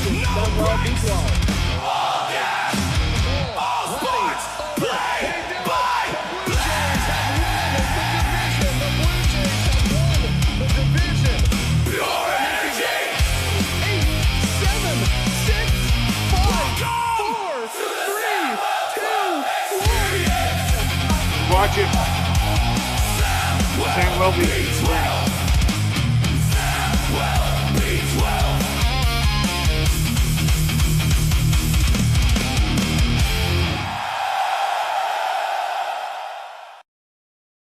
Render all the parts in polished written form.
is Samwelb12. Watch it. Samwelb12.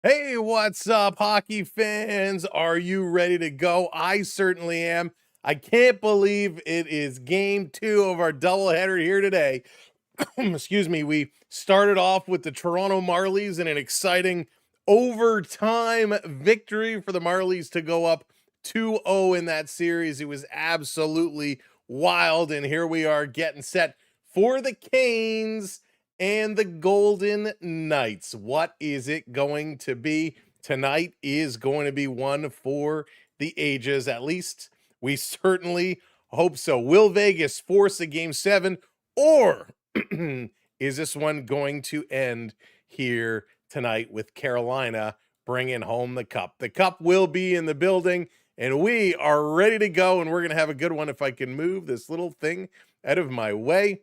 Hey, what's up, hockey fans? Are you ready to go? I certainly am. I can't believe it is game 2 of our doubleheader here today. Excuse me. We started off with the Toronto Marlies in an exciting overtime victory for the Marlies to go up 2-0 in that series. It was absolutely wild, and here we are getting set for the Canes and the Golden Knights. What is it going to be? Tonight is going to be one for the ages. At least we certainly hope so. Will Vegas force a game 7, or is this one going to end here tonight with Carolina bringing home the cup? The cup will be in the building, and we are ready to go, and we're going to have a good one if I can move this little thing out of my way.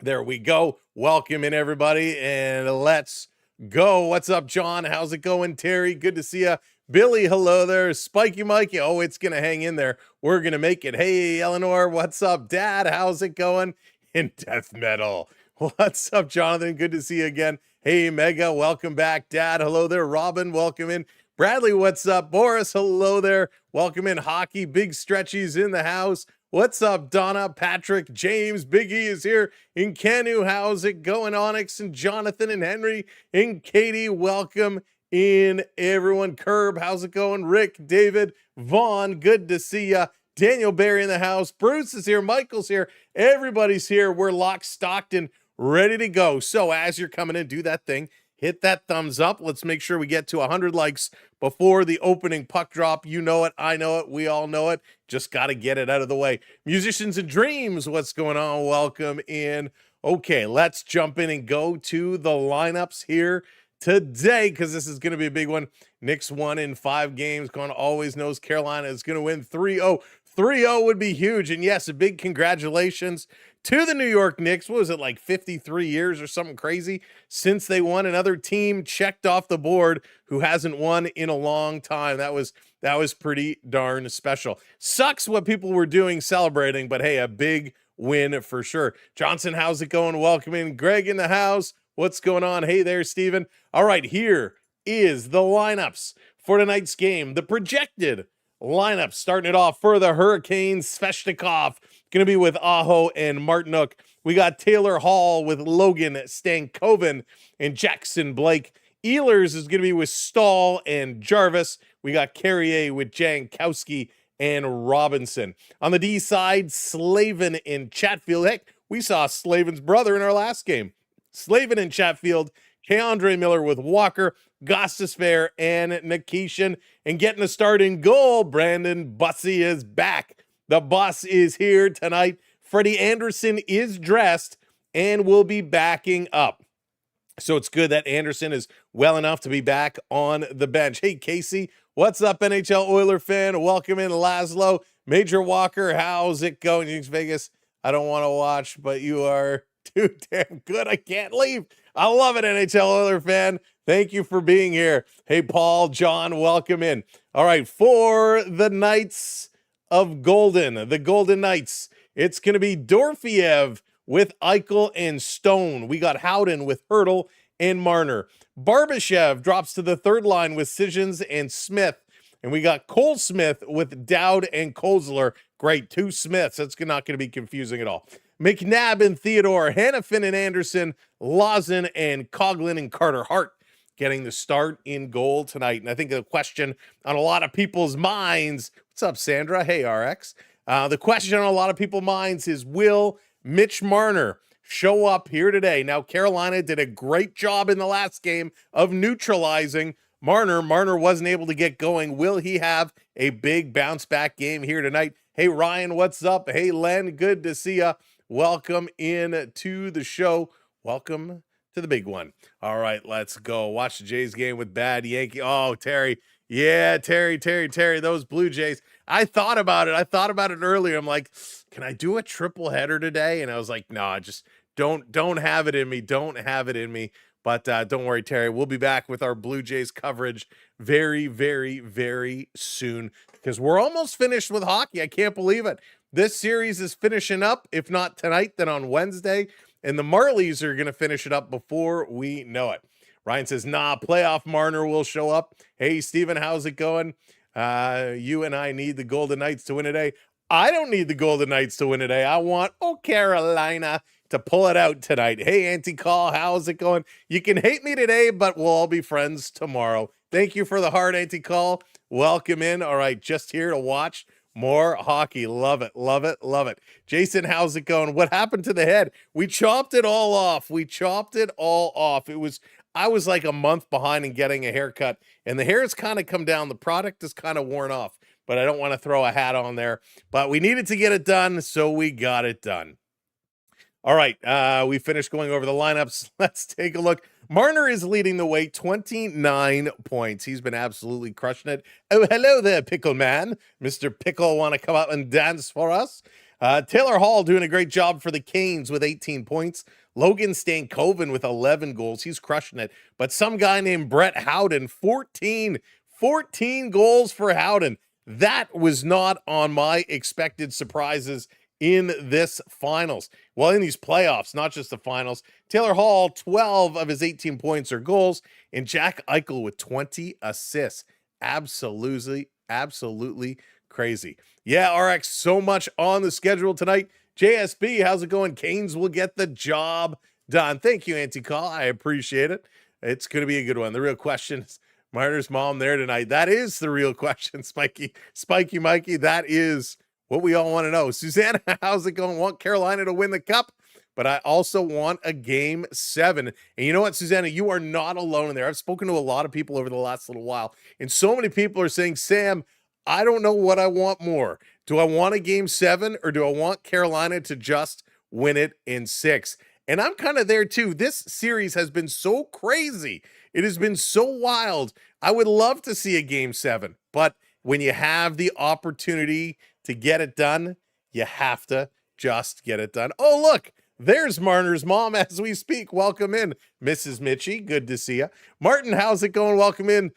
There we go. Welcome in, everybody, and let's go. What's up, John? How's it going, Terry? Good to see you. Billy, hello there. Spiky Mikey. Oh, it's going to hang in there. We're going to make it. Hey, Eleanor, what's up? Dad, how's it going? In death metal. What's up, Jonathan? Good to see you again. Hey, Mega, welcome back. Dad, hello there. Robin, welcome in. Bradley, what's up? Boris, hello there. Welcome in. Hockey, Big Stretchy's in the house. What's up, Donna, Patrick, James, Big E is here in Canu. How's it going? Onyx and Jonathan and Henry and Katie, welcome in, everyone. Curb, how's it going? Rick, David, Vaughn, good to see ya. Daniel Barry in the house. Bruce is here. Michael's here. Everybody's here. We're locked, stocked, and ready to go. So as you're coming in, do that thing. Hit that thumbs up. Let's make sure we get to 100 likes before the opening puck drop. You know it. I know it. We all know it. Just got to get it out of the way. Musicians and Dreams, what's going on? Welcome in. Okay, let's jump in and go to the lineups here today, because this is going to be a big one. Knicks won in 5 games. Con always knows Carolina is going to win 3-0. 3-0 would be huge. And yes, a big congratulations to the New York Knicks. What was it, like 53 years or something crazy since they won? Another team checked off the board who hasn't won in a long time. That was pretty darn special. Sucks what people were doing celebrating, but hey, a big win for sure. Johnson, how's it going? Welcome in. Greg in the house. What's going on? Hey there, Steven. All right, here is the lineups for tonight's game. The projected lineup, starting it off for the Hurricanes. Svechnikov going to be with Aho and Martinook. We got Taylor Hall with Logan Stankoven and Jackson Blake. Ehlers is going to be with Stahl and Jarvis. We got Carrier with Jankowski and Robinson. On the D side, Slavin and Chatfield. Heck, we saw Slavin's brother in our last game. Slavin and Chatfield. Keandre Miller with Walker, Gostisbehere, and Nikishin. And getting a start in goal, Brandon Bussey is back. The bus is here tonight. Freddie Anderson is dressed and will be backing up. So it's good that Anderson is well enough to be back on the bench. Hey, Casey, what's up, NHL Oiler fan? Welcome in, Laszlo. Major Walker, how's it going? Knicks Vegas, I don't want to watch, but you are too damn good. I can't leave. I love it, NHL Oiler fan. Thank you for being here. Hey, Paul, John, welcome in. All right, for the Knights of Golden, the Golden Knights, it's going to be Dorfiev with Eichel and Stone. We got Howden with Hurdle and Marner. Barbashev drops to the third line with Sijins and Smith. And we got Cole Smith with Dowd and Kozler. Great, 2 Smiths. That's not going to be confusing at all. McNabb and Theodore, Hannafin and Anderson, Lawson and Coughlin and Carter Hart getting the start in goal tonight. And I think the question on a lot of people's minds, what's up, Sandra? Hey, RX. The question on a lot of people's minds is, will Mitch Marner show up here today? Now, Carolina did a great job in the last game of neutralizing Marner. Marner wasn't able to get going. Will he have a big bounce back game here tonight? Hey, Ryan, what's up? Hey, Len, good to see ya. Welcome in to the show. Welcome to the big one. All right, let's go. Watch the Jays game with Bad Yankee. Oh, Terry. Yeah, Terry, those Blue Jays. I thought about it earlier. I'm like, can I do a triple header today? And I was like, no, just don't have it in me. Don't have it in me. But don't worry, Terry. We'll be back with our Blue Jays coverage very, very, very soon because we're almost finished with hockey. I can't believe it. This series is finishing up. If not tonight, then on Wednesday. And the Marlies are going to finish it up before we know it. Ryan says, nah, playoff Marner will show up. Hey, Steven, how's it going? You and I need the Golden Knights to win today. I don't need the Golden Knights to win today. I want, Carolina to pull it out tonight. Hey, Anti-Call, how's it going? You can hate me today, but we'll all be friends tomorrow. Thank you for the hard Anti-Call. Welcome in. All right, just here to watch more hockey. Love it, love it, love it. Jason, how's it going? What happened to the head? We chopped it all off. I was like a month behind in getting a haircut, and the hair has kind of come down. The product is kind of worn off, but I don't want to throw a hat on there. But we needed to get it done, so we got it done. All right, we finished going over the lineups. Let's take a look. Marner is leading the way, 29 points. He's been absolutely crushing it. Oh, hello there, Pickle Man. Mr. Pickle want to come out and dance for us? Taylor Hall doing a great job for the Canes with 18 points. Logan Stankoven with 11 goals. He's crushing it. But some guy named Brett Howden, 14 goals for Howden. That was not on my expected surprises in this finals. Well, in these playoffs, not just the finals. Taylor Hall, 12 of his 18 points are goals, and Jack Eichel with 20 assists. Absolutely crazy. Yeah, RX, so much on the schedule tonight. JSB, how's it going? Canes will get the job done. Thank you, Anti-Call. I appreciate it. It's going to be a good one. The real question is, Marner's mom there tonight? That is the real question, Spiky Mikey. That is what we all want to know. Susanna, how's it going? Want Carolina to win the cup, but I also want a game 7. And you know what, Susanna, you are not alone in there. I've spoken to a lot of people over the last little while, and so many people are saying, Sam, I don't know what I want more. Do I want a game 7 or do I want Carolina to just win it in 6? And I'm kind of there too. This series has been so crazy. It has been so wild. I would love to see a game 7, but when you have the opportunity to get it done, you have to just get it done. Oh, look, there's Marner's mom as we speak. Welcome in, Mrs. Mitchie. Good to see you. Martin, how's it going? Welcome in,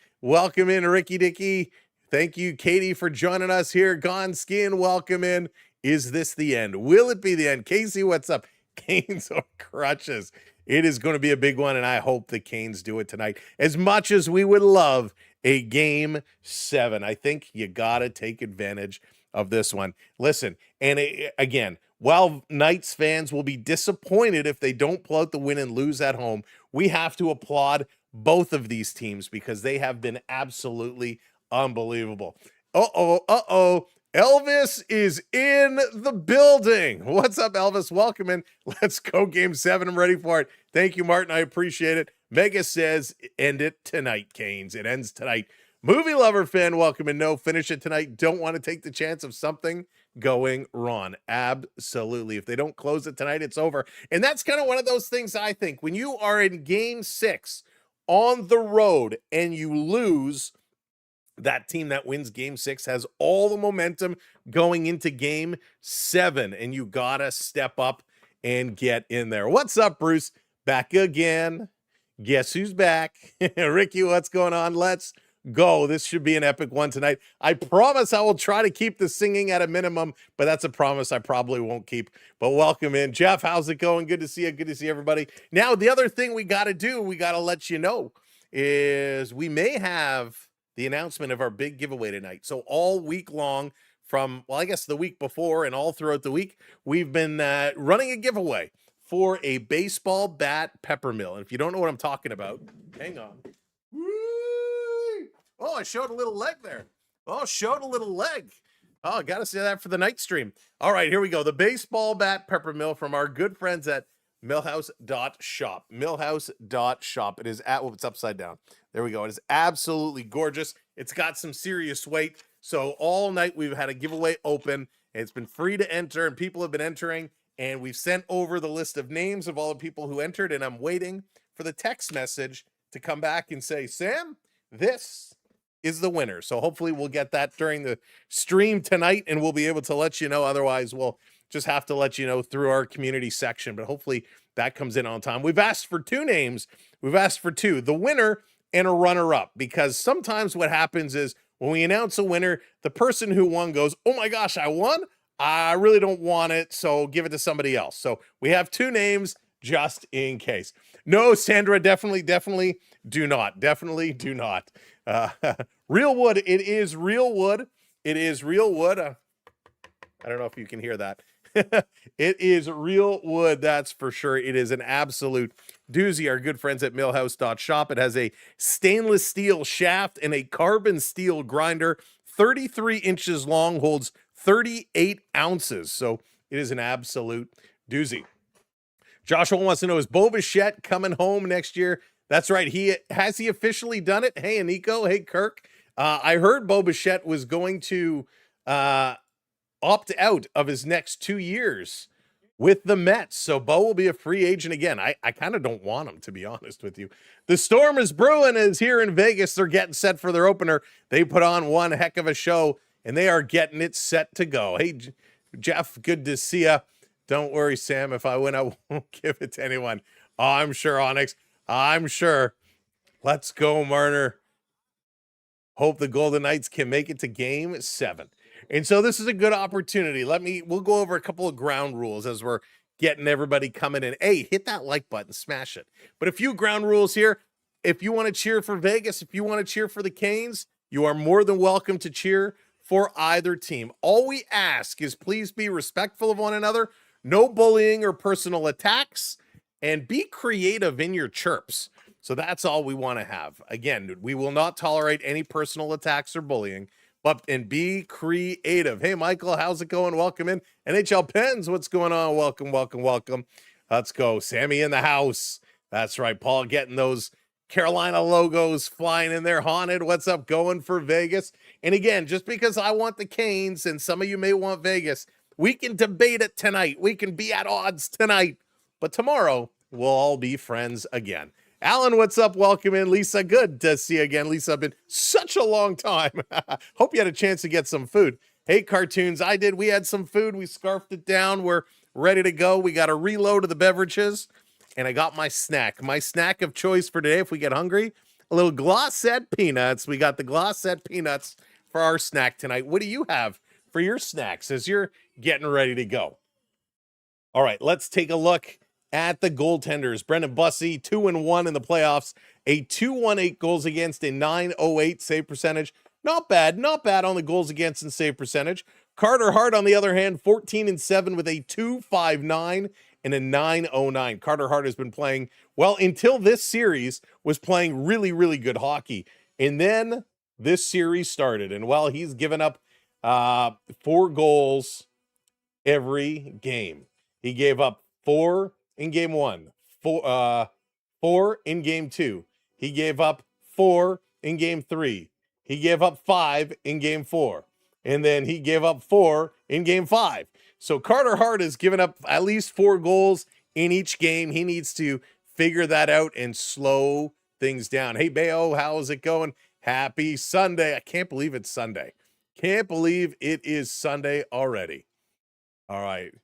Ricky Dicky. Thank you, Katie, for joining us here. Gone Skin, welcome in. Is this the end? Will it be the end? Casey, what's up? Canes or crutches? It is going to be a big one, and I hope the Canes do it tonight. As much as we would love a game 7, I think you got to take advantage of this one. Listen, and again, while Knights fans will be disappointed if they don't pull out the win and lose at home, we have to applaud both of these teams because they have been absolutely unbelievable. Elvis is in the building. What's up, Elvis? Welcome in. Let's go game 7. I'm ready for it. Thank you, Martin. I appreciate it. Mega says, end it tonight, Canes. It ends tonight. Movie lover fan, welcome in. No, finish it tonight. Don't want to take the chance of something going wrong. Absolutely. If they don't close it tonight, it's over. And that's kind of one of those things I think. When you are in game 6 on the road and you lose, that team that wins game 6 has all the momentum going into game 7, and you gotta step up and get in there. What's up, Bruce? Back again. Guess who's back? Ricky, what's going on? Let's go. This should be an epic one tonight. I promise I will try to keep the singing at a minimum, but that's a promise I probably won't keep. But welcome in. Jeff, how's it going? Good to see you. Good to see everybody. Now, the other thing we got to do, we got to let you know, is we may have the announcement of our big giveaway tonight. So all week long from, well, I guess the week before and all throughout the week, we've been running a giveaway for a baseball bat peppermill. And if you don't know what I'm talking about, hang on. Woo! Oh, I showed a little leg there. Oh, showed a little leg. Oh, I got to see that for the night stream. All right, here we go. The baseball bat peppermill from our good friends at millhouse.shop. Millhouse.shop. It is at, well, it's upside down. There we go. It is absolutely gorgeous. It's got some serious weight. So all night we've had a giveaway open, It's been free to enter, and people have been entering, and we've sent over the list of names of all the people who entered, and I'm waiting for the text message to come back and say, Sam, this is the winner. So hopefully we'll get that during the stream tonight, and we'll be able to let you know. Otherwise, we'll just have to let you know through our community section, but hopefully that comes in on time. We've asked for 2 names. We've asked for 2, the winner and a runner-up, because sometimes what happens is when we announce a winner, the person who won goes, oh my gosh, I won? I really don't want it, so give it to somebody else. So we have 2 names just in case. No, Sandra, definitely do not. Definitely do not. Real wood. It is real wood. It is real wood. I don't know if you can hear that. It is real wood, that's for sure. It is an absolute doozy. Our good friends at millhouse.shop. It has a stainless steel shaft and a carbon steel grinder, 33 inches long, holds 38 ounces. So it is an absolute doozy. Joshua wants to know, is Bo Bichette coming home next year? That's right. Has he officially done it? Hey, Nico. Hey, Kirk. I heard Bo Bichette was going to opt out of his next 2 years with the Mets. So Bo will be a free agent again. I kind of don't want him, to be honest with you. The Storm is brewing, is here in Vegas. They're getting set for their opener. They put on one heck of a show, and they are getting it set to go. Hey, Jeff, good to see you. Don't worry, Sam. If I win, I won't give it to anyone. Oh, I'm sure, Onyx. I'm sure. Let's go, Marner. Hope the Golden Knights can make it to Game 7. And so this is a good opportunity. We'll go over a couple of ground rules as we're getting everybody coming in. Hey, hit that like button, smash it. But a few ground rules here. If you want to cheer for Vegas, if you want to cheer for the Canes, you are more than welcome to cheer for either team. All we ask is please be respectful of one another, no bullying or personal attacks, and be creative in your chirps. So that's all we want to have. Again, we will not tolerate any personal attacks or bullying, and be creative. Hey, Michael, how's it going? Welcome in. NHL Pens, what's going on? Welcome. Let's go. Sammy in the house. That's right. Paul getting those Carolina logos flying in there. Haunted, what's up? Going for Vegas. And again, just because I want the Canes and some of you may want Vegas, we can debate it tonight. We can be at odds tonight. But tomorrow, we'll all be friends again. Alan, what's up? Welcome in. Lisa, good to see you again. Lisa, been such a long time. Hope you had a chance to get some food. Hey, cartoons, I did. We had some food. We scarfed it down. We're ready to go. We got a reload of the beverages, and I got my snack. My snack of choice for today, if we get hungry, a little Glossette peanuts. We got the Glossette peanuts for our snack tonight. What do you have for your snacks as you're getting ready to go? All right, let's take a look at the goaltenders. Brendan Bussey, 2-1 in the playoffs, a 218 goals against, a 908 save percentage. Not bad on the goals against and save percentage. Carter Hart, on the other hand, 14-7 with a 259 and a 909. Carter Hart has been playing, well, until this series, was playing really, really good hockey. And then this series started, and well, he's given up 4 goals every game. He gave up 4 in game 1, 4 in game 2. He gave up 4 in game 3. He gave up 5 in game 4. And then he gave up 4 in game 5. So Carter Hart has given up at least 4 goals in each game. He needs to figure that out and slow things down. Hey, Bayo, how's it going? Happy Sunday. I can't believe it's Sunday. Can't believe it is Sunday already. All right.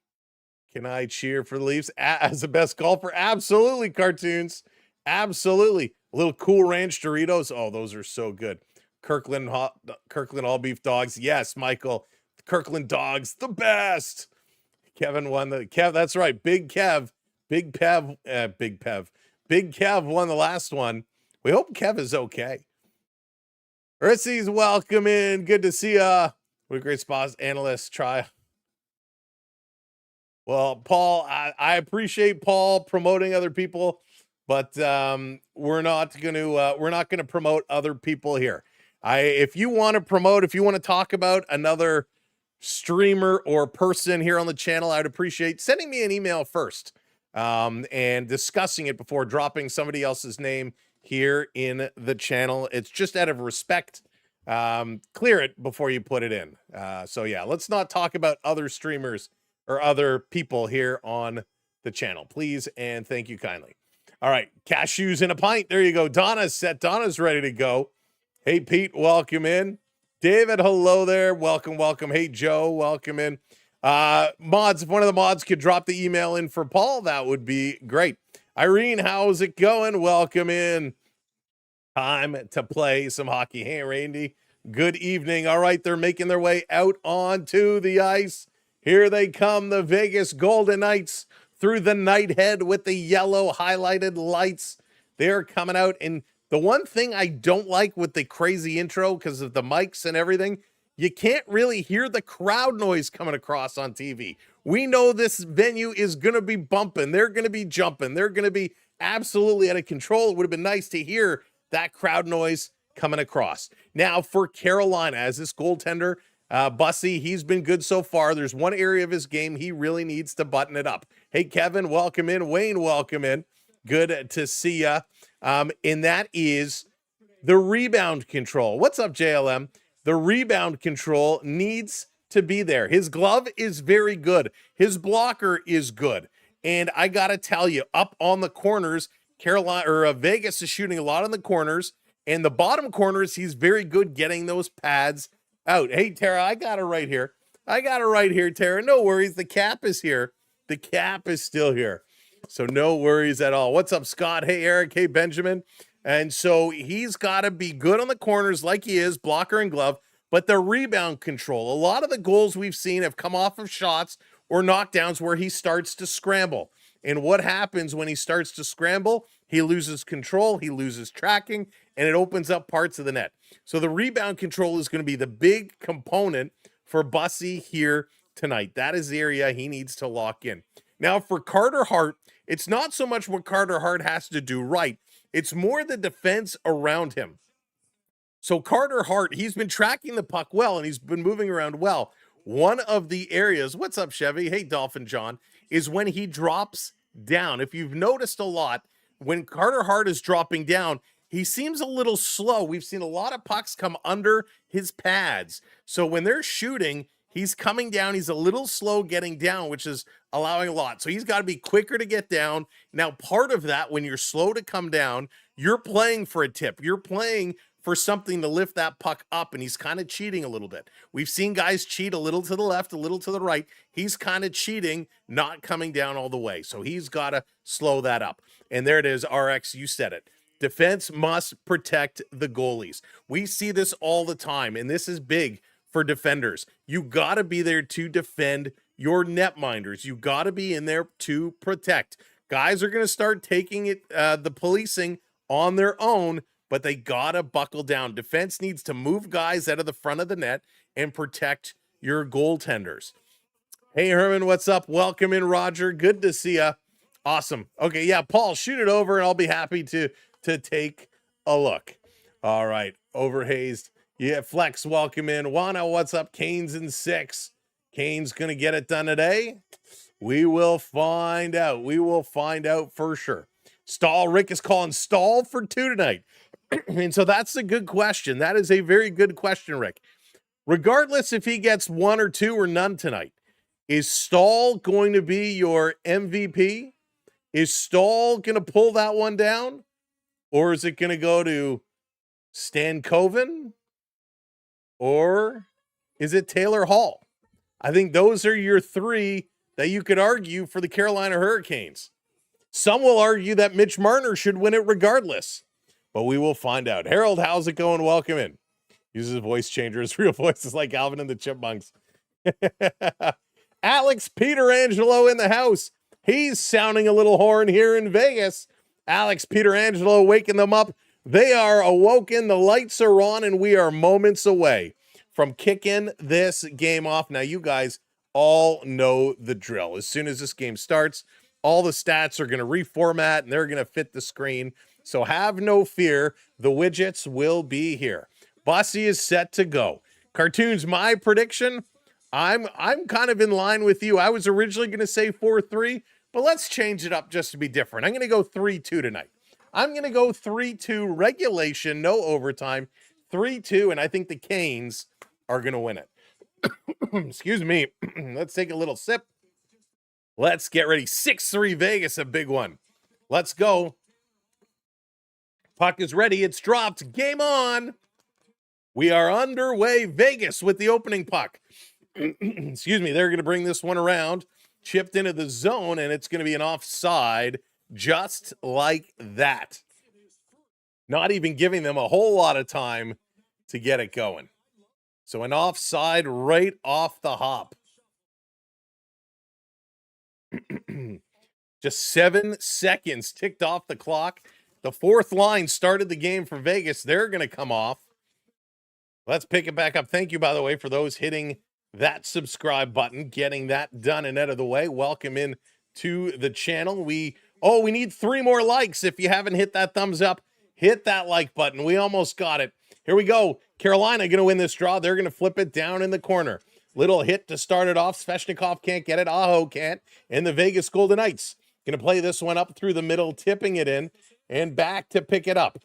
Can I cheer for the Leafs as the best golfer? Absolutely, cartoons. Absolutely. A little Cool Ranch Doritos. Oh, those are so good. Kirkland all beef dogs. Yes, Michael. Kirkland dogs, the best. Kevin won the Kev. That's right. Big Kev won the last one. We hope Kev is okay. Ursi's welcome in. Good to see ya. What a great spot. Analyst try. Well, Paul, I appreciate Paul promoting other people, but we're not gonna promote other people here. If you want to talk about another streamer or person here on the channel, I'd appreciate sending me an email first and discussing it before dropping somebody else's name here in the channel. It's just out of respect clear it before you put it in. So yeah, let's not talk about other streamers or other people here on the channel, please, and thank you kindly. All right, cashews in a pint. There you go. Donna's set. Donna's ready to go. Hey, Pete, welcome in. David, hello there. Welcome, welcome. Hey, Joe, welcome in. Mods, if one of the mods could drop the email in for Paul, that would be great. Irene, how's it going? Welcome in. Time to play some hockey. Hey, Randy, good evening. All right, they're making their way out onto the ice. Here they come, the Vegas Golden Knights through the Nighthead with the yellow highlighted lights. They're coming out, and the one thing I don't like with the crazy intro, because of the mics and everything, you can't really hear the crowd noise coming across on TV. We know this venue is going to be bumping. They're going to be jumping. They're going to be absolutely out of control. It would have been nice to hear that crowd noise coming across. Now for Carolina, as this goaltender, Bussy, he's been good so far. There's one area of his game he really needs to button it up. Hey, Kevin, welcome in. Wayne, welcome in. Good to see ya. And that is the rebound control. What's up, JLM? The rebound control needs to be there. His glove is very good. His blocker is good. And I got to tell you, up on the corners, Vegas is shooting a lot on the corners, and the bottom corners, he's very good getting those pads out. Hey, Tara, I got it right here. Tara. No worries. The cap is here. The cap is still here. So no worries at all. What's up, Scott? Hey, Eric. Hey, Benjamin. And so he's got to be good on the corners like he is, blocker and glove, but the rebound control. A lot of the goals we've seen have come off of shots or knockdowns where he starts to scramble. And what happens when he starts to scramble? He loses control, he loses tracking, and it opens up parts of the net. So the rebound control is going to be the big component for Bussy here tonight. That is the area he needs to lock in. Now for Carter Hart, it's not so much what Carter Hart has to do right. It's more the defense around him. So Carter Hart, he's been tracking the puck well, and he's been moving around well. One of the areas, what's up, Chevy? Hey, Dolphin John, is when he drops down. If you've noticed a lot, when Carter Hart is dropping down, he seems a little slow. We've seen a lot of pucks come under his pads. So when they're shooting, he's coming down. He's a little slow getting down, which is allowing a lot. So he's got to be quicker to get down. Now, part of that, when you're slow to come down, you're playing for a tip. You're playing for something to lift that puck up, and he's kind of cheating a little bit. We've seen guys cheat a little to the left, a little to the right. He's kind of cheating, not coming down all the way. So he's got to slow that up. And there it is, RX, you said it. Defense must protect the goalies. We see this all the time, and this is big for defenders. You got to be there to defend your netminders. You got to be in there to protect. Guys are going to start taking it, the policing on their own, but they got to buckle down. Defense needs to move guys out of the front of the net and protect your goaltenders. Hey, Herman, what's up? Welcome in, Roger. Good to see ya. Awesome. Okay, yeah, Paul, shoot it over, and I'll be happy to take a look. All right, overhazed. Yeah, Flex, welcome in. Juana, what's up? Canes in 6. Canes going to get it done today? We will find out. We will find out for sure. Stahl, Rick is calling Stahl for 2 tonight. And so that's a good question. That is a very good question, Rick. Regardless if he gets 1 or 2 or none tonight, is Stahl going to be your MVP? Is Stahl going to pull that one down? Or is it going to go to Stan Coven? Or is it Taylor Hall? I think those are your 3 that you could argue for the Carolina Hurricanes. Some will argue that Mitch Marner should win it regardless, but we will find out. Harold, how's it going? Welcome in. Uses a voice changer. His real voice is like Alvin and the Chipmunks. Alex Peterangelo in the house. He's sounding a little horn here in Vegas. Alex Peterangelo waking them up. They are awoken. The lights are on, and we are moments away from kicking this game off. Now, you guys all know the drill. As soon as this game starts, all the stats are going to reformat, and they're going to fit the screen. So have no fear. The widgets will be here. Bussy is set to go. Cartoons, my prediction, I'm kind of in line with you. I was originally going to say 4-3, but let's change it up just to be different. I'm going to go 3-2 tonight. I'm going to go 3-2 regulation, no overtime. 3-2, and I think the Canes are going to win it. Excuse me. Let's take a little sip. Let's get ready. 6-3 Vegas, a big one. Let's go. Puck is ready. It's dropped. Game on. We are underway. Vegas with the opening puck. Excuse me. They're going to bring this one around. Chipped into the zone, and it's going to be an offside just like that. Not even giving them a whole lot of time to get it going. So an offside right off the hop. Just 7 seconds ticked off the clock. The fourth line started the game for Vegas. They're going to come off. Let's pick it back up. Thank you, by the way, for those hitting that subscribe button, getting that done and out of the way. Welcome in to the channel. We need 3 more likes. If you haven't hit that thumbs up, hit that like button. We almost got it. Here we go. Carolina going to win this draw. They're going to flip it down in the corner. Little hit to start it off. Svechnikov can't get it. Aho can't. And the Vegas Golden Knights going to play this one up through the middle, tipping it in, and back to pick it up.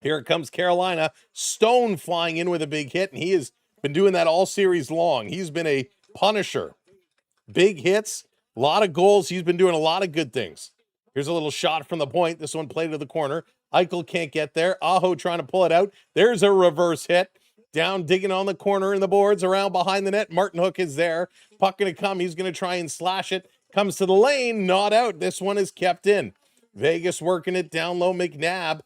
Here it comes Carolina. Stone flying in with a big hit, and he has been doing that all series long. He's been a punisher. Big hits, a lot of goals. He's been doing a lot of good things. Here's a little shot from the point. This one played to the corner. Eichel can't get there. Aho trying to pull it out. There's a reverse hit. Down, digging on the corner in the boards, around behind the net. Martin Hook is there. Puck going to come. He's going to try and slash it. Comes to the lane, not out. This one is kept in. Vegas working it down low. McNabb.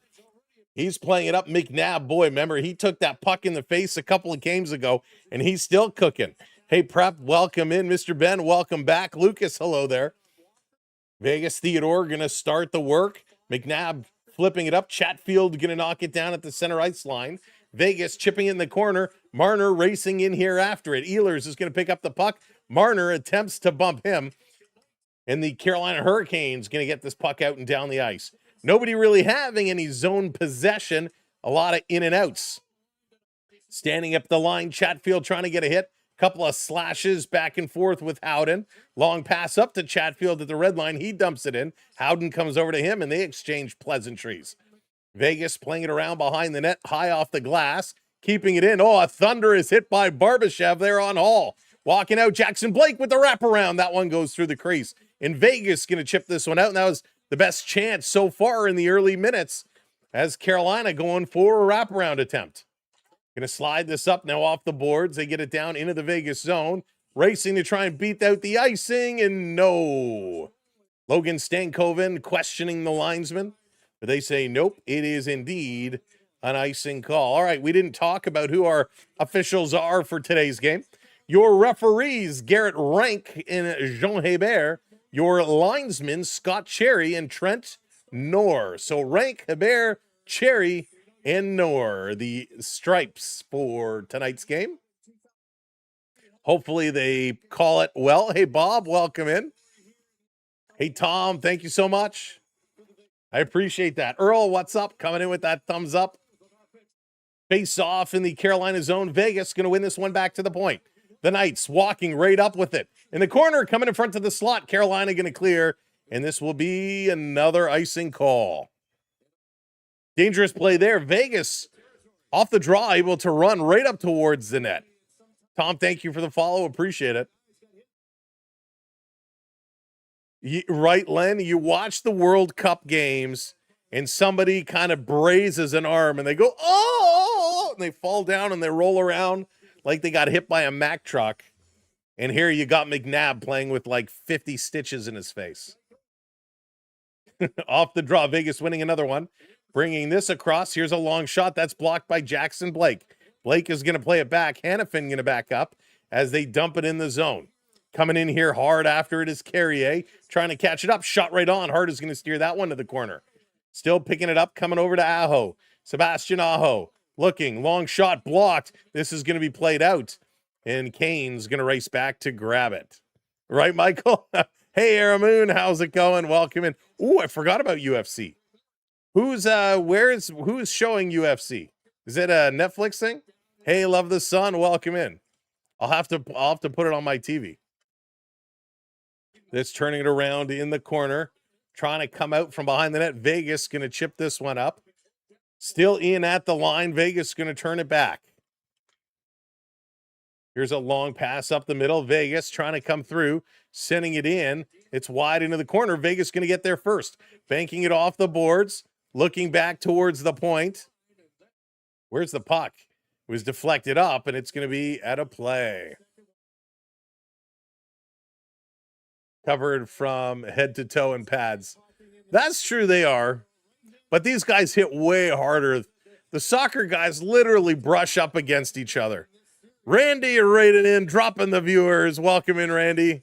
He's playing it up. McNabb, boy, remember, he took that puck in the face a couple of games ago, and he's still cooking. Hey, Prep, welcome in. Mr. Ben, welcome back. Lucas, hello there. Vegas Theodore going to start the work. McNabb flipping it up. Chatfield going to knock it down at the center ice line. Vegas chipping in the corner. Marner racing in here after it. Ehlers is going to pick up the puck. Marner attempts to bump him. And the Carolina Hurricanes going to get this puck out and down the ice. Nobody really having any zone possession. A lot of in and outs. Standing up the line, Chatfield trying to get a hit. Couple of slashes back and forth with Howden. Long pass up to Chatfield at the red line. He dumps it in. Howden comes over to him, and they exchange pleasantries. Vegas playing it around behind the net, high off the glass, keeping it in. Oh, a thunderous hit by Barbashev there on Hall. Walking out, Jackson Blake with the wraparound. That one goes through the crease. And Vegas going to chip this one out, and that was the best chance so far in the early minutes as Carolina going for a wraparound attempt. Going to slide this up now off the boards. They get it down into the Vegas zone. Racing to try and beat out the icing, and no. Logan Stankoven questioning the linesman. But they say, nope, it is indeed an icing call. All right, we didn't talk about who our officials are for today's game. Your referees, Garrett Rank and Jean Hebert. Your linesmen, Scott Cherry and Trent Knorr. So Rank, Hebert, Cherry, and Knorr, the stripes for tonight's game. Hopefully they call it well. Hey, Bob, welcome in. Hey, Tom, thank you so much. I appreciate that. Earl, what's up? Coming in with that thumbs up. Face off in the Carolina zone. Vegas going to win this one back to the point. The Knights walking right up with it. In the corner, coming in front of the slot. Carolina going to clear, and this will be another icing call. Dangerous play there. Vegas off the draw, able to run right up towards the net. Tom, thank you for the follow. Appreciate it. Right, Len, you watch the World Cup games and somebody kind of braises an arm and they go, oh, and they fall down and they roll around like they got hit by a Mack truck. And here you got McNabb playing with like 50 stitches in his face. Off the draw, Vegas winning another one. Bringing this across. Here's a long shot. That's blocked by Jackson Blake. Blake is going to play it back. Hannafin going to back up as they dump it in the zone. Coming in here hard after it is Carrier. Trying to catch it up. Shot right on. Hart is going to steer that one to the corner. Still picking it up. Coming over to Aho. Sebastian Aho. Looking. Long shot blocked. This is going to be played out. And Kane's going to race back to grab it. Right, Michael? Hey, Aramoon. How's it going? Welcome in. Ooh, I forgot about UFC. Who's showing UFC? Is it a Netflix thing? Hey, love the sun. Welcome in. I'll have to put it on my TV. That's turning it around in the corner, trying to come out from behind the net. Vegas going to chip this one up. Still in at the line. Vegas going to turn it back. Here's a long pass up the middle. Vegas trying to come through, sending it in. It's wide into the corner. Vegas going to get there first. Banking it off the boards, looking back towards the point. Where's the puck? It was deflected up, and it's going to be at a play. Covered from head to toe in pads. That's true, they are. But these guys hit way harder. The soccer guys literally brush up against each other. Randy, you're raiding in, dropping the viewers. Welcome in, Randy.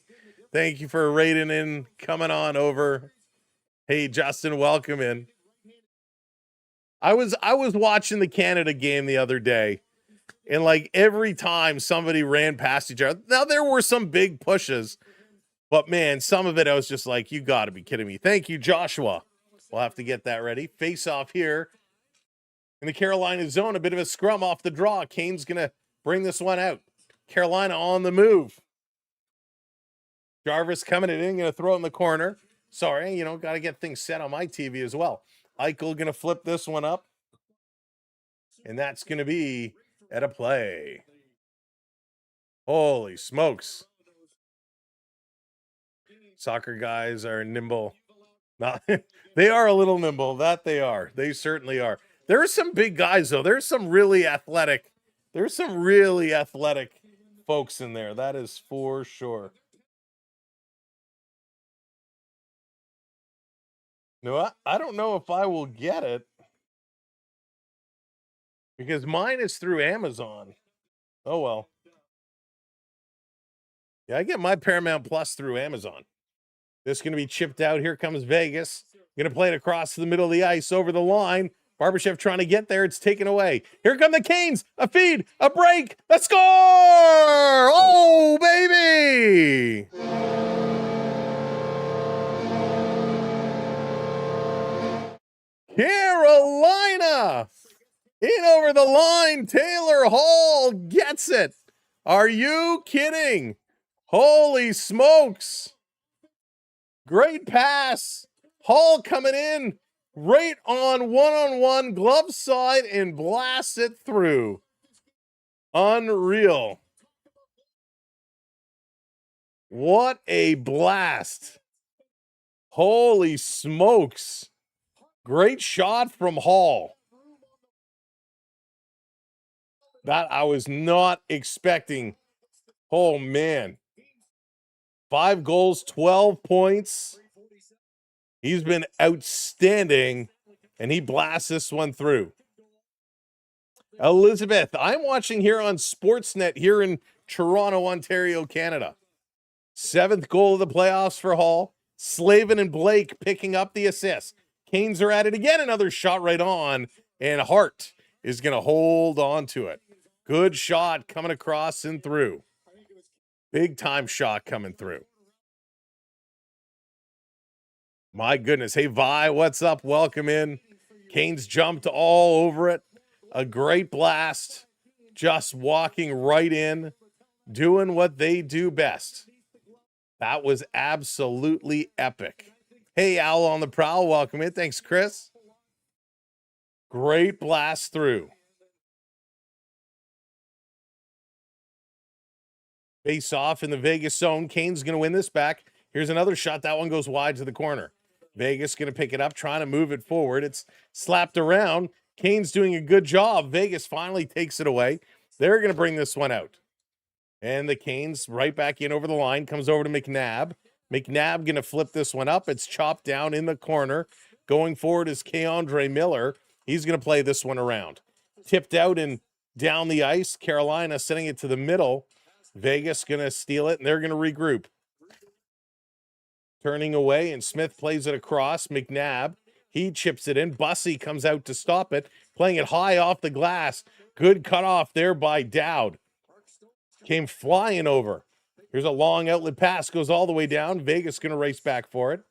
Thank you for raiding in, coming on over. Hey, Justin, welcome in. I was watching the Canada game the other day, and like every time somebody ran past each other. Now there were some big pushes, but man, some of it I was just like, you got to be kidding me. Thank you, Joshua. We'll have to get that ready. Face off here in the Carolina zone. A bit of a scrum off the draw. Kane's gonna bring this one out. Carolina on the move. Jarvis coming in, going to throw it in the corner. Sorry, got to get things set on my TV as well. Eichel going to flip this one up. And that's going to be at a play. Holy smokes. Soccer guys are nimble. They are a little nimble. That they are. They certainly are. There are some big guys, though. There's some really athletic. There's some really athletic folks in there. That is for sure. No, I don't know if I will get it. Because mine is through Amazon. Oh, well. Yeah, I get my Paramount Plus through Amazon. This is going to be chipped out. Here comes Vegas. Going to play it across the middle of the ice over the line. Barbashev trying to get there. It's taken away. Here come the Canes. A feed, a break, a score! Oh, baby! Carolina! In over the line. Taylor Hall gets it. Are you kidding? Holy smokes. Great pass. Hall coming in. Right on one-on-one glove side and blasts it through. Unreal. What a blast. Holy smokes. Great shot from Hall. That I was not expecting. Oh, man. 5 goals, 12 points. He's been outstanding, and he blasts this one through. Elizabeth, I'm watching here on Sportsnet here in Toronto, Ontario, Canada. 7th goal of the playoffs for Hall. Slavin and Blake picking up the assist. Canes are at it again. Another shot right on, and Hart is going to hold on to it. Good shot coming across and through. Big time shot coming through. My goodness. Hey, Vi, what's up? Welcome in. Canes jumped all over it. A great blast. Just walking right in, doing what they do best. That was absolutely epic. Hey, Owl on the Prowl, welcome in. Thanks, Chris. Great blast through. Face off in the Vegas zone. Kane's going to win this back. Here's another shot. That one goes wide to the corner. Vegas going to pick it up, trying to move it forward. It's slapped around. Kane's doing a good job. Vegas finally takes it away. They're going to bring this one out. And the Canes right back in over the line. Comes over to McNabb. McNabb going to flip this one up. It's chopped down in the corner. Going forward is Keandre Miller. He's going to play this one around. Tipped out and down the ice. Carolina sending it to the middle. Vegas going to steal it, and they're going to regroup. Turning away, and Smith plays it across. McNabb, he chips it in. Bussey comes out to stop it, playing it high off the glass. Good cutoff there by Dowd. Came flying over. Here's a long outlet pass, goes all the way down. Vegas going to race back for it.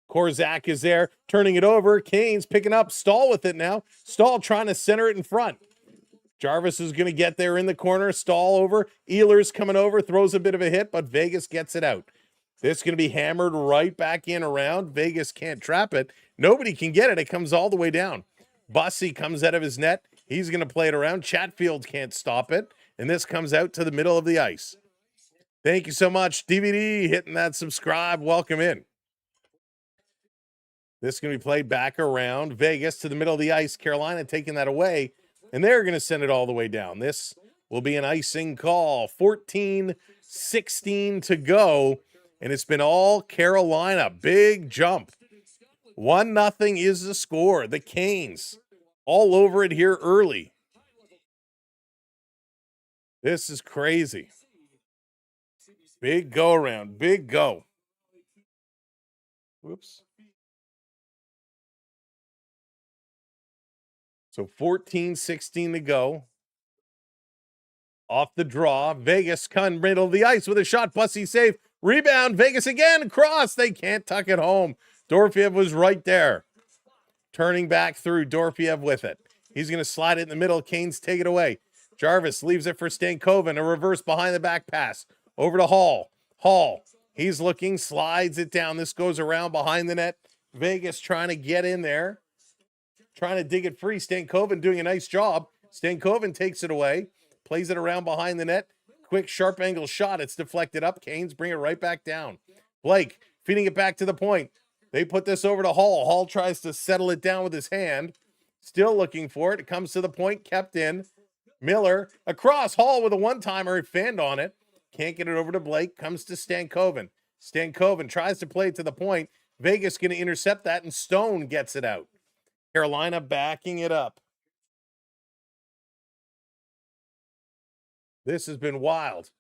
Korzak is there, turning it over. Canes picking up. Stahl with it now. Stahl trying to center it in front. Jarvis is going to get there in the corner. Stahl over. Ehlers coming over, throws a bit of a hit, but Vegas gets it out. This is going to be hammered right back in around. Vegas can't trap it. Nobody can get it. It comes all the way down. Bussy comes out of his net. He's going to play it around. Chatfield can't stop it. And this comes out to the middle of the ice. Thank you so much, DVD, hitting that subscribe. Welcome in. This is going to be played back around Vegas to the middle of the ice. Carolina taking that away, and they're going to send it all the way down. This will be an icing call. 14-16 to go, and it's been all Carolina. Big jump. 1-0 is the score. The Canes all over it here early. This is crazy. Big go around. Big go. Whoops. So 14-16 to go. Off the draw. Vegas come middle of the ice with a shot. Bussy save. Rebound. Vegas again. Cross. They can't tuck it home. Dorofeyev was right there. Turning back through. Dorofeyev with it. He's going to slide it in the middle. Canes take it away. Jarvis leaves it for Stankoven. A reverse behind the back pass. Over to Hall. Hall. He's looking. Slides it down. This goes around behind the net. Vegas trying to get in there. Trying to dig it free. Stankoven doing a nice job. Stankoven takes it away. Plays it around behind the net. Quick, sharp angle shot. It's deflected up. Canes bring it right back down. Blake feeding it back to the point. They put this over to Hall. Hall tries to settle it down with his hand. Still looking for it. It comes to the point. Kept in. Miller across. Hall with a one-timer. He fanned on it. Can't get it over to Blake. Comes to Stankoven. Stankoven tries to play it to the point. Vegas going to intercept that, and Stone gets it out. Carolina backing it up. This has been wild.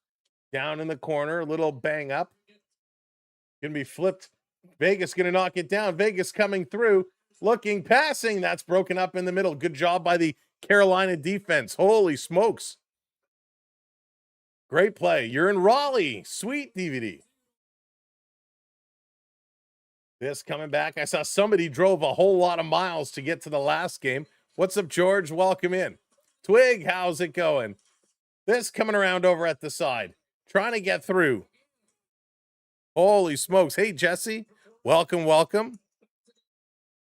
Down in the corner, a little bang up. Going to be flipped. Vegas going to knock it down. Vegas coming through. Looking, passing. That's broken up in the middle. Good job by the Carolina defense. Holy smokes. Great play. You're in Raleigh. Sweet, DVD. This coming back. I saw somebody drove a whole lot of miles to get to the last game. What's up, George? Welcome in. Twig, how's it going? This coming around over at the side. Trying to get through. Holy smokes. Hey, Jesse. Welcome, welcome.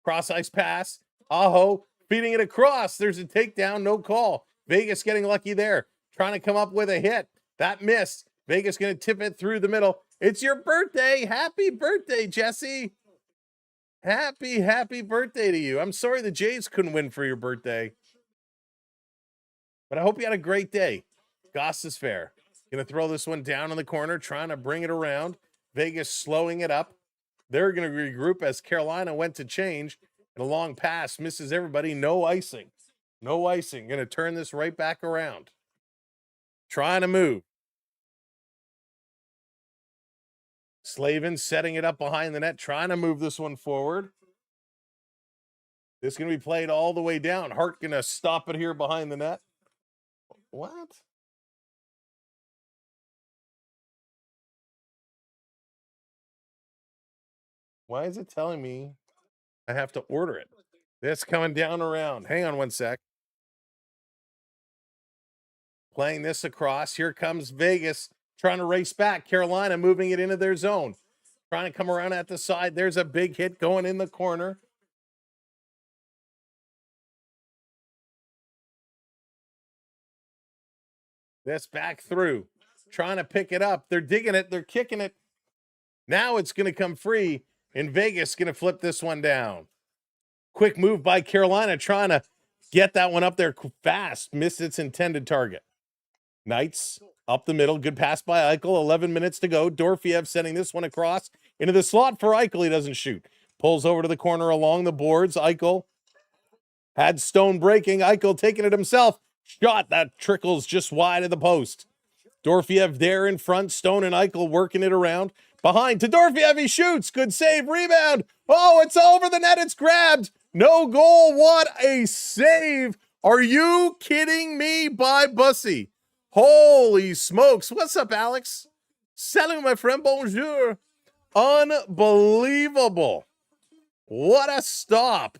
Cross ice pass. Aho feeding it across. There's a takedown. No call. Vegas getting lucky there. Trying to come up with a hit. That missed. Vegas going to tip it through the middle. It's your birthday. Happy birthday, Jesse. Happy birthday to you. I'm sorry the Jays couldn't win for your birthday. But I hope you had a great day. Goss is fair. Going to throw this one down in the corner, trying to bring it around. Vegas slowing it up. They're going to regroup as Carolina went to change. And a long pass misses everybody. No icing. No icing. Going to turn this right back around. Trying to move. Slavin setting it up behind the net, trying to move this one forward. This is going to be played all the way down. Hart going to stop it here behind the net. What? Why is it telling me I have to order it? This coming down around. Hang on one sec. Playing this across. Here comes Vegas. Trying to race back. Carolina moving it into their zone. Trying to come around at the side. There's a big hit going in the corner. This back through. Trying to pick it up. They're digging it. They're kicking it. Now it's going to come free. And Vegas going to flip this one down. Quick move by Carolina. Trying to get that one up there fast. Missed its intended target. Knights up the middle. Good pass by Eichel. 11 minutes to go. Dorofeyev sending this one across into the slot for Eichel. He doesn't shoot. Pulls over to the corner along the boards. Eichel had Stone breaking. Eichel taking it himself. Shot that trickles just wide of the post. Dorofeyev there in front. Stone and Eichel working it around. Behind to Dorofeyev. He shoots. Good save. Rebound. Oh, it's over the net. It's grabbed. No goal. What a save. Are you kidding me? By Bussy. Holy smokes. What's up, Alex? Salut, my friend. Bonjour. Unbelievable. What a stop.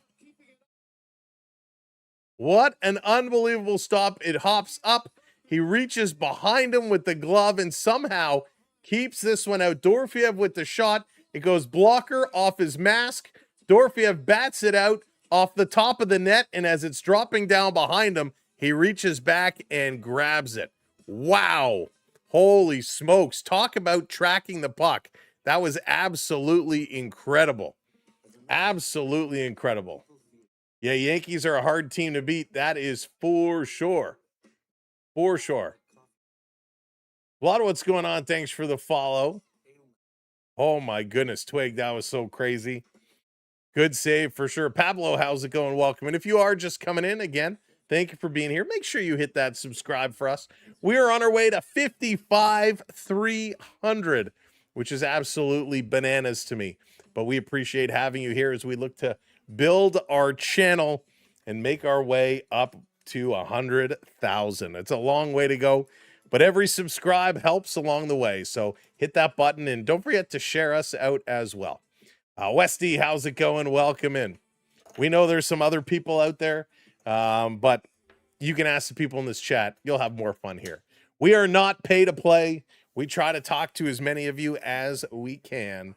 What an unbelievable stop. It hops up. He reaches behind him with the glove and somehow keeps this one out. Dorofeyev with the shot. It goes blocker off his mask. Dorofeyev bats it out. off the top of the net, and as it's dropping down behind him, he reaches back and grabs it. Wow. Holy smokes. Talk about tracking the puck. That was absolutely incredible. Absolutely incredible. Yeah, Yankees are a hard team to beat. That is for sure. For sure. A lot of what's going on. Thanks for the follow. Oh my goodness, Twig, that was so crazy. Good save for sure. Pablo, how's it going? Welcome. And if you are just coming in again, thank you for being here. Make sure you hit that subscribe for us. We are on our way to 55,300, which is absolutely bananas to me. But we appreciate having you here as we look to build our channel and make our way up to 100,000. It's a long way to go, but every subscribe helps along the way. So hit that button and don't forget to share us out as well. Westy, how's it going? Welcome in. We know there's some other people out there, but you can ask the people in this chat. You'll have more fun here. We are not pay to play. We try to talk to as many of you as we can,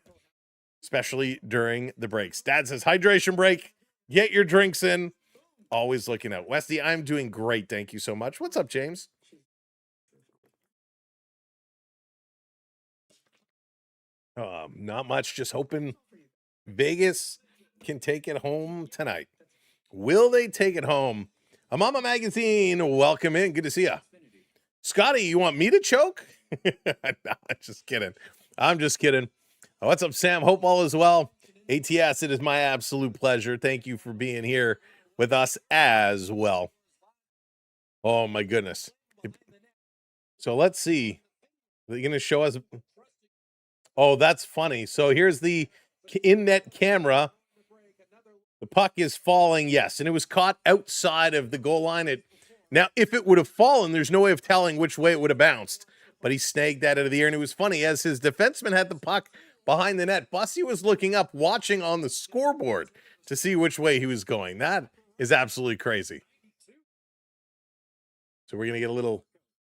especially during the breaks. Dad says, hydration break. Get your drinks in. Always looking out. Westy, I'm doing great. Thank you so much. What's up, James? Not much. Just hoping Vegas can take it home tonight. Will they take it home? Mama Magazine, welcome in. Good to see you. Scotty, you want me to choke? No, just kidding. I'm just kidding. What's up, Sam? Hope all is well. ATS, it is my absolute pleasure. Thank you for being here with us as well. Oh, my goodness. So let's see. Are they going to show us? Oh, that's funny. So here's the in-net camera. The puck is falling, yes, and it was caught outside of the goal line. Now, if it would have fallen, there's no way of telling which way it would have bounced, but he snagged that out of the air, and it was funny. As his defenseman had the puck behind the net, Bussy was looking up, watching on the scoreboard to see which way he was going. That is absolutely crazy. So we're going to get a little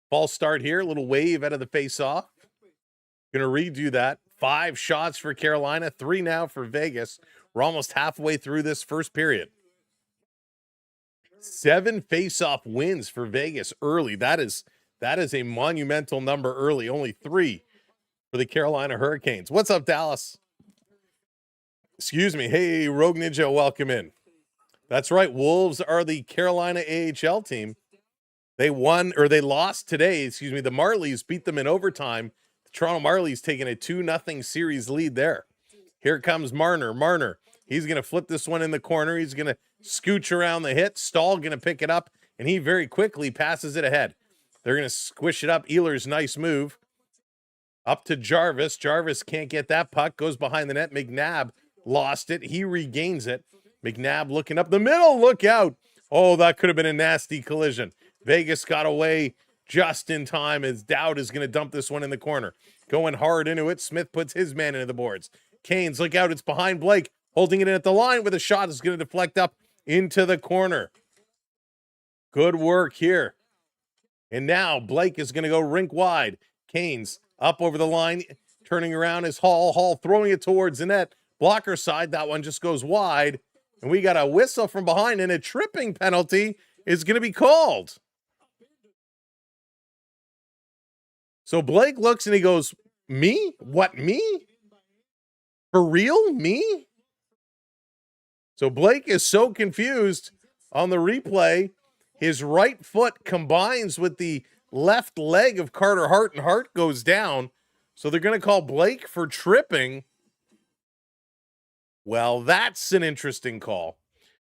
false start here, a little wave out of the face-off. Going to redo that. 5 shots for Carolina, 3 now for Vegas. We're almost halfway through this first period. 7 face-off wins for Vegas early. That is a monumental number early. Only 3 for the Carolina Hurricanes. What's up, Dallas? Excuse me. Hey, Rogue Ninja, welcome in. That's right. Wolves are the Carolina AHL team. They lost today. Excuse me. The Marlies beat them in overtime. The Toronto Marlies taking a 2-0 series lead there. Here comes Marner. Marner. He's going to flip this one in the corner. He's going to scooch around the hit. Stahl going to pick it up, and he very quickly passes it ahead. They're going to squish it up. Ehlers, nice move. Up to Jarvis. Jarvis can't get that puck. Goes behind the net. McNabb lost it. He regains it. McNabb looking up the middle. Look out. Oh, that could have been a nasty collision. Vegas got away just in time as Dowd is going to dump this one in the corner. Going hard into it. Smith puts his man into the boards. Canes, look out. It's behind Blake. Holding it in at the line with a shot is going to deflect up into the corner. Good work here. And now Blake is going to go rink wide. Canes up over the line. Turning around is Hall. Hall throwing it towards the net. Blocker side. That one just goes wide. And we got a whistle from behind, and a tripping penalty is going to be called. So Blake looks and he goes, me? What, me? For real? Me? So Blake is so confused on the replay. His right foot combines with the left leg of Carter Hart, and Hart goes down. So they're going to call Blake for tripping. Well, that's an interesting call.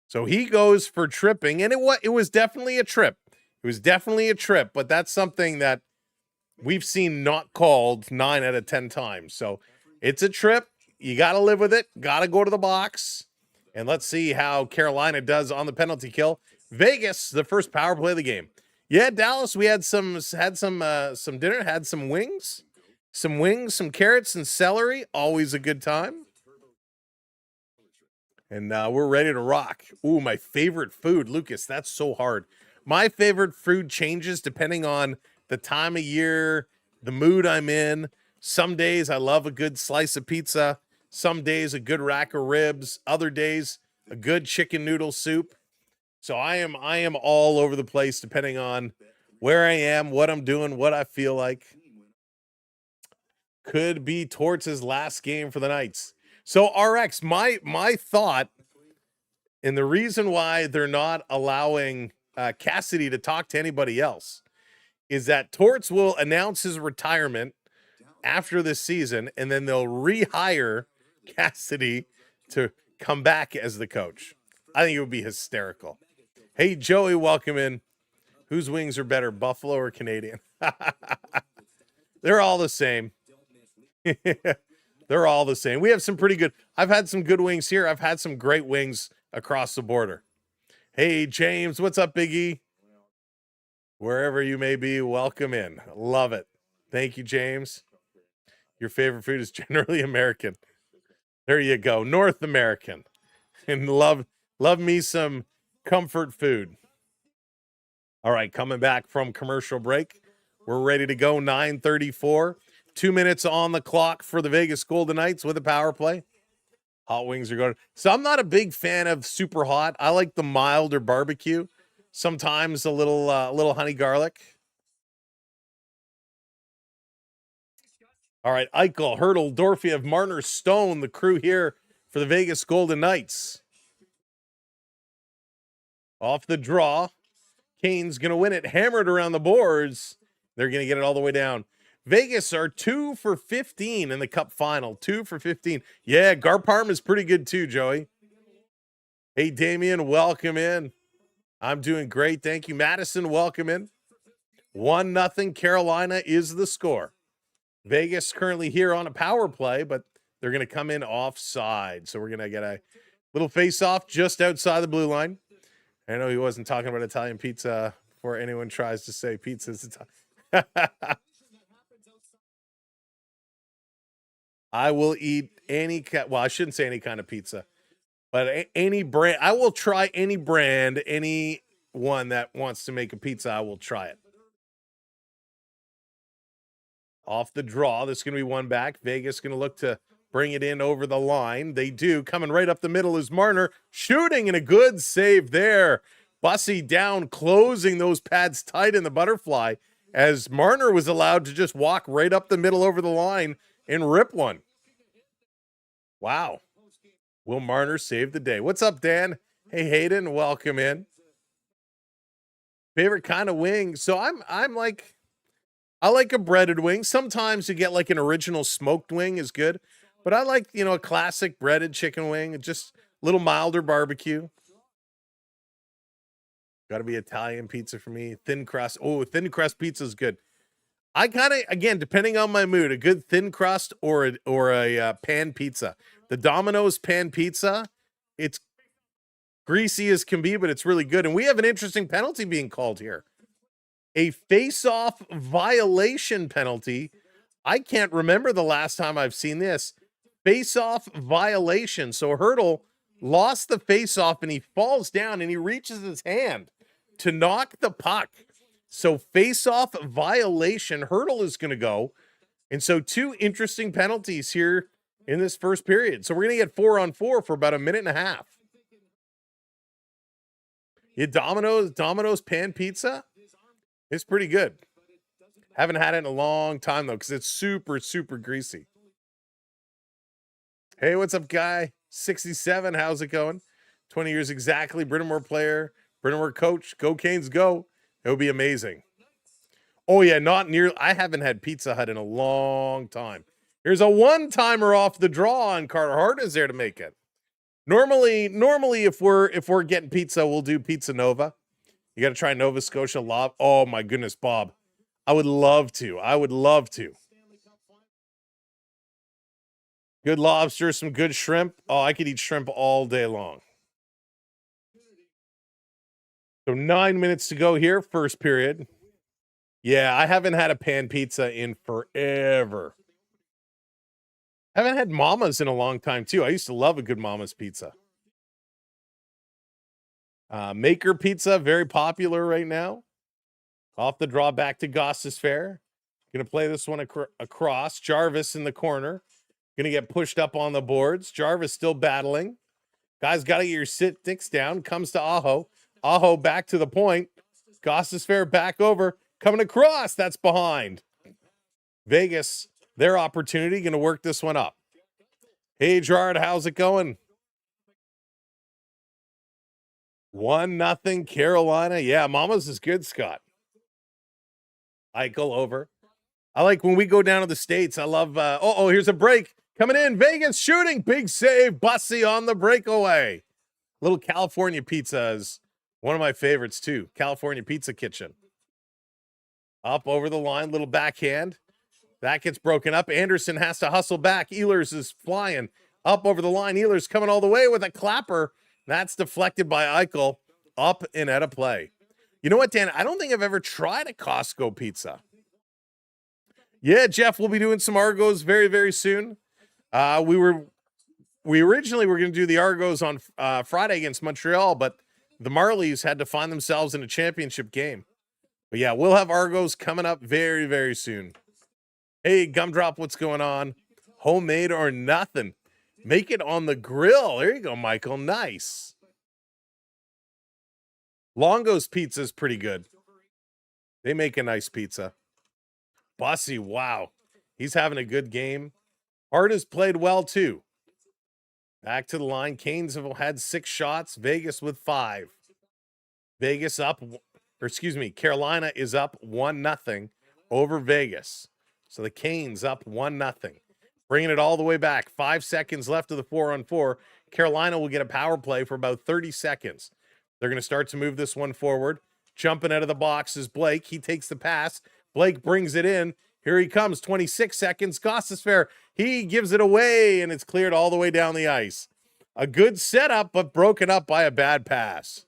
So he goes for tripping, and it was definitely a trip. It was definitely a trip, but that's something that we've seen not called 9 out of 10 times. So it's a trip. You got to live with it. Got to go to the box. And let's see how Carolina does on the penalty kill. Vegas, the first power play of the game. Yeah, Dallas, we had some dinner, had some wings, some carrots and celery. Always a good time. And we're ready to rock. Ooh, my favorite food. Lucas, that's so hard. My favorite food changes depending on the time of year, the mood I'm in. Some days I love a good slice of pizza. Some days a good rack of ribs. Other days a good chicken noodle soup. So I am all over the place depending on where I am, what I'm doing, what I feel like. Could be Torts' last game for the Knights. So RX, my thought, and the reason why they're not allowing Cassidy to talk to anybody else is that Torts will announce his retirement after this season, and then they'll rehire Cassidy to come back as the coach. I think it would be hysterical. Hey, Joey, welcome in. Whose wings are better, Buffalo or Canadian? They're all the same. They're all the same. We have some pretty good. I've had some good wings here. I've had some great wings across the border. Hey, James, what's up, Biggie? Wherever you may be, welcome in. Love it. Thank you, James. Your favorite food is generally American. There you go. North American. And love me some comfort food. All right, coming back from commercial break. We're ready to go. 9:34. 2 minutes on the clock for the Vegas Golden Knights with a power play. Hot wings are going. So I'm not a big fan of super hot. I like the milder barbecue. Sometimes a little honey garlic. All right, Eichel, Hurdle, Dorfiev, Marner, Stone, the crew here for the Vegas Golden Knights. Off the draw. Kane's going to win it. Hammered around the boards. They're going to get it all the way down. Vegas are 2 for 15 in the Cup final. 2 for 15. Yeah, Garparm is pretty good too, Joey. Hey, Damian, welcome in. I'm doing great. Thank you. Madison, welcome in. 1-0. Carolina is the score. Vegas currently here on a power play, but they're going to come in offside. So we're going to get a little face-off just outside the blue line. I know he wasn't talking about Italian pizza before anyone tries to say pizza is Italian. I will eat any well, I shouldn't say any kind of pizza, but any brand. I will try any brand, any one that wants to make a pizza, I will try it. Off the draw, this is going to be one back. Vegas going to look to bring it in over the line. They do. Coming right up the middle is Marner, shooting, and a good save there. Bussy down, closing those pads tight in the butterfly, as Marner was allowed to just walk right up the middle over the line and rip one. Wow. Will Marner save the day? What's up, Dan? Hey, Hayden, welcome in. Favorite kind of wing? So I'm like, I like a breaded wing. Sometimes you get like an original smoked wing is good, but I like, a classic breaded chicken wing, just a little milder barbecue. Got to be Italian pizza for me. Thin crust. Oh, thin crust pizza is good. I kind of, again, depending on my mood, a good thin crust or a pan pizza. The Domino's pan pizza, it's greasy as can be, but it's really good. And we have an interesting penalty being called here. A face-off violation penalty. I can't remember the last time I've seen this. Face-off violation. So Hurdle lost the face-off and he falls down and he reaches his hand to knock the puck. So face-off violation, Hurdle is going to go. And so 2 interesting penalties here in this first period. So we're going to get 4-on-4 for about a minute and a half. Yeah, Domino's pan pizza, it's pretty good. Haven't had it in a long time, though, because it's super, super greasy. Hey, what's up, guy? 67, how's it going? 20 years exactly, Britomore player, Britomore coach, go Canes, go. It would be amazing. Oh, yeah, not near. I haven't had Pizza Hut in a long time. Here's a one-timer off the draw, and Carter Hart is there to make it. Normally, if we're getting pizza, we'll do Pizza Nova. You got to try Nova Scotia Lob. Oh, my goodness, Bob. I would love to. Good lobster, some good shrimp. Oh, I could eat shrimp all day long. So 9 minutes to go here, first period. Yeah, I haven't had a pan pizza in forever. I haven't had Mama's in a long time, too. I used to love a good Mama's pizza. Maker Pizza, very popular right now. Off the draw, back to Goss's Fair. Going to play this one across. Jarvis in the corner. Going to get pushed up on the boards. Jarvis still battling. Guys, got to get your sticks down. Comes to Aho. Aho back to the point. Gostisbehere back over. Coming across. That's behind. Vegas, their opportunity. Going to work this one up. Hey, Gerard, how's it going? 1-0 Carolina. Yeah, Mama's is good, Scott. Eichel over. I like when we go down to the States. I love, here's a break. Coming in, Vegas shooting. Big save. Bussy on the breakaway. Little California pizza is one of my favorites, too. California Pizza Kitchen. Up over the line, little backhand. That gets broken up. Anderson has to hustle back. Ehlers is flying up over the line. Ehlers coming all the way with a clapper. That's deflected by Eichel. Up and out of play. You know what, Dan? I don't think I've ever tried a Costco pizza. Yeah, Jeff, we'll be doing some Argos very, very soon. We originally were going to do the Argos on Friday against Montreal, but the Marlies had to find themselves in a championship game. But yeah, we'll have Argos coming up very, very soon. Hey, Gumdrop, what's going on? Homemade or nothing. Make it on the grill. There you go, Michael. Nice. Longo's pizza is pretty good. They make a nice pizza. Bussy, wow. He's having a good game. Hart has played well, too. Back to the line. Canes have had 6 shots. Vegas with 5. Carolina is up 1-0 over Vegas. So the Canes up 1-0. Bringing it all the way back. 5 seconds left of the 4-on-4. Carolina will get a power play for about 30 seconds. They're going to start to move this one forward. Jumping out of the box is Blake. He takes the pass. Blake brings it in. Here he comes. 26 seconds. Gostisbehere. He gives it away, and it's cleared all the way down the ice. A good setup, but broken up by a bad pass.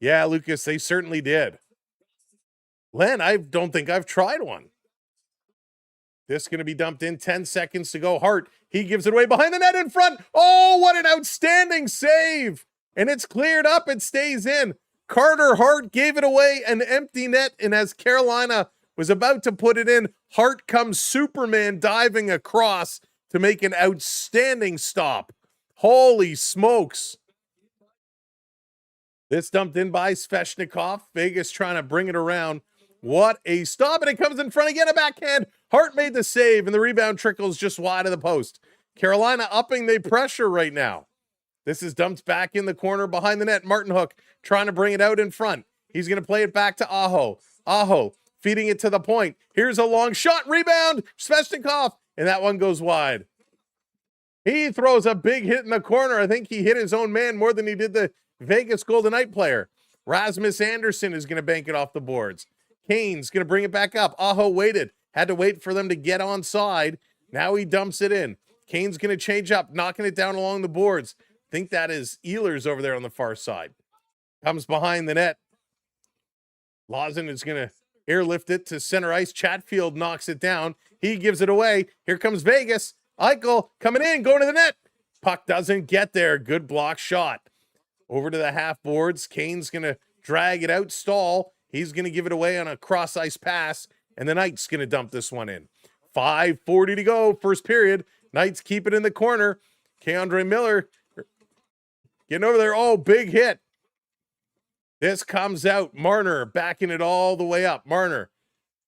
Yeah, Lucas, they certainly did. Len, I don't think I've tried one. This is going to be dumped in. 10 seconds to go. Hart, he gives it away behind the net in front. Oh, what an outstanding save. And it's cleared up. It stays in. Carter Hart gave it away, an empty net. And as Carolina was about to put it in, Hart comes Superman diving across to make an outstanding stop. Holy smokes. This dumped in by Svechnikov. Vegas trying to bring it around. What a stop. And it comes in front again, a backhand. Hart made the save, and the rebound trickles just wide of the post. Carolina upping the pressure right now. This is dumped back in the corner behind the net. Martin Hook trying to bring it out in front. He's going to play it back to Aho. Aho feeding it to the point. Here's a long shot. Rebound. Svechnikov. And that one goes wide. He throws a big hit in the corner. I think he hit his own man more than he did the Vegas Golden Knight player. Rasmus Anderson is going to bank it off the boards. Kane's going to bring it back up. Aho waited. Had to wait for them to get onside. Now he dumps it in. Kane's going to change up, knocking it down along the boards. Think that is Ehlers over there on the far side. Comes behind the net. Lawson is going to airlift it to center ice. Chatfield knocks it down. He gives it away. Here comes Vegas. Eichel coming in, going to the net. Puck doesn't get there. Good block shot. Over to the half boards. Kane's going to drag it out, stall. He's going to give it away on a cross ice pass, and the Knights going to dump this one in. 5:40 to go, first period. Knights keep it in the corner. Keandre Miller getting over there. Oh, big hit. This comes out. Marner backing it all the way up. Marner,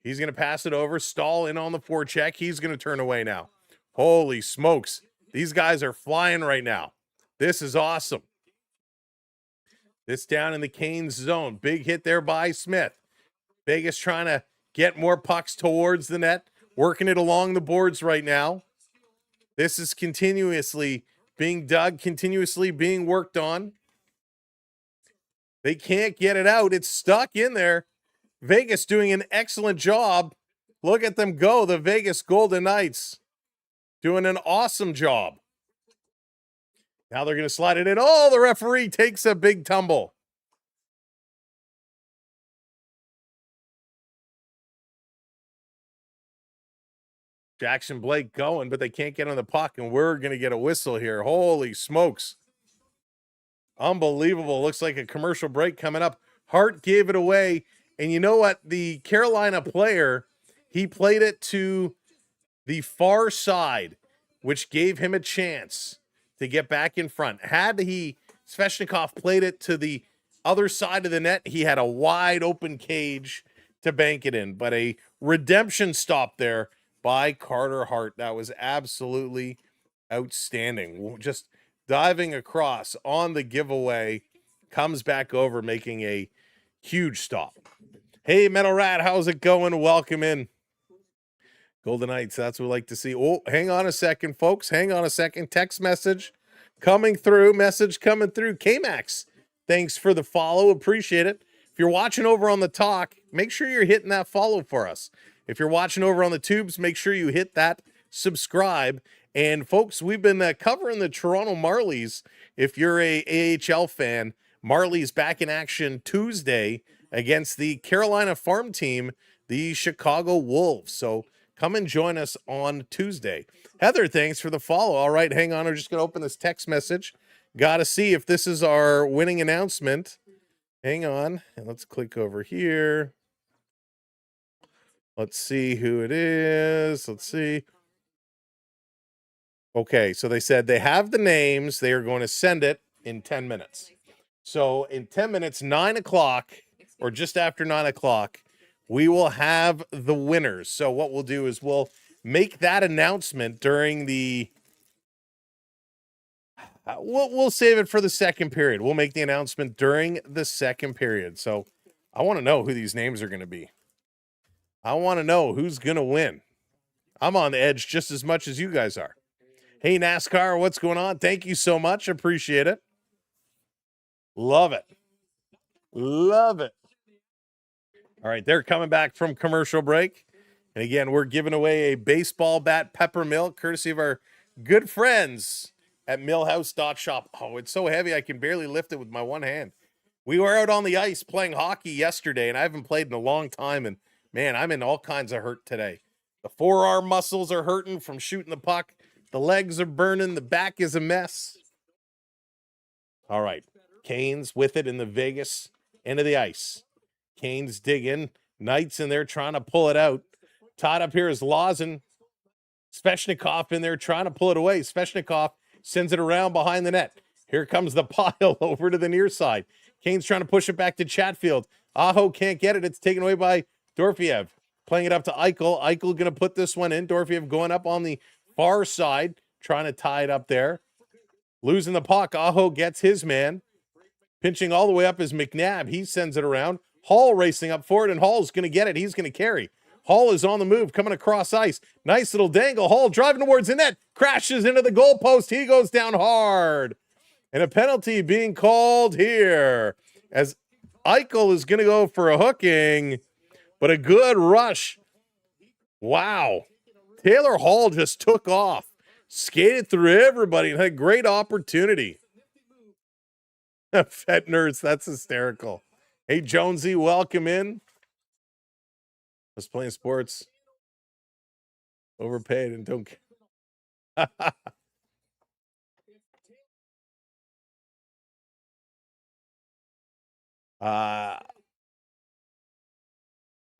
he's going to pass it over. Stahl in on the forecheck. He's going to turn away now. Holy smokes. These guys are flying right now. This is awesome. This down in the Canes zone. Big hit there by Smith. Vegas trying to get more pucks towards the net. Working it along the boards right now. This is continuously being dug, continuously being worked on. They can't get it out. It's stuck in there. Vegas doing an excellent job. Look at them go. The Vegas Golden Knights doing an awesome job. Now they're going to slide it in. Oh, the referee takes a big tumble. Jackson Blake going, but they can't get on the puck, and we're going to get a whistle here. Holy smokes. Unbelievable. Looks like a commercial break coming up. Hart gave it away, and you know what? The Carolina player, he played it to the far side, which gave him a chance to get back in front. Had Svechnikov played it to the other side of the net, he had a wide open cage to bank it in. But a redemption stop there by Carter Hart. That was absolutely outstanding. Just diving across on the giveaway, comes back over, making a huge stop. Hey, Metal Rat, how's it going? Welcome in. Golden Knights, that's what we like to see. Oh, hang on a second, folks. Hang on a second. Text message coming through. Message coming through. K-Max, thanks for the follow. Appreciate it. If you're watching over on the talk, make sure you're hitting that follow for us. If you're watching over on the tubes, make sure you hit that subscribe. And, folks, we've been covering the Toronto Marlies. If you're a AHL fan, Marlies back in action Tuesday against the Carolina farm team, the Chicago Wolves. So come and join us on Tuesday. Heather, thanks for the follow. All right, hang on. I'm just going to open this text message. Got to see if this is our winning announcement. Hang on. And let's click over here. Let's see who it is. Let's see. Okay, so they said they have the names. They are going to send it in 10 minutes. So in 10 minutes, 9 o'clock, or just after 9 o'clock, we will have the winners. So what we'll do is we'll make that announcement during the we'll save it for the second period. We'll make the announcement during the second period. So I want to know who these names are going to be. I want to know who's going to win. I'm on the edge just as much as you guys are. Hey, NASCAR, what's going on? Thank you so much. Appreciate it. Love it. Love it. All right, they're coming back from commercial break. And again, we're giving away a baseball bat peppermilk courtesy of our good friends at millhouse.shop. Oh, it's so heavy I can barely lift it with my one hand. We were out on the ice playing hockey yesterday, and I haven't played in a long time. And, man, I'm in all kinds of hurt today. The forearm muscles are hurting from shooting the puck. The legs are burning. The back is a mess. All right, Canes with it in the Vegas end of the ice. Canes dig in. Knights in there trying to pull it out. Tied up here is Lawson. Svechnikov in there trying to pull it away. Svechnikov sends it around behind the net. Here comes the pile over to the near side. Canes trying to push it back to Chatfield. Aho can't get it. It's taken away by Dorofeev. Playing it up to Eichel. Eichel going to put this one in. Dorofeev going up on the far side. Trying to tie it up there. Losing the puck. Aho gets his man. Pinching all the way up is McNabb. He sends it around. Hall racing up for it, and Hall's going to get it. He's going to carry. Hall is on the move, coming across ice. Nice little dangle. Hall driving towards the net. Crashes into the goalpost. He goes down hard. And a penalty being called here as Eichel is going to go for a hooking, but a good rush. Wow. Taylor Hall just took off, skated through everybody, and had a great opportunity. Fat nerds, that's hysterical. Hey, Jonesy, welcome in. Was playing sports. Overpaid and don't care.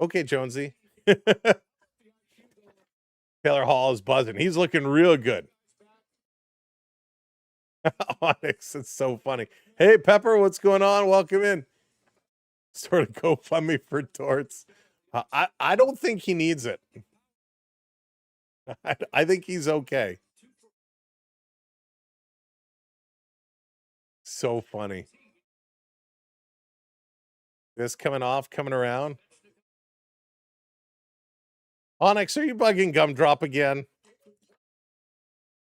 Okay, Jonesy. Taylor Hall is buzzing. He's looking real good. Onyx, it's so funny. Hey, Pepper, what's going on? Welcome in. Sort of GoFundMe for Torts. I don't think he needs it. I think he's okay. So funny. This coming off, coming around. Onyx, are you bugging Gumdrop again?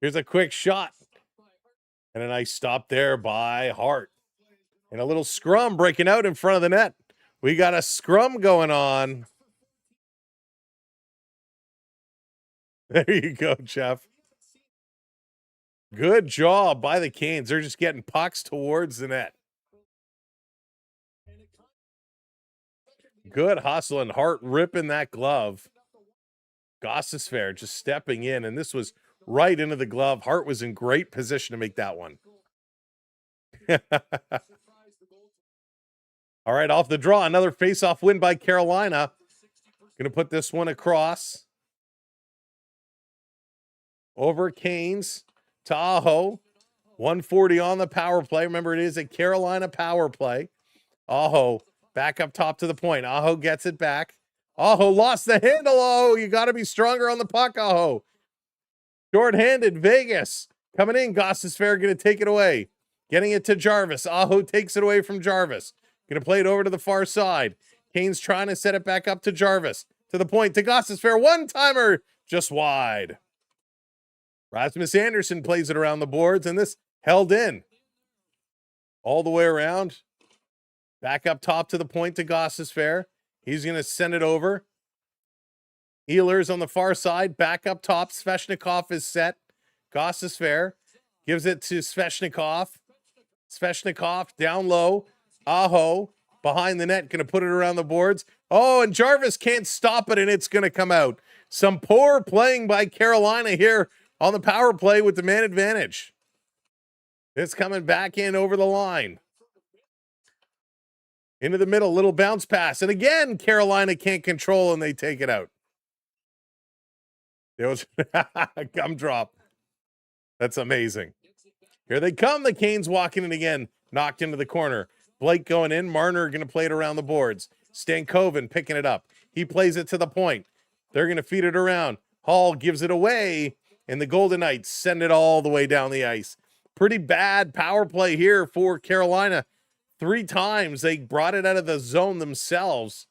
Here's a quick shot. And a nice stop there by Hart. And a little scrum breaking out in front of the net. We got a scrum going on. There you go, Jeff. Good job by the Canes. They're just getting pucks towards the net. Good hustle, and Hart ripping that glove. Gossesfair just stepping in, and this was right into the glove. Hart was in great position to make that one. All right, off the draw. Another face-off win by Carolina. Going to put this one across. Over Canes. Tahoe. 140 on the power play. Remember, it is a Carolina power play. Aho, back up top to the point. Aho gets it back. Aho lost the handle. Oh, you got to be stronger on the puck, Aho. Short-handed, Vegas. Coming in, Gostisbehere going to take it away. Getting it to Jarvis. Aho takes it away from Jarvis. Going to play it over to the far side. Canes trying to set it back up to Jarvis. To the point, to Gostisbehere. One-timer, just wide. Rasmus Anderson plays it around the boards, and this held in. All the way around. Back up top to the point to Gostisbehere. He's going to send it over. Ehlers on the far side. Back up top. Svechnikov is set. Gostisbehere gives it to Svechnikov. Svechnikov down low. Aho behind the net. Going to put it around the boards. Oh, and Jarvis can't stop it, and it's going to come out. Some poor playing by Carolina here on the power play with the man advantage. It's coming back in over the line. Into the middle, little bounce pass. And again, Carolina can't control, and they take it out. It was gum drop. That's amazing. Here they come. The Canes walking in again. Knocked into the corner. Blake going in. Marner going to play it around the boards. Stankoven picking it up. He plays it to the point. They're going to feed it around. Hall gives it away. And the Golden Knights send it all the way down the ice. Pretty bad power play here for Carolina. 3 times they brought it out of the zone themselves.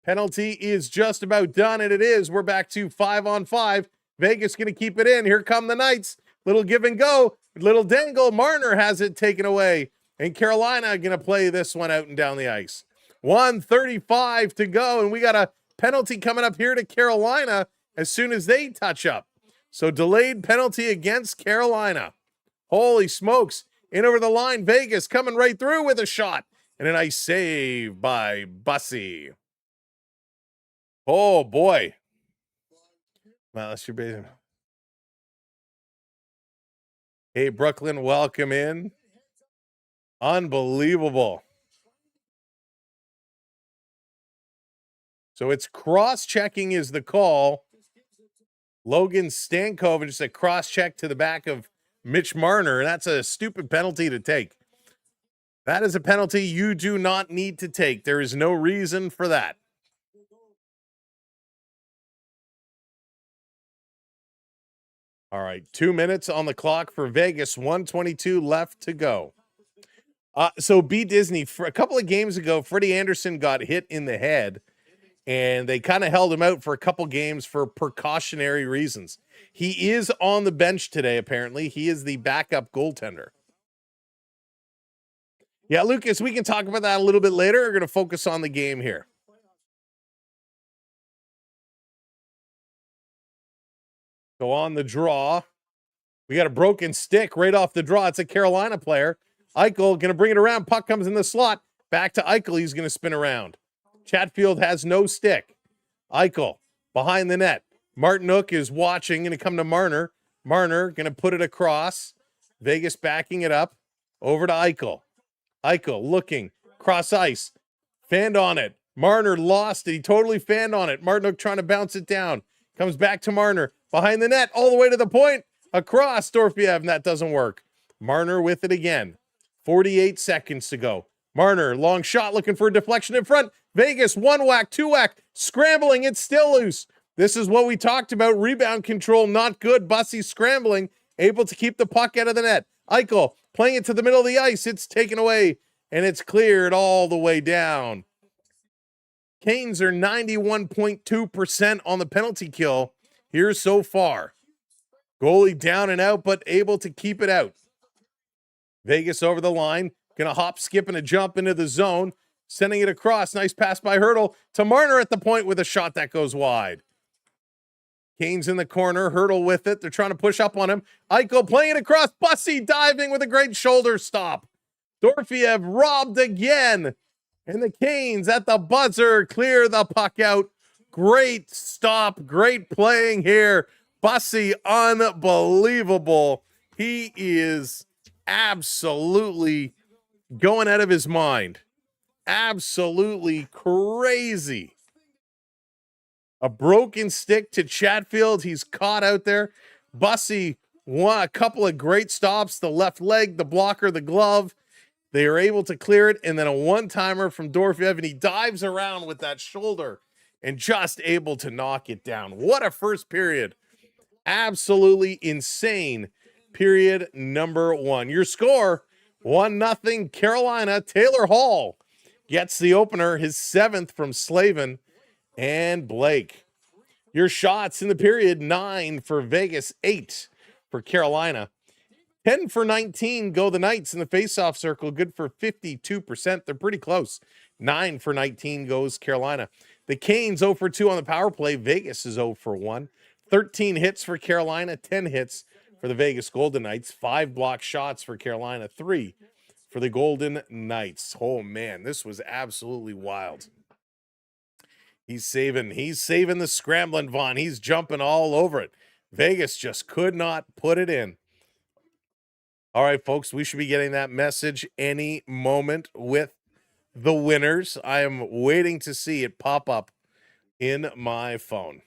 Penalty is just about done, and it is. We're back to 5-on-5. Vegas going to keep it in. Here come the Knights. Little give and go. Little dangle. Marner has it taken away. And Carolina going to play this one out and down the ice. 1:35 to go, and we got a penalty coming up here to Carolina as soon as they touch up. So delayed penalty against Carolina. Holy smokes. In over the line, Vegas coming right through with a shot. And a nice save by Bussy. Oh, boy. Well, that's your base. Hey, Brooklyn, welcome in. Unbelievable. So it's cross-checking is the call. Logan Stankoven just a cross-check to the back of Mitch Marner. That's a stupid penalty to take. That is a penalty you do not need to take. There is no reason for that. All right, 2 minutes on the clock for Vegas. 1:22 left to go. So B. Disney, for a couple of games ago, Freddie Anderson got hit in the head, and they kind of held him out for a couple games for precautionary reasons. He is on the bench today, apparently. He is the backup goaltender. Yeah, Lucas, we can talk about that a little bit later. We're going to focus on the game here. So on the draw, we got a broken stick right off the draw. It's a Carolina player. Eichel going to bring it around. Puck comes in the slot. Back to Eichel. He's going to spin around. Chatfield has no stick. Eichel behind the net. Martinook is watching. Going to come to Marner. Marner going to put it across. Vegas backing it up. Over to Eichel. Eichel looking. Cross ice. Fanned on it. Marner lost it. He totally fanned on it. Martinook trying to bounce it down. Comes back to Marner. Behind the net. All the way to the point. Across Dorfiev. And that doesn't work. Marner with it again. 48 seconds to go. Marner, long shot, looking for a deflection in front. Vegas, 1 whack, 2 whack, scrambling, it's still loose. This is what we talked about. Rebound control, not good. Bussy scrambling, able to keep the puck out of the net. Eichel, playing it to the middle of the ice. It's taken away, and it's cleared all the way down. Canes are 91.2% on the penalty kill here so far. Goalie down and out, but able to keep it out. Vegas over the line. Going to hop, skip, and a jump into the zone. Sending it across. Nice pass by Hurdle to Marner at the point with a shot that goes wide. Canes in the corner. Hurdle with it. They're trying to push up on him. Eichel playing it across. Bussy diving with a great shoulder stop. Dorfiev robbed again. And the Canes at the buzzer clear the puck out. Great stop. Great playing here. Bussy, unbelievable. He is absolutely going out of his mind. Absolutely crazy. A broken stick to Chatfield. He's caught out there. Bussy A couple of great stops, the left leg, the blocker, the glove. They are able to clear it, and then a one-timer from Dorfiev, and he dives around with that shoulder and just able to knock it down. What a first period. Absolutely insane period number one. Your score, 1-0 Carolina. Taylor Hall gets the opener, his 7th from Slavin and Blake. Your shots in the period, 9 for Vegas, 8 for Carolina. 10 for 19 go the Knights in the faceoff circle, good for 52%. They're pretty close. 9 for 19 goes Carolina. The Canes 0 for 2 on the power play. Vegas is 0 for 1. 13 hits for Carolina, 10 hits for the Vegas Golden Knights. 5 block shots for Carolina, 3 for the Golden Knights. Oh, man, this was absolutely wild. He's saving the scrambling Vaughn. He's jumping all over it. Vegas just could not put it in. All right, folks, we should be getting that message any moment with the winners. I am waiting to see it pop up in my phone.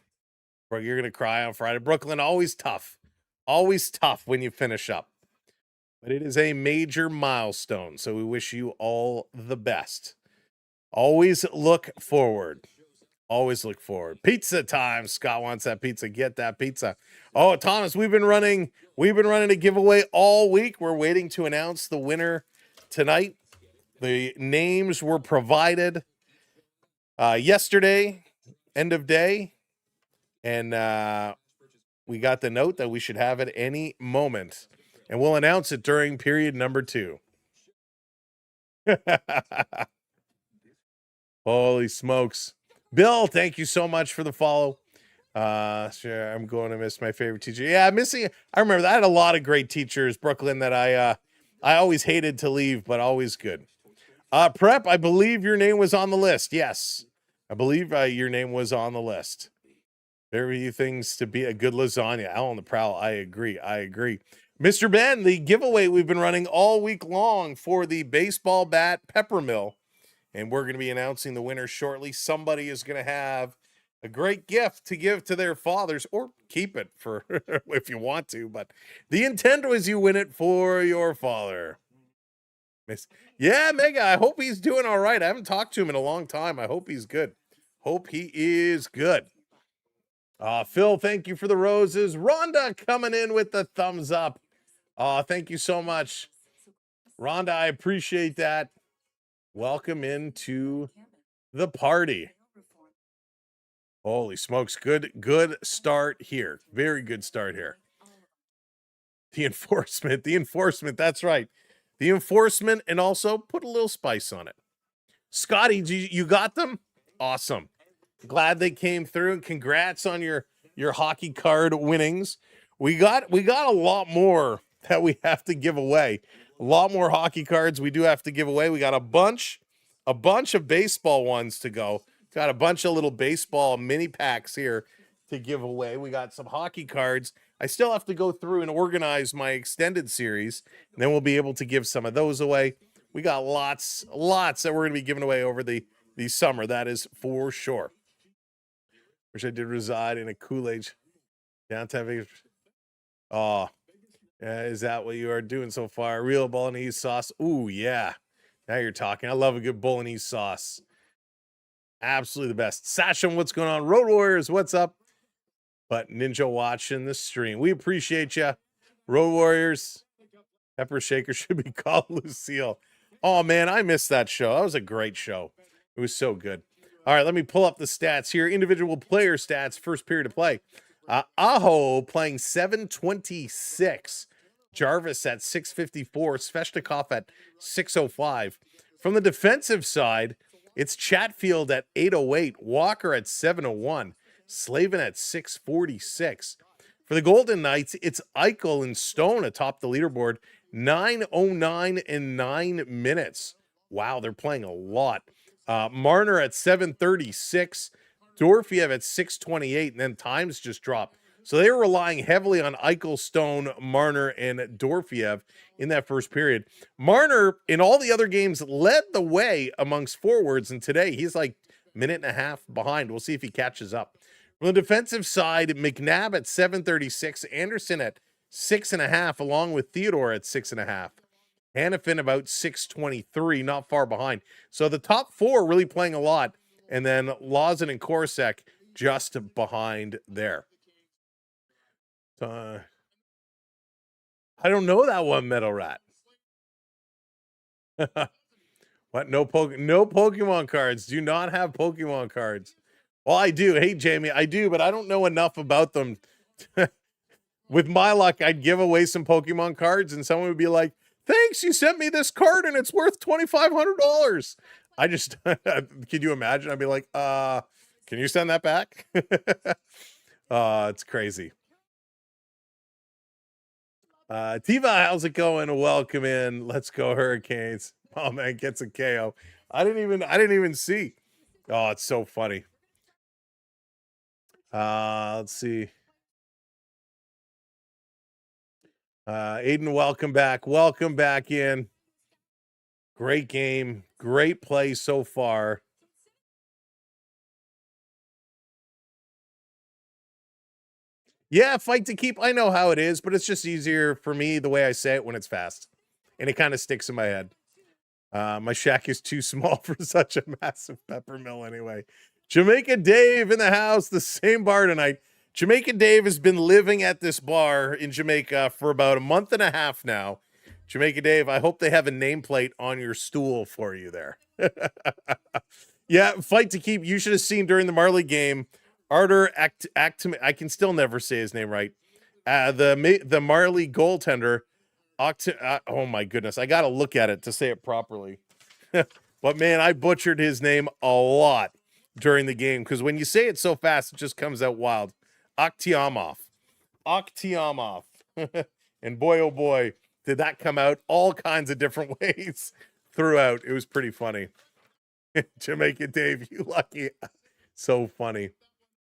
Bro, you're going to cry on Friday. Brooklyn, always tough. Always tough when you finish up. But it is a major milestone, so we wish you all the best. Always look forward. Always look forward. Pizza time. Scott wants that pizza. Get that pizza. Oh, Thomas, we've been running a giveaway all week. We're waiting to announce the winner tonight. The names were provided yesterday, end of day, and we got the note that we should have it any moment, and we'll announce it during period number 2. Holy smokes. Bill, thank you so much for the follow. Sure, I'm going to miss my favorite teacher. Yeah, I remember that. I had a lot of great teachers, Brooklyn, that I always hated to leave, but always good. Prep, I believe your name was on the list. Yes, I believe your name was on the list. Very few things to be a good lasagna. Al on the prowl. I agree. Mr. Ben, the giveaway we've been running all week long for the baseball bat peppermill. And we're going to be announcing the winner shortly. Somebody is going to have a great gift to give to their fathers, or keep it for if you want to. But the intent was you win it for your father. Yeah, Mega, I hope he's doing all right. I haven't talked to him in a long time. I hope he's good. Hope he is good. Phil, thank you for the roses. Rhonda coming in with the thumbs up. Thank you so much. Rhonda, I appreciate that. Welcome into the party. Holy smokes. Good start here. Very good start here. The enforcement. That's right. The enforcement, and also put a little spice on it. Scotty, you got them? Awesome. Glad they came through, and congrats on your hockey card winnings. We got a lot more that we have to give away. A lot more hockey cards we do have to give away. We got a bunch of baseball ones to go. Got a bunch of little baseball mini packs here to give away. We got some hockey cards. I still have to go through and organize my extended series, and then we'll be able to give some of those away. We got lots that we're going to be giving away over the summer. That is for sure. Wish I did reside in a Kool-Aid downtown. Oh, is that what you are doing so far? Real bolognese sauce. Ooh, yeah. Now you're talking. I love a good bolognese sauce. Absolutely the best. Sasham, what's going on? Road Warriors, what's up? But Ninja watching the stream. We appreciate you. Road Warriors. Pepper Shaker should be called Lucille. Oh, man, I missed that show. That was a great show. It was so good. All right, let me pull up the stats here. Individual player stats, first period of play. Aho playing 726. Jarvis at 654. Sveshnikov at 605. From the defensive side, it's Chatfield at 808. Walker at 701. Slavin at 646. For the Golden Knights, it's Eichel and Stone atop the leaderboard. 9:09 in 9 minutes. Wow, they're playing a lot. Marner at 736. Dorfiev at 628, and then times just dropped. So they were relying heavily on Eichel, Stone, Marner, and Dorfiev in that first period. Marner, in all the other games, led the way amongst forwards, and today he's like a minute and a half behind. We'll see if he catches up. From the defensive side, McNabb at 736, Anderson at 6.5, along with Theodore at 6.5. Hannafin about 623, not far behind. So the top four really playing a lot, and then Lawson and Korosek just behind there. I don't know that one, Metal Rat. What? No Pokemon cards. Do not have Pokemon cards. Well, I do. Hey, Jamie, I do, but I don't know enough about them. With my luck, I'd give away some Pokemon cards, and someone would be like, "Thanks, you sent me this card, and it's worth $2,500." I just, could you imagine? I'd be like, can you send that back? It's crazy. Tiva, how's it going? Welcome in. Let's go Hurricanes. Oh man, gets a KO. I didn't even see. Oh, it's so funny. Let's see. Aiden, welcome back. Welcome back in. Great game. Great play so far. Yeah, fight to keep. I know how it is, but it's just easier for me the way I say it when it's fast. And it kind of sticks in my head. My shack is too small for such a massive pepper mill anyway. Jamaica Dave in the house, the same bar tonight. Jamaica Dave has been living at this bar in Jamaica for about a month and a half now. Jamaica Dave, I hope they have a nameplate on your stool for you there. Yeah, fight to keep. You should have seen during the Marley game, Artur I can still never say his name right. The Marley goaltender, oh my goodness, I got to look at it to say it properly. But man, I butchered his name a lot during the game because when you say it so fast, it just comes out wild. Akhtiamov. And boy, oh boy, did that come out all kinds of different ways throughout. It was pretty funny. Jamaica Dave, you lucky. So funny.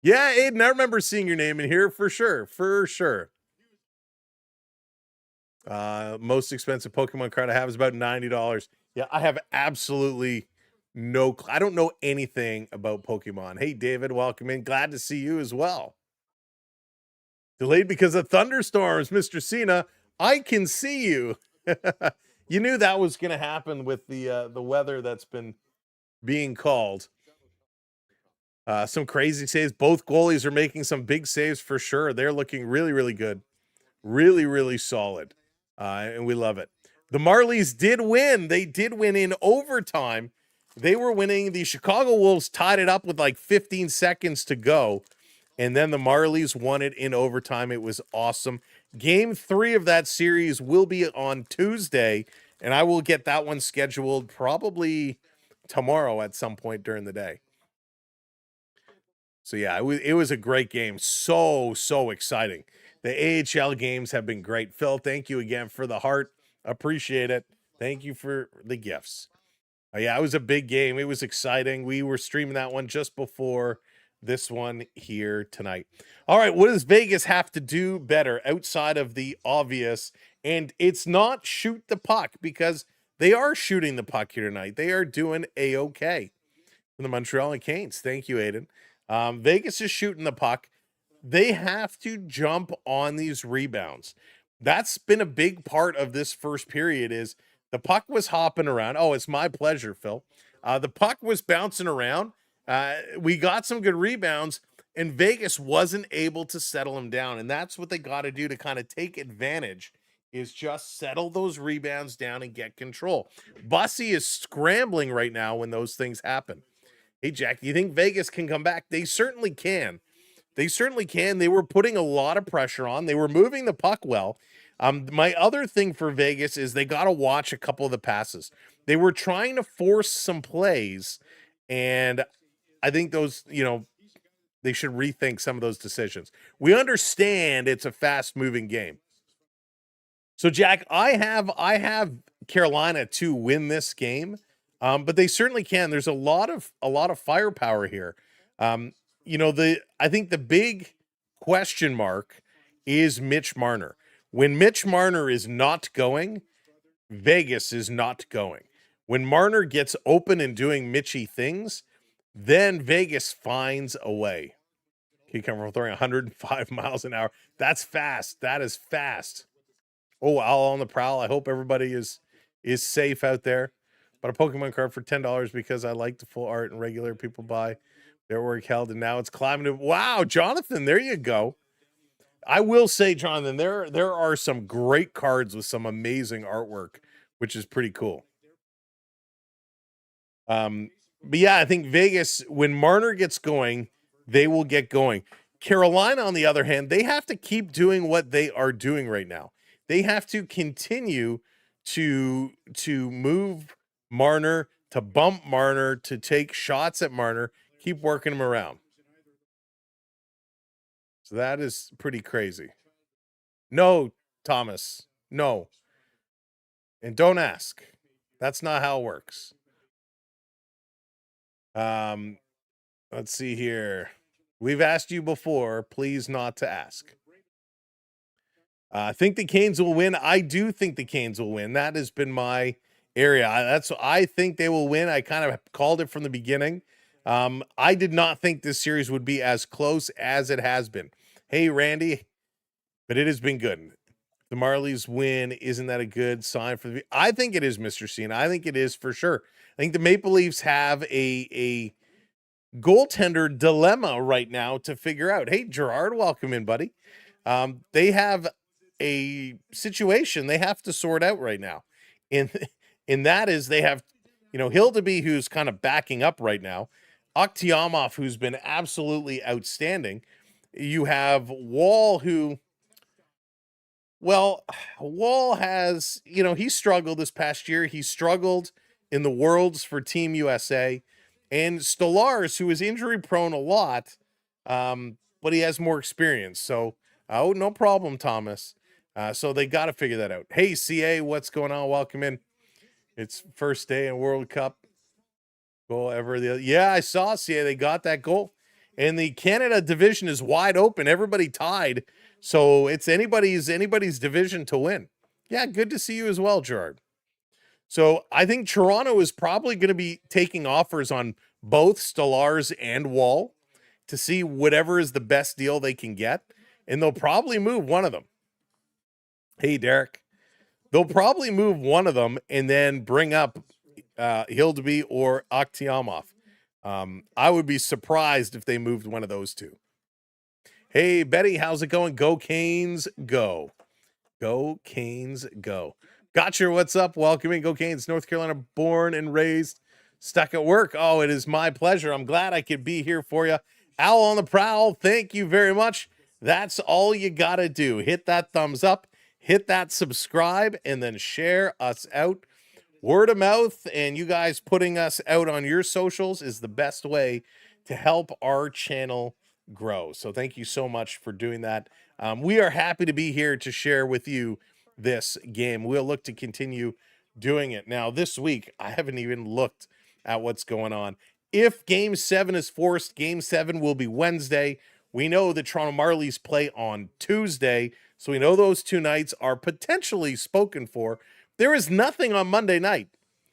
Yeah, Aiden, I remember seeing your name in here for sure. For sure. Most expensive Pokemon card I have is about $90. Yeah, I have absolutely I don't know anything about Pokemon. Hey, David, welcome in. Glad to see you as well. Delayed because of thunderstorms, Mr. Cena. I can see you. You knew that was going to happen with the weather that's been being called. Some crazy saves. Both goalies are making some big saves for sure. They're looking really, really good. Really, really solid. And we love it. The Marlies did win. They did win in overtime. They were winning. The Chicago Wolves tied it up with like 15 seconds to go. And then the Marlies won it in overtime. It was awesome. Game 3 of that series will be on Tuesday. And I will get that one scheduled probably tomorrow at some point during the day. So yeah, it was a great game. So exciting. The AHL games have been great. Phil, thank you again for the heart. Appreciate it. Thank you for the gifts. Yeah, it was a big game. It was exciting. We were streaming that one just before this one here tonight. All right, what does Vegas have to do better outside of the obvious? And it's not shoot the puck, because they are shooting the puck here tonight. They are doing A-okay. The Montreal Canes. Thank you, Aiden. Vegas is shooting the puck. They have to jump on these rebounds. That's been a big part of this first period. Is the puck was hopping around. Oh, it's my pleasure, Phil. The puck was bouncing around. We got some good rebounds, and Vegas wasn't able to settle them down. And that's what they got to do to kind of take advantage, is just settle those rebounds down and get control. Bussy is scrambling right now when those things happen. Hey, Jack, you think Vegas can come back? They certainly can. They certainly can. They were putting a lot of pressure on. They were moving the puck well. My other thing for Vegas is they got to watch a couple of the passes. They were trying to force some plays, and I think those, they should rethink some of those decisions. We understand it's a fast-moving game. So, Jack, I have Carolina to win this game, but they certainly can. There's a lot of firepower here. I think the big question mark is Mitch Marner. When Mitch Marner is not going, Vegas is not going. When Marner gets open and doing Mitchy things, then Vegas finds a way. He come from throwing 105 miles an hour. That's fast. That is fast. Oh, Owl on the Prowl. I hope everybody is safe out there. But a Pokemon card for $10 because I like the full art and regular people buy their work held, and now it's climbing to wow, Jonathan. There you go. I will say, Jonathan, there are some great cards with some amazing artwork, which is pretty cool. But yeah, I think Vegas, when Marner gets going, they will get going. Carolina, on the other hand, they have to keep doing what they are doing right now. They have to continue to move Marner, to bump Marner, to take shots at Marner, keep working him around. So that is pretty crazy. No, Thomas, no. And don't ask. That's not how it works. Let's see here. We've asked you before, please not to ask. I think the Canes will win. I do think the Canes will win. That has been my area. I think they will win. I kind of called it from the beginning. I did not think this series would be as close as it has been. Hey, Randy, but it has been good. The Marlies win. Isn't that a good sign for the? I think it is, Mr. C, and I think it is for sure. I think the Maple Leafs have a goaltender dilemma right now to figure out. Hey, Gerard, welcome in, buddy. They have a situation they have to sort out right now. And that is they have, Hildeby, who's kind of backing up right now. Akhtiamov, who's been absolutely outstanding. You have Wall, Wall has, he struggled this past year. He struggled in the Worlds for Team USA. And Stolarz, who is injury prone a lot, but he has more experience. So, no problem, Thomas. So they got to figure that out. Hey, CA, what's going on? Welcome in. It's first day in World Cup. Goal ever. Yeah, I saw CA. They got that goal. And the Canada division is wide open. Everybody tied. So it's anybody's division to win. Yeah, good to see you as well, Gerard. So I think Toronto is probably going to be taking offers on both Stolarz and Wall to see whatever is the best deal they can get. And they'll probably move one of them. Hey, Derek. They'll probably move one of them and then bring up Hildeby or Akhtiamov. I would be surprised if they moved one of those two. Hey, Betty, how's it going? Go Canes, go. Go Canes, go. Gotcha, what's up? Welcome in. Go Canes, North Carolina, born and raised, stuck at work. Oh, it is my pleasure. I'm glad I could be here for you. Owl on the Prowl, thank you very much. That's all you got to do. Hit that thumbs up, hit that subscribe, and then share us out. Word of mouth and you guys putting us out on your socials is the best way to help our channel grow. So thank you so much for doing that. We are happy to be here to share with you this game. We'll look to continue doing it. Now, this week, I haven't even looked at what's going on. If Game 7 is forced, Game 7 will be Wednesday. We know the Toronto Marlies play on Tuesday, so we know those two nights are potentially spoken for. There is nothing on Monday night.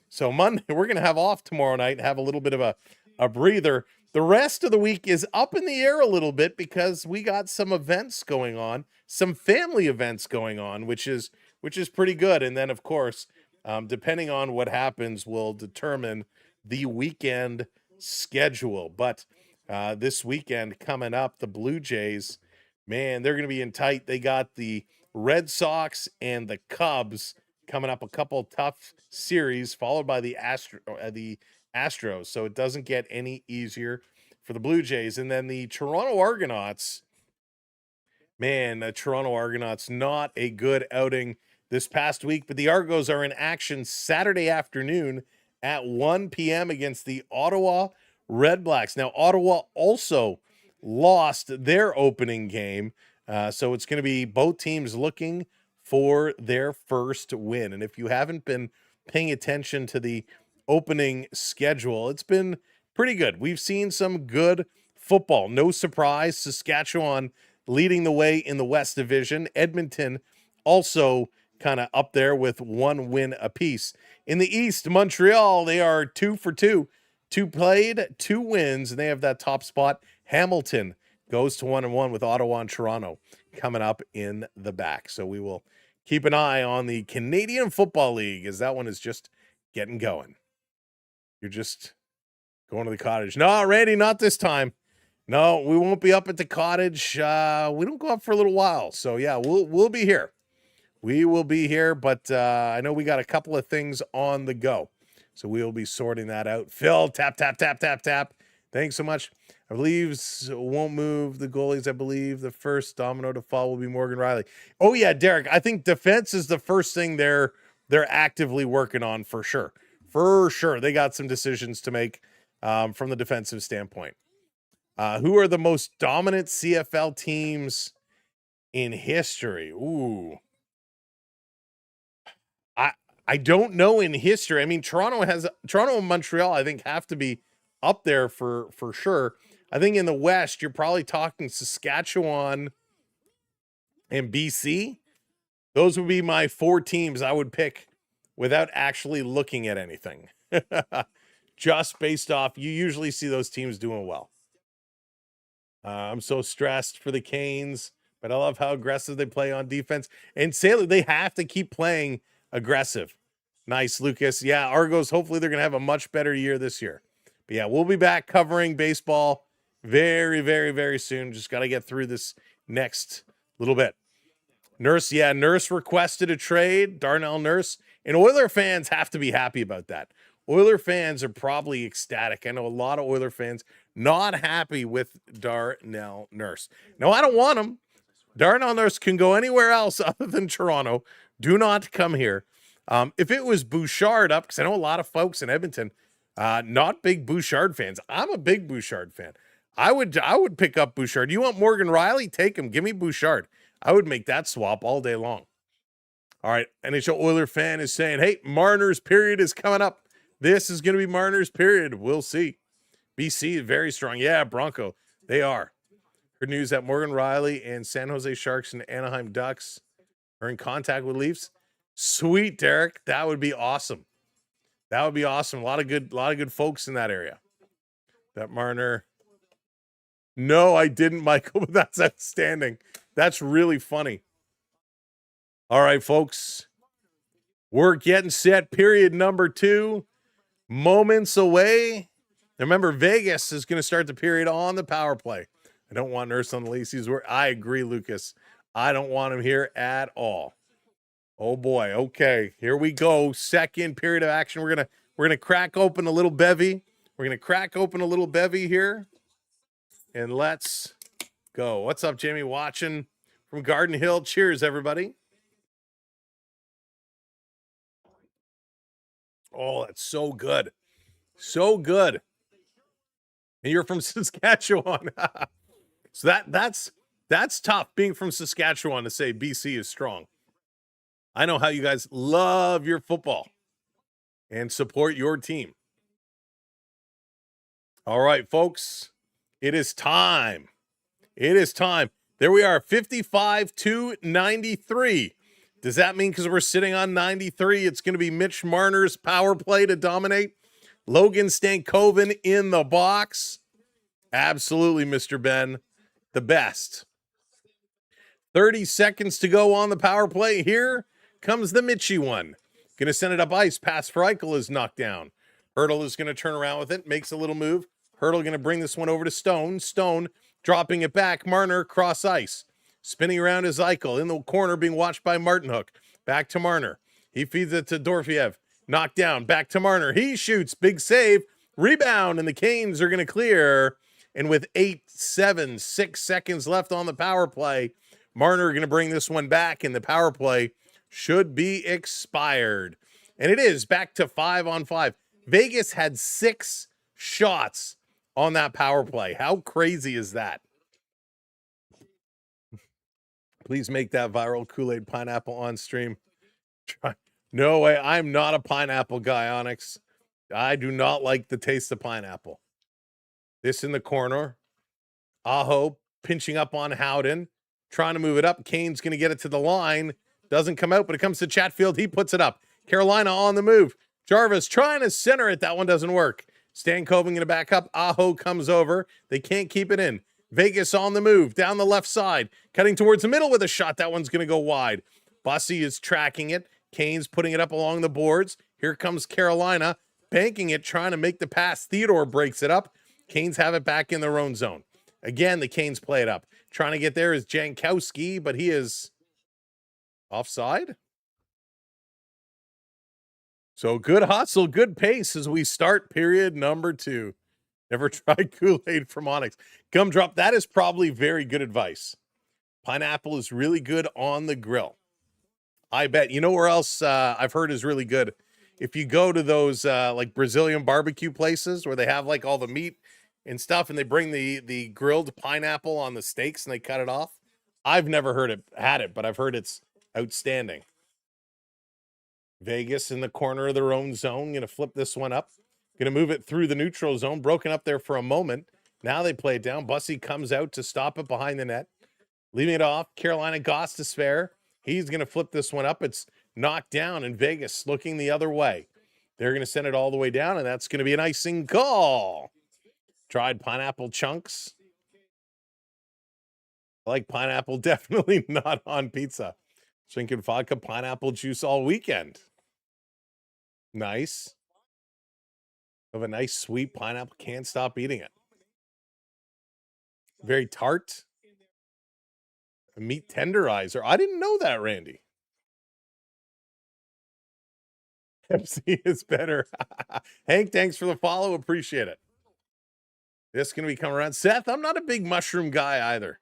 So Monday, we're going to have off tomorrow night and have a little bit of a breather. The rest of the week is up in the air a little bit because we got some events going on, some family events going on, which is pretty good. And then, of course, depending on what happens, will determine the weekend schedule. But this weekend coming up, the Blue Jays, man, they're going to be in tight. They got the Red Sox and the Cubs coming up, a couple tough series, followed by the Astros. So it doesn't get any easier for the Blue Jays. And then the Toronto Argonauts, man, the Toronto Argonauts, not a good outing this past week, but the Argos are in action Saturday afternoon at 1 p.m. against the Ottawa Red Blacks. Now, Ottawa also lost their opening game, so it's going to be both teams looking for their first win. And if you haven't been paying attention to the opening schedule, it's been pretty good. We've seen some good football. No surprise, Saskatchewan leading the way in the West Division. Edmonton also kind of up there with one win apiece. In the East, Montreal, they are 2 for 2. 2 played, 2 wins, and they have that top spot. Hamilton goes to 1-1 with Ottawa and Toronto coming up in the back. So we will keep an eye on the Canadian Football League as that one is just getting going. You're just going to the cottage. No, Randy, not this time. No, we won't be up at the cottage. We don't go up for a little while. So yeah, we'll be here. We will be here, but I know we got a couple of things on the go. So we will be sorting that out. Phil, tap, tap, tap, tap, tap. Thanks so much. I believe won't move the goalies. I believe the first domino to fall will be Morgan Riley. Oh yeah, Derek. I think defense is the first thing they're actively working on for sure. For sure, they got some decisions to make from the defensive standpoint. Who are the most dominant CFL teams in history? Ooh, I don't know in history. I mean, Toronto and Montreal, I think, have to be up there for sure. I think in the West, you're probably talking Saskatchewan and BC. Those would be my 4 teams I would pick without actually looking at anything. Just based off, you usually see those teams doing well. I'm so stressed for the Canes, but I love how aggressive they play on defense. And Sailor, they have to keep playing aggressive. Nice, Lucas. Yeah, Argos, hopefully they're going to have a much better year this year. But yeah, we'll be back covering baseball very, very, very soon. Just got to get through this next little bit. Nurse, yeah, Nurse requested a trade, Darnell Nurse. And Oiler fans have to be happy about that. Oiler fans are probably ecstatic. I know a lot of Oiler fans not happy with Darnell Nurse. No, I don't want him. Darnell Nurse can go anywhere else other than Toronto. Do not come here. If it was Bouchard up, because I know a lot of folks in Edmonton, not big Bouchard fans. I'm a big Bouchard fan. I would pick up Bouchard. You want Morgan Riley? Take him. Give me Bouchard. I would make that swap all day long. All right, NHL Oiler fan is saying, hey, Marner's period is coming up. This is going to be Marner's period. We'll see. BC is very strong. Yeah, Bronco, they are. Heard news that Morgan Riley and San Jose Sharks and Anaheim Ducks are in contact with Leafs. Sweet, Derek. That would be awesome. That would be awesome. A lot of good folks in that area. That Marner. No, I didn't, Michael, but that's outstanding. That's really funny. All right, folks. We're getting set. Period number 2. Moments away. Remember, Vegas is going to start the period on the power play. I don't want Nurse on the Lacey's work. I agree, Lucas. I don't want him here at all. Oh boy. Okay, here we go. Second period of action. We're gonna crack open a little bevy. We're gonna crack open a little bevy here, and let's go. What's up, Jamie? Watching from Garden Hill. Cheers, everybody. Oh, that's so good. So good. And you're from Saskatchewan. So that's tough being from Saskatchewan to say BC is strong. I know how you guys love your football and support your team. All right, folks, it is time. It is time. There we are, 55-93. Does that mean because we're sitting on 93, it's going to be Mitch Marner's power play to dominate? Logan Stankoven in the box? Absolutely, Mr. Ben. The best. 30 seconds to go on the power play. Here comes the Mitchie one. Going to send it up ice. Pass for Eichel is knocked down. Hurdle is going to turn around with it. Makes a little move. Hurdle going to bring this one over to Stone. Stone dropping it back. Marner cross ice. Spinning around is Eichel. In the corner being watched by Martin Hook. Back to Marner. He feeds it to Dorfiev. Knocked down. Back to Marner. He shoots. Big save. Rebound. And the Canes are going to clear. And with 6 seconds left on the power play, Marner going to bring this one back. And the power play should be expired. And it is back to 5-on-5. Vegas had 6 shots on that power play. How crazy is that? Please make that viral Kool-Aid pineapple on stream. No way. I'm not a pineapple guy, Onyx. I do not like the taste of pineapple. This in the corner. Aho pinching up on Howden. Trying to move it up. Kane's going to get it to the line. Doesn't come out, but it comes to Chatfield. He puts it up. Carolina on the move. Jarvis trying to center it. That one doesn't work. Stankoven going to back up. Aho comes over. They can't keep it in. Vegas on the move, down the left side, cutting towards the middle with a shot. That one's going to go wide. Bussy is tracking it. Kane's putting it up along the boards. Here comes Carolina, banking it, trying to make the pass. Theodore breaks it up. Canes have it back in their own zone. Again, the Canes play it up. Trying to get there is Jankowski, but he is offside. So good hustle, good pace as we start period number 2. Never tried Kool-Aid from Onyx. Gumdrop, that is probably very good advice. Pineapple is really good on the grill. I bet. You know where else I've heard is really good? If you go to those like Brazilian barbecue places where they have like all the meat and stuff and they bring the grilled pineapple on the steaks and they cut it off. I've never had it, but I've heard it's outstanding. Vegas in the corner of their own zone. Going to flip this one up. Going to move it through the neutral zone. Broken up there for a moment. Now they play it down. Bussy comes out to stop it behind the net. Leaving it off. Carolina Goss to spare. He's going to flip this one up. It's knocked down, and Vegas looking the other way. They're going to send it all the way down, and that's going to be an icing call. Tried pineapple chunks. I like pineapple, definitely not on pizza. Drinking vodka pineapple juice all weekend. Nice. Of a nice sweet pineapple. Can't stop eating it. Very tart. A meat tenderizer. I didn't know that, Randy. Pepsi is better. Hank, thanks for the follow. Appreciate it. This is going to be coming around. Seth, I'm not a big mushroom guy either.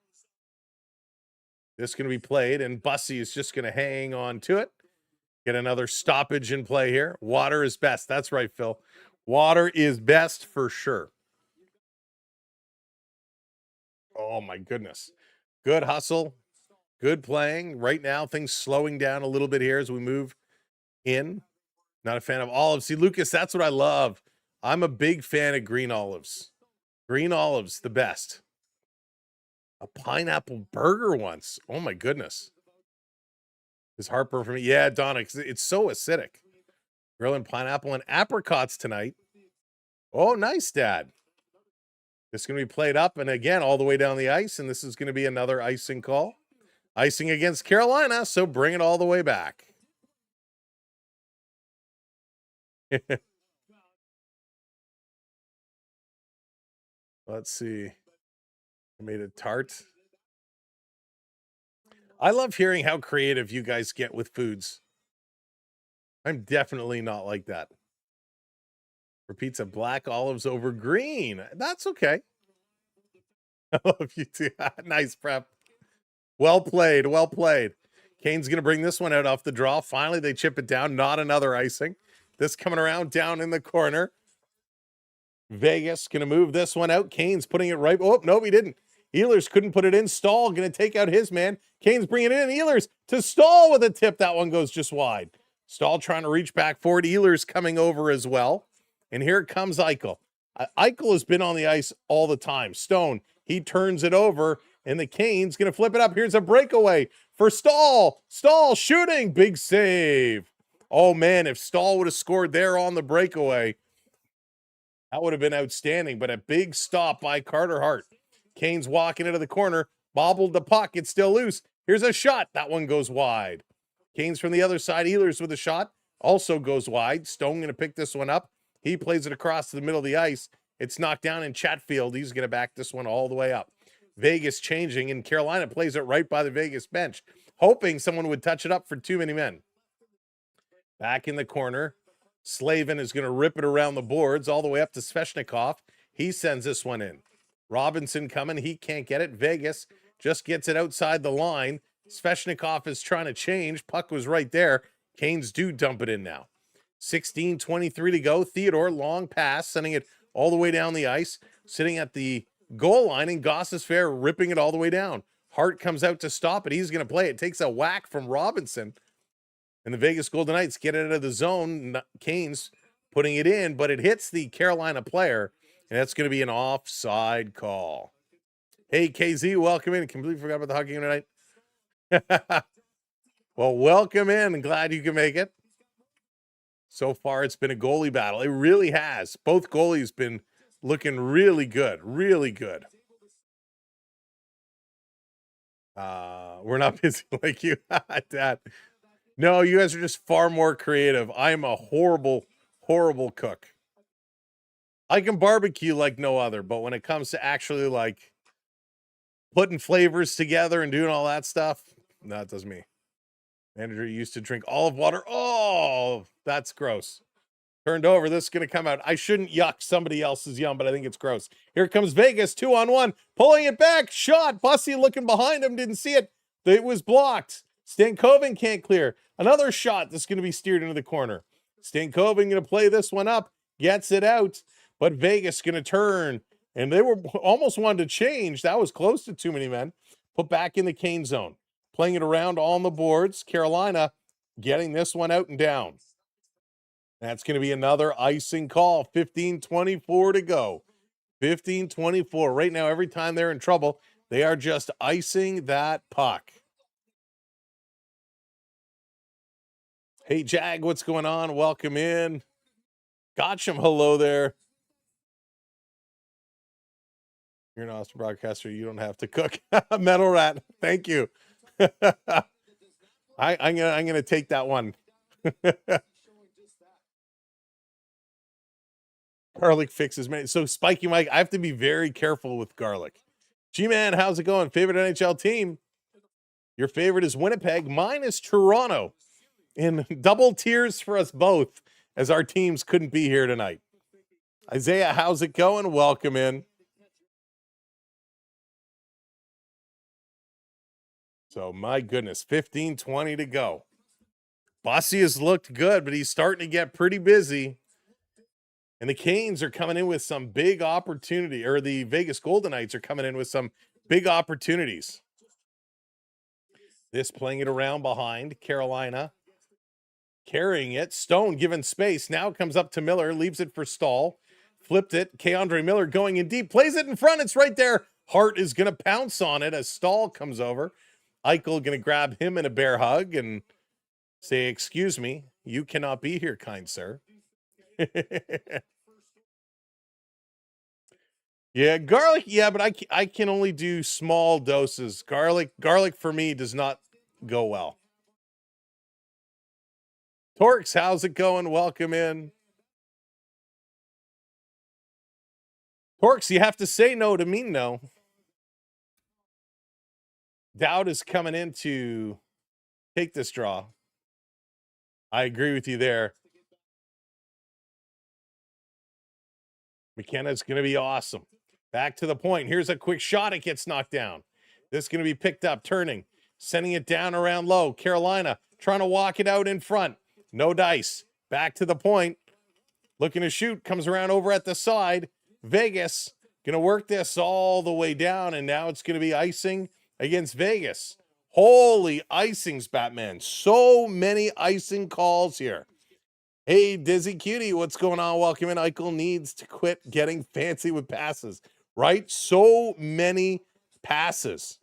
This is going to be played, and Bussy is just going to hang on to it. Get another stoppage in play here. Water is best. That's right, Phil. Water is best for sure. Oh, my goodness. Good hustle. Good playing. Right now, things slowing down a little bit here as we move in. Not a fan of olives. See, Lucas, that's what I love. I'm a big fan of green olives. Green olives, the best. A pineapple burger once. Oh, my goodness. Is heartburn for me. Yeah, Donna, it's so acidic. Grilling pineapple and apricots tonight. Oh, nice, Dad. This is going to be played up and again all the way down the ice, and this is going to be another icing call. Icing against Carolina, so bring it all the way back. Let's see. I made it tart. I love hearing how creative you guys get with foods. I'm definitely not like that. For pizza, black olives over green. That's okay. I love you too. Nice prep. Well played. Well played. Kane's going to bring this one out off the draw. Finally, they chip it down. Not another icing. This coming around down in the corner. Vegas going to move this one out. Kane's putting it right. Oh, no, he didn't. Ehlers couldn't put it in. Stahl going to take out his man. Kane's bringing it in. Ehlers to Stahl with a tip. That one goes just wide. Stahl trying to reach back forward. Ehlers coming over as well. And here comes Eichel. Eichel has been on the ice all the time. Stone, he turns it over, and the Canes going to flip it up. Here's a breakaway for Stahl. Stahl shooting. Big save. Oh, man, if Stahl would have scored there on the breakaway, that would have been outstanding. But a big stop by Carter Hart. Canes walking into the corner. Bobbled the puck. It's still loose. Here's a shot. That one goes wide. Canes from the other side. Ehlers with a shot. Also goes wide. Stone going to pick this one up. He plays it across the middle of the ice. It's knocked down in Chatfield. He's going to back this one all the way up. Vegas changing, and Carolina plays it right by the Vegas bench, hoping someone would touch it up for too many men. Back in the corner. Slavin is going to rip it around the boards all the way up to Svechnikov. He sends this one in. Robinson coming. He can't get it. Vegas just gets it outside the line. Svechnikov is trying to change. Puck was right there. Canes do dump it in now. 16:23 to go. Theodore, long pass, sending it all the way down the ice, sitting at the goal line, and Goss is fair, ripping it all the way down. Hart comes out to stop it. He's going to play it. Takes a whack from Robinson. And the Vegas Golden Knights get it out of the zone. Canes putting it in, but it hits the Carolina player, and that's going to be an offside call. Hey, KZ, welcome in. Completely forgot about the hockey game tonight. Well, welcome in. Glad you can make it. So far, it's been a goalie battle. It really has. Both goalies been looking really good. Really good. We're not busy like you, Dad. No, you guys are just far more creative. I am a horrible, horrible cook. I can barbecue like no other, but when it comes to actually like putting flavors together and doing all that stuff, no, it doesn't me. Manager used to drink olive water. Oh, that's gross. Turned over. This is going to come out. I shouldn't yuck somebody else's yum, but I think it's gross. Here comes Vegas, 2-on-1. Pulling it back. Shot. Bussy looking behind him. Didn't see it. It was blocked. Stankoven can't clear. Another shot that's going to be steered into the corner. Stankoven going to play this one up. Gets it out. But Vegas going to turn. And they were almost wanted to change. That was close to too many men. Put back in the Kane zone. Playing it around on the boards. Carolina getting this one out and down. That's going to be another icing call. 15:24 to go. 15:24. Right now, every time they're in trouble, they are just icing that puck. Hey, Jag, what's going on? Welcome in. Gotcham, hello there. You're an awesome broadcaster. You don't have to cook. Metal Rat, thank you. I'm gonna take that one. Garlic fixes man. So Spiky Mike, I have to be very careful with garlic. G-Man, how's it going? Favorite NHL team? Your favorite is Winnipeg. Mine is Toronto. In double tears for us both, as our teams couldn't be here tonight. Isaiah, how's it going? Welcome in. So my goodness, 15:20 to go. Bossy has looked good, but he's starting to get pretty busy. And the Canes are coming in with some big opportunity, or the Vegas Golden Knights are coming in with some big opportunities. This playing it around behind Carolina. Carrying it. Stone given space. Now it comes up to Miller. Leaves it for Stahl. Flipped it. Keandre Miller going in deep. Plays it in front. It's right there. Hart is going to pounce on it as Stahl comes over. Eichel going to grab him in a bear hug and say, "Excuse me, you cannot be here, kind sir." Yeah, garlic. Yeah, but I can only do small doses. Garlic for me does not go well. Torx, how's it going? Welcome in. Torx, you have to say no to mean no. Dowd is coming in to take this draw. I agree with you there. McKenna's going to be awesome. Back to the point. Here's a quick shot. It gets knocked down. This is going to be picked up, turning, sending it down around low. Carolina trying to walk it out in front. No dice. Back to the point. Looking to shoot. Comes around over at the side. Vegas going to work this all the way down, and now it's going to be icing against Vegas. Holy icings, Batman. So many icing calls here. Hey, Dizzy Cutie, what's going on? Welcome in. Eichel needs to quit getting fancy with passes, right? So many passes.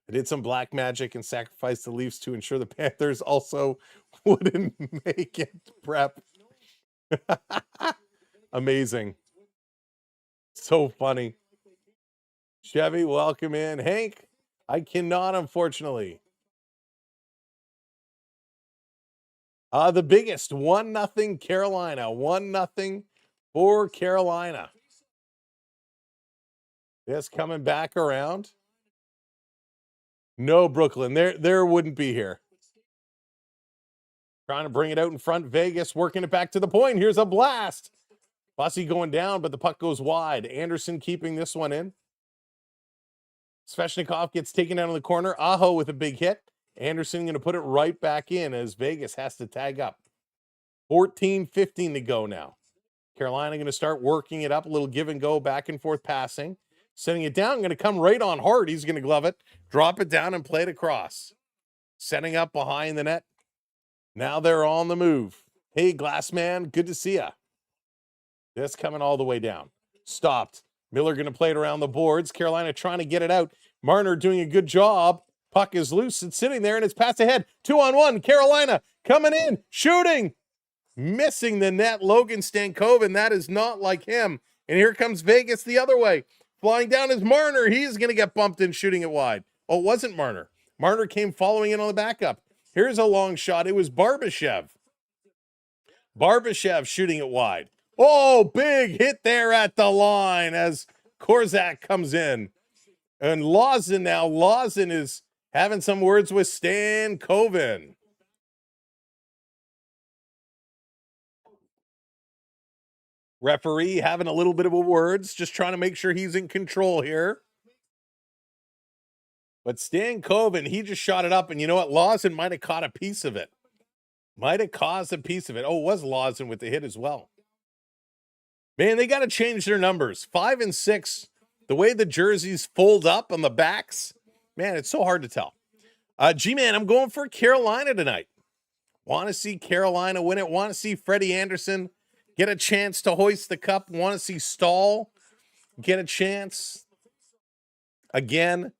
I did some black magic and sacrificed the Leafs to ensure the Panthers also wouldn't make it prep. Amazing. So funny. Chevy, welcome in. Hank, I cannot, unfortunately. The biggest, 1-0 Carolina. 1-0 for Carolina. This coming back around. No, Brooklyn. There wouldn't be here. Trying to bring it out in front. Vegas working it back to the point. Here's a blast. Bossy going down, but the puck goes wide. Anderson keeping this one in. Svechnikov gets taken down in the corner. Aho with a big hit. Anderson going to put it right back in as Vegas has to tag up. 14:15 to go now. Carolina going to start working it up. A little give and go, back and forth passing. Setting it down. Going to come right on Hart. He's going to glove it. Drop it down and play it across. Setting up behind the net. Now they're on the move. Hey, Glassman. Good to see ya. This coming all the way down. Stopped. Miller going to play it around the boards. Carolina trying to get it out. Marner doing a good job. Puck is loose. It's sitting there, and it's passed ahead. 2-on-1. Carolina coming in. Shooting. Missing the net. Logan Stankoven. That is not like him. And here comes Vegas the other way. Flying down is Marner. He's going to get bumped in, shooting it wide. Oh, it wasn't Marner. Marner came following in on the backup. Here's a long shot. It was Barbashev. Barbashev shooting it wide. Oh, big hit there at the line as Korzak comes in. And Lawson now. Lawson is having some words with Stan Coven. Referee having a little bit of a words, just trying to make sure he's in control here. But Stan Coven, he just shot it up, and you know what? Lawson might have caught a piece of it. Might have caused a piece of it. Oh, it was Lawson with the hit as well. Man, they got to change their numbers. 5 and 6. The way the jerseys fold up on the backs, man, it's so hard to tell. G-Man, I'm going for Carolina tonight. Want to see Carolina win it. Want to see Freddie Anderson get a chance to hoist the cup. Want to see Stahl get a chance. Again,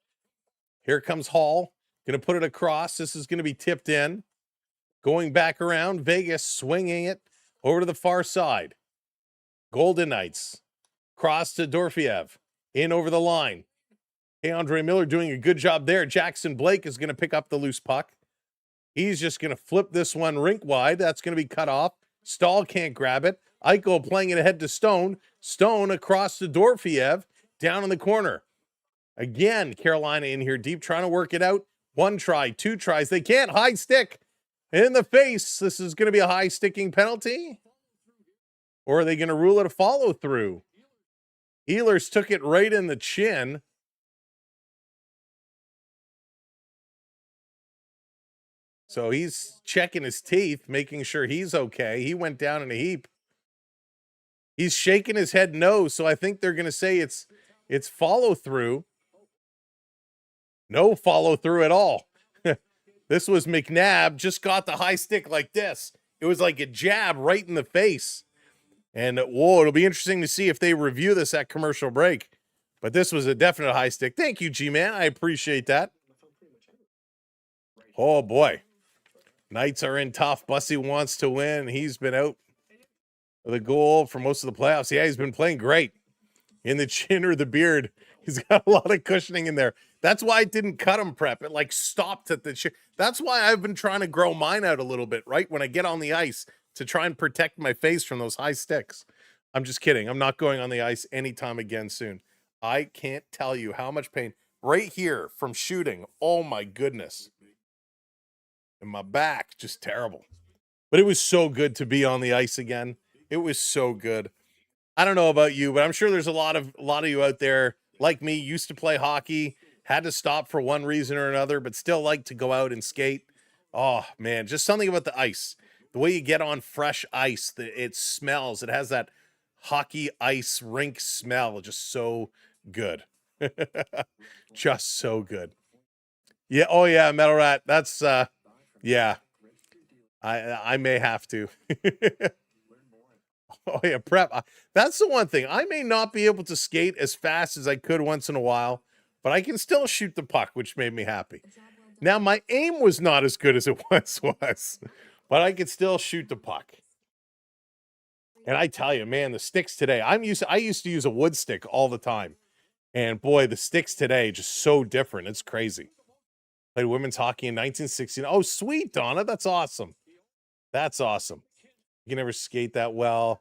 here comes Hall. Going to put it across. This is going to be tipped in. Going back around. Vegas swinging it over to the far side. Golden Knights. Cross to Dorfiev. In over the line. Hey, Andre Miller doing a good job there. Jackson Blake is going to pick up the loose puck. He's just going to flip this one rink wide. That's going to be cut off. Stahl can't grab it. Eichel playing it ahead to Stone. Stone across to Dorfiev. Down in the corner. Again, Carolina in here deep, trying to work it out. 1 try, 2 tries. They can't. High stick in the face. This is going to be a high sticking penalty. Or are they going to rule it a follow through? Ehlers took it right in the chin. So he's checking his teeth, making sure he's okay. He went down in a heap. He's shaking his head no, so I think they're going to say it's follow through. No follow through at all. This was McNabb, just got the high stick like this. It was like a jab right in the face. And whoa, it'll be interesting to see if they review this at commercial break. But this was a definite high stick. Thank you, G-Man. I appreciate that. Oh, boy. Knights are in tough. Bussy wants to win. He's been out of the goal for most of the playoffs. Yeah, he's been playing great. In the chin or the beard. He's got a lot of cushioning in there. That's why I didn't cut him prep. It like stopped at the chin. That's why I've been trying to grow mine out a little bit, right? When I get on the ice to try and protect my face from those high sticks. I'm just kidding. I'm not going on the ice anytime again soon. I can't tell you how much pain right here from shooting. Oh my goodness. And my back, just terrible. But it was so good to be on the ice again. It was so good. I don't know about you, but I'm sure there's a lot of you out there like me, used to play hockey, had to stop for one reason or another, but still like to go out and skate. Oh man, just something about the ice. The way you get on fresh ice, it smells. It has that hockey ice rink smell. Just so good. Just so good. Yeah. Oh yeah. Metal Rat. That's yeah. I may have to. Oh yeah. Prep. That's the one thing. I may not be able to skate as fast as I could once in a while, but I can still shoot the puck, which made me happy. Now my aim was not as good as it once was. But I could still shoot the puck. And I tell you, man, the sticks today, I used to use a wood stick all the time. And boy, the sticks today just so different. It's crazy. Played women's hockey in 1916. Oh, sweet, Donna. That's awesome. That's awesome. You can never skate that well.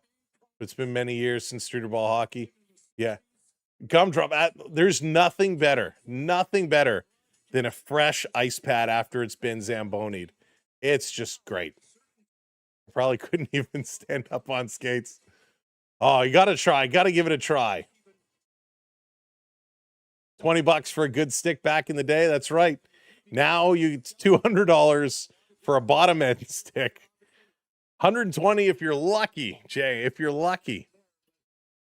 But it's been many years since streeter ball hockey. Yeah. Gumdrop. There's nothing better than a fresh ice pad after it's been Zamboni'd. It's just great. Probably couldn't even stand up on skates. Oh, you got to try. Got to give it a try. $20 for a good stick back in the day. That's right. Now it's $200 for a bottom end stick. $120 if you're lucky, Jay, if you're lucky.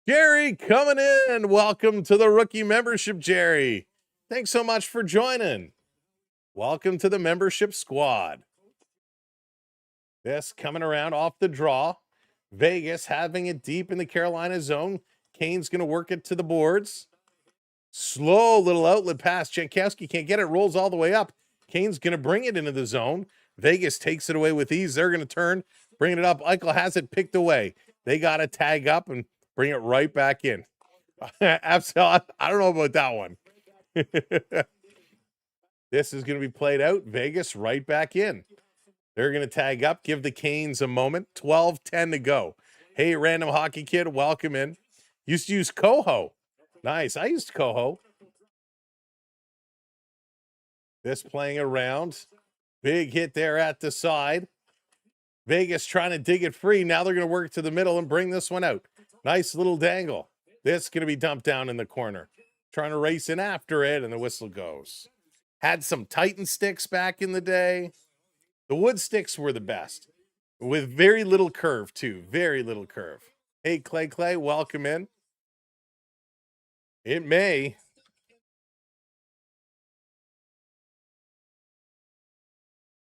Jerry coming in. Welcome to the rookie membership, Jerry. Thanks so much for joining. Welcome to the membership squad. This coming around off the draw. Vegas having it deep in the Carolina zone. Kane's going to work it to the boards. Slow little outlet pass. Jankowski can't get it. Rolls all the way up. Kane's going to bring it into the zone. Vegas takes it away with ease. They're going to turn, bring it up. Eichel has it picked away. They got to tag up and bring it right back in. Absolutely. I don't know about that one. This is going to be played out. Vegas right back in. They're going to tag up, give the Canes a moment. 12-10 to go. Hey, random hockey kid, welcome in. Used to use Coho. Nice. I used Coho. This playing around. Big hit there at the side. Vegas trying to dig it free. Now they're going to work to the middle and bring this one out. Nice little dangle. This is going to be dumped down in the corner. Trying to race in after it, and the whistle goes. Had some Titan sticks back in the day. The wood sticks were the best. With very little curve, too. Very little curve. Hey, Clay, welcome in. It may.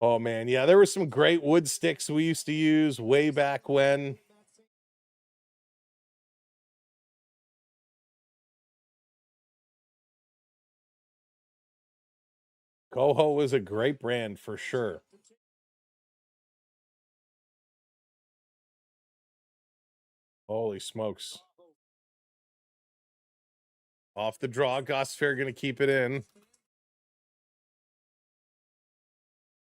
Oh, man. Yeah, there were some great wood sticks we used to use way back when. Coho was a great brand for sure. Holy smokes. Off the draw. Gosfair going to keep it in.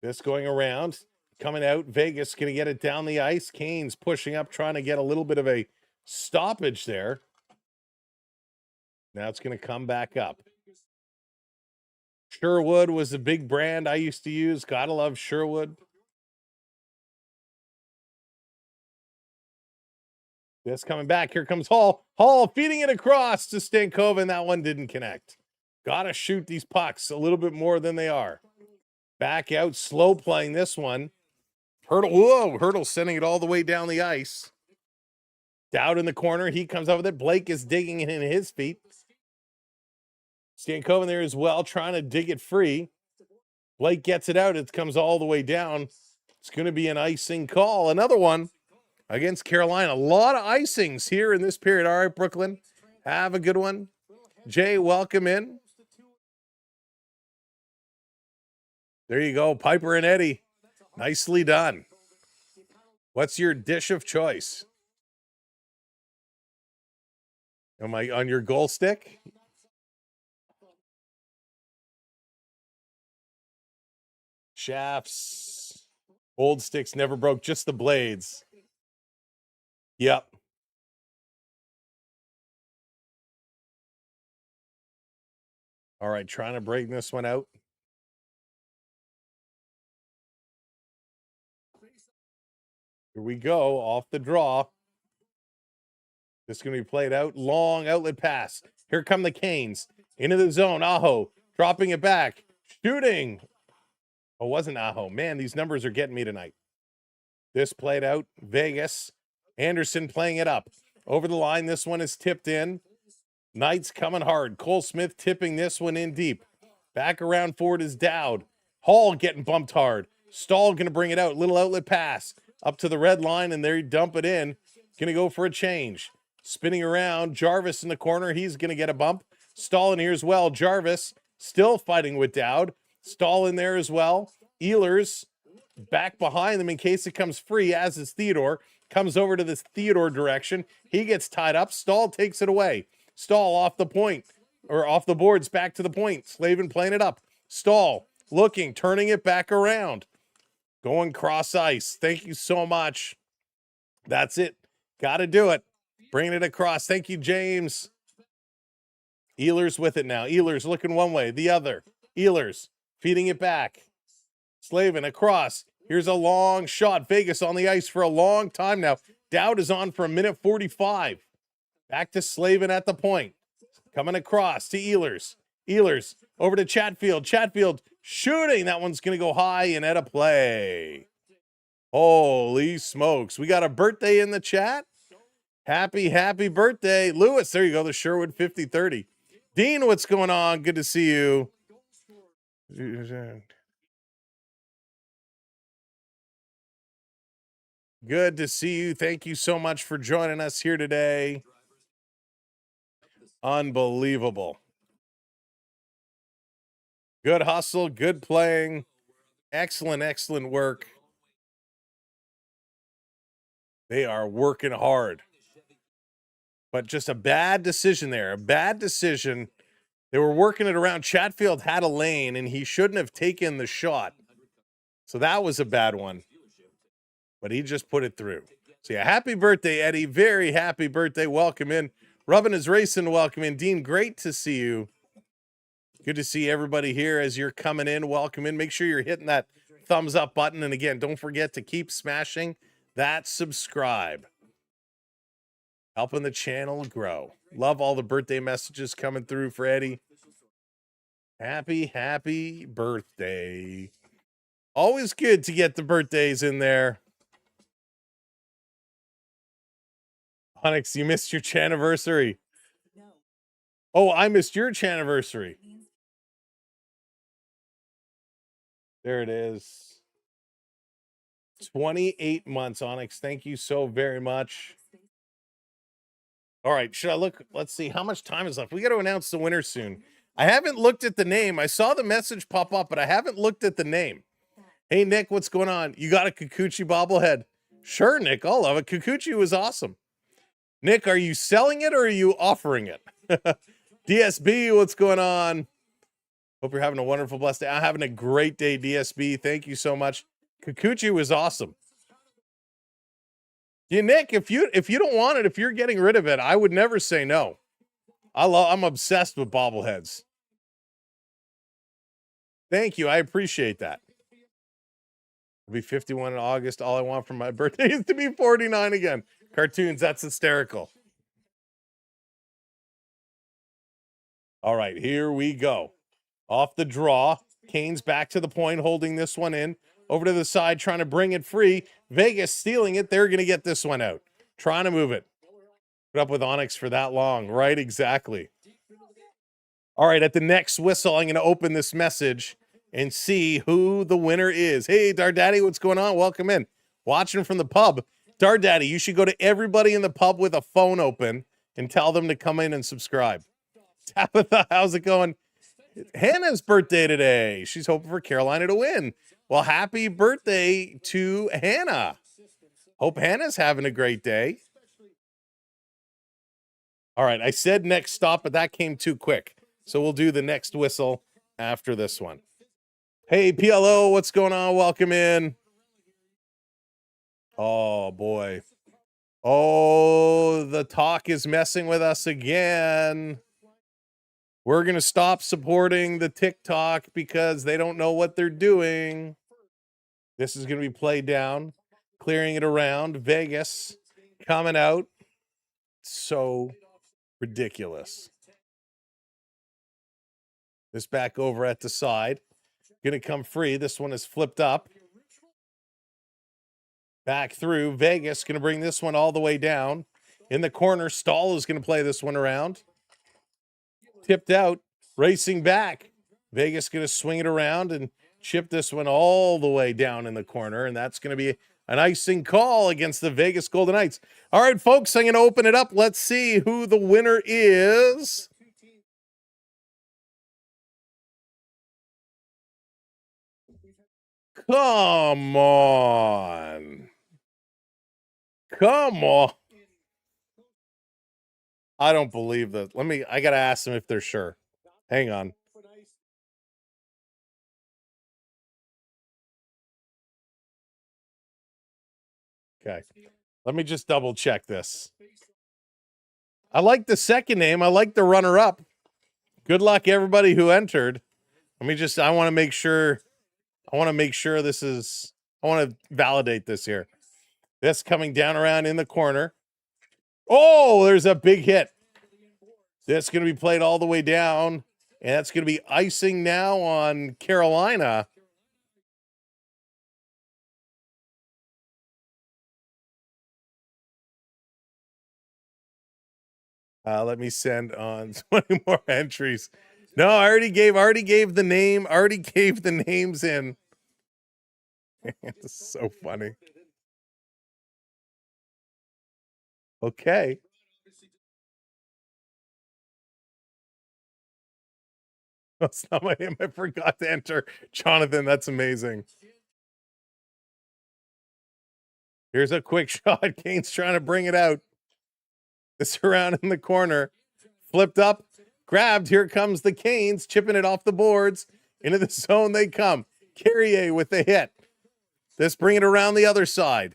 This going around. Coming out. Vegas going to get it down the ice. Canes pushing up, trying to get a little bit of a stoppage there. Now it's going to come back up. Sherwood was a big brand I used to use. Gotta love Sherwood. This coming back. Here comes Hall. Hall feeding it across to Stankova, and that one didn't connect. Gotta shoot these pucks a little bit more than they are. Back out, slow playing this one. Hurdle, whoa, Hurdle sending it all the way down the ice. Dowd in the corner. He comes up with it. Blake is digging it in his feet. Stankova there as well, trying to dig it free. Blake gets it out. It comes all the way down. It's going to be an icing call. Another one against Carolina. A lot of icings here in this period. All right, Brooklyn, have a good one. Jay, welcome in. There you go, Piper and Eddie. Nicely done. What's your dish of choice? Am I on your goal stick? Shafts. Old sticks never broke, just the blades. Yep. All right, trying to break this one out. Here we go, off the draw. This is going to be played out. Long outlet pass. Here come the Canes. Into the zone. Aho dropping it back. Shooting. Oh, wasn't Aho. Man, these numbers are getting me tonight. This played out. Vegas. Anderson playing it up. Over the line. This one is tipped in. Knights coming hard. Cole Smith tipping this one in deep. Back around forward is Dowd. Hall getting bumped hard. Stahl going to bring it out. Little outlet pass. Up to the red line, and there you dump it in. Going to go for a change. Spinning around. Jarvis in the corner. He's going to get a bump. Stahl in here as well. Jarvis still fighting with Dowd. Stahl in there as well. Ehlers back behind them in case it comes free, as is Theodore. Comes over to this Theodore direction. He gets tied up. Stahl takes it away. Stahl off the point, or off the boards, back to the point. Slavin playing it up. Stahl looking, turning it back around. Going cross ice. Thank you so much. That's it. Got to do it. Bringing it across. Thank you, James. Ehlers with it now. Ehlers looking one way, the other. Ehlers feeding it back. Slavin across. Here's a long shot. Vegas on the ice for a long time now. Dowd is on for 1:45. Back to Slavin at the point. Coming across to Ehlers. Ehlers over to Chatfield. Chatfield shooting. That one's going to go high and out of play. Holy smokes. We got a birthday in the chat. Happy birthday. Lewis, there you go. The Sherwood 50-30. Dean, what's going on? Good to see you. Good to see you. Thank you so much for joining us here today. Unbelievable. Good hustle, good playing. Excellent work. They are working hard. But just a bad decision there. A bad decision They were working it around. Chatfield had a lane, and he shouldn't have taken the shot. So that was a bad one. But he just put it through. So yeah, happy birthday, Eddie. Very happy birthday. Welcome in. Rubbin is racing. Welcome in. Dean, great to see you. Good to see everybody here as you're coming in. Welcome in. Make sure you're hitting that thumbs up button. And again, don't forget to keep smashing that subscribe. Helping the channel grow. Love all the birthday messages coming through for Eddie. Happy birthday. Always good to get the birthdays in there. Onyx, you missed your anniversary. Oh, I missed your anniversary. There it is. 28 months, Onyx. Thank you so very much. All right, should I look? Let's see how much time is left. We got to announce the winner soon. I haven't looked at the name. I saw the message pop up, but I haven't looked at the name. Hey, Nick, what's going on? You got a Kikuchi bobblehead? Sure, Nick. I'll love it. Kikuchi was awesome. Nick, are you selling it or are you offering it? DSB, what's going on? Hope you're having a wonderful, blessed day. I'm having a great day, DSB. Thank you so much. Kikuchi was awesome. Yeah, Nick, if you don't want it, if you're getting rid of it, I would never say no. I'm obsessed with bobbleheads. Thank you. I appreciate that. I'll be 51 in August. All I want for my birthday is to be 49 again. Cartoons, that's hysterical. All right, here we go. Off the draw. Kane's back to the point, holding this one in. Over to the side, trying to bring it free. Vegas stealing it. They're going to get this one out. Trying to move it. Put up with Onyx for that long. Right, exactly. All right, at the next whistle, I'm going to open this message and see who the winner is. Hey, Dardaddy, what's going on? Welcome in. Watching from the pub. Dardaddy, you should go to everybody in the pub with a phone open and tell them to come in and subscribe. Tabitha, how's it going? Hannah's birthday today. She's hoping for Carolina to win. Well, happy birthday to Hannah. Hope Hannah's having a great day. All right, I said next stop, but that came too quick. So we'll do the next whistle after this one. Hey, PLO, what's going on? Welcome in. Oh, boy. Oh, the talk is messing with us again. We're going to stop supporting the TikTok because they don't know what they're doing. This is going to be played down, clearing it around. Vegas coming out. So ridiculous. This back over at the side. Going to come free. This one is flipped up. Back through. Vegas going to bring this one all the way down. In the corner, Stahl is going to play this one around. Tipped out. Racing back. Vegas going to swing it around and chip this one all the way down in the corner. And that's going to be an icing call against the Vegas Golden Knights. All right, folks, I'm going to open it up. Let's see who the winner is. Come on. Come on. I don't believe that. I got to ask them if they're sure. Hang on. Okay. Let me just double check this. I like the second name. I like the runner-up. Good luck, everybody who entered. I want to make sure. I want to validate this here. This coming down around in the corner. Oh, there's a big hit. That's going to be played all the way down. And that's going to be icing now on Carolina. Let me send on 20 more entries. No, I already gave the name. Already gave the names in. It's so funny. Okay. That's not my name. I forgot to enter. Jonathan, that's amazing. Here's a quick shot. Kane's trying to bring it out. This around in the corner. Flipped up. Grabbed. Here comes the Canes, chipping it off the boards. Into the zone they come. Carrier with the hit. This bring it around the other side.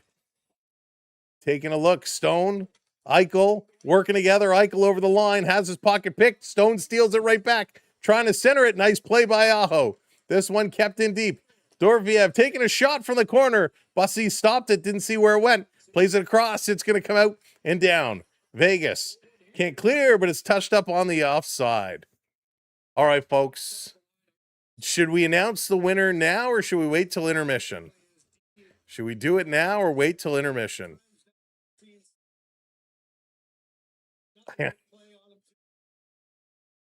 Taking a look. Stone, Eichel working together. Eichel over the line, has his pocket picked. Stone steals it right back. Trying to center it. Nice play by Aho. This one kept in deep. Dorviev taking a shot from the corner. Bussy stopped it. Didn't see where it went. Plays it across. It's going to come out and down. Vegas can't clear, but it's touched up on the offside. All right, folks. Should we announce the winner now or should we wait till intermission? Should we do it now or wait till intermission?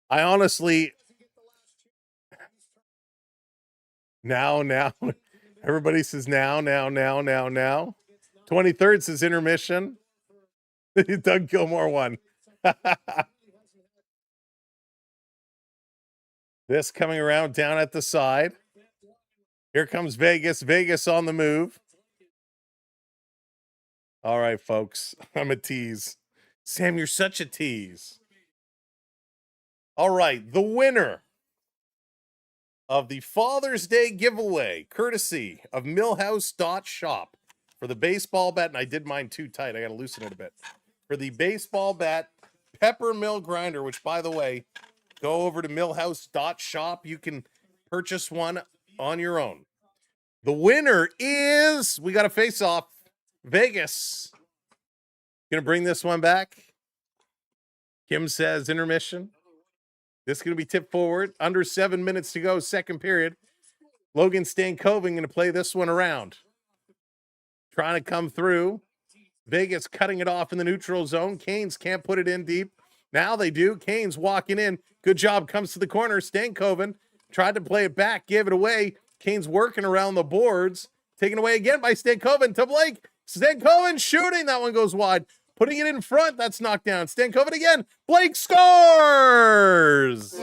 I honestly, now. Everybody says now. 23rd says intermission. Doug Gilmore won. This coming around down at the side. Here comes Vegas. Vegas on the move. All right, folks. I'm a tease. Sam, you're such a tease. All right, the winner of the Father's Day giveaway, courtesy of Millhouse.shop for the baseball bat, and I did mine too tight. I got to loosen it a bit. For the baseball bat pepper mill grinder, which, by the way, go over to Millhouse.shop. You can purchase one on your own. The winner is, we got a face-off, Vegas. Gonna bring this one back. Kim says intermission. This is going to be tipped forward. Under 7 minutes to go, second period. Logan Stankoven going to play this one around. Trying to come through. Vegas cutting it off in the neutral zone. Canes can't put it in deep. Now they do. Canes walking in. Good job. Comes to the corner. Stankoven tried to play it back. Gave it away. Canes working around the boards. Taken away again by Stankoven to Blake. Stankoven shooting. That one goes wide. Putting it in front. That's knocked down. Stankoven again. Blake scores!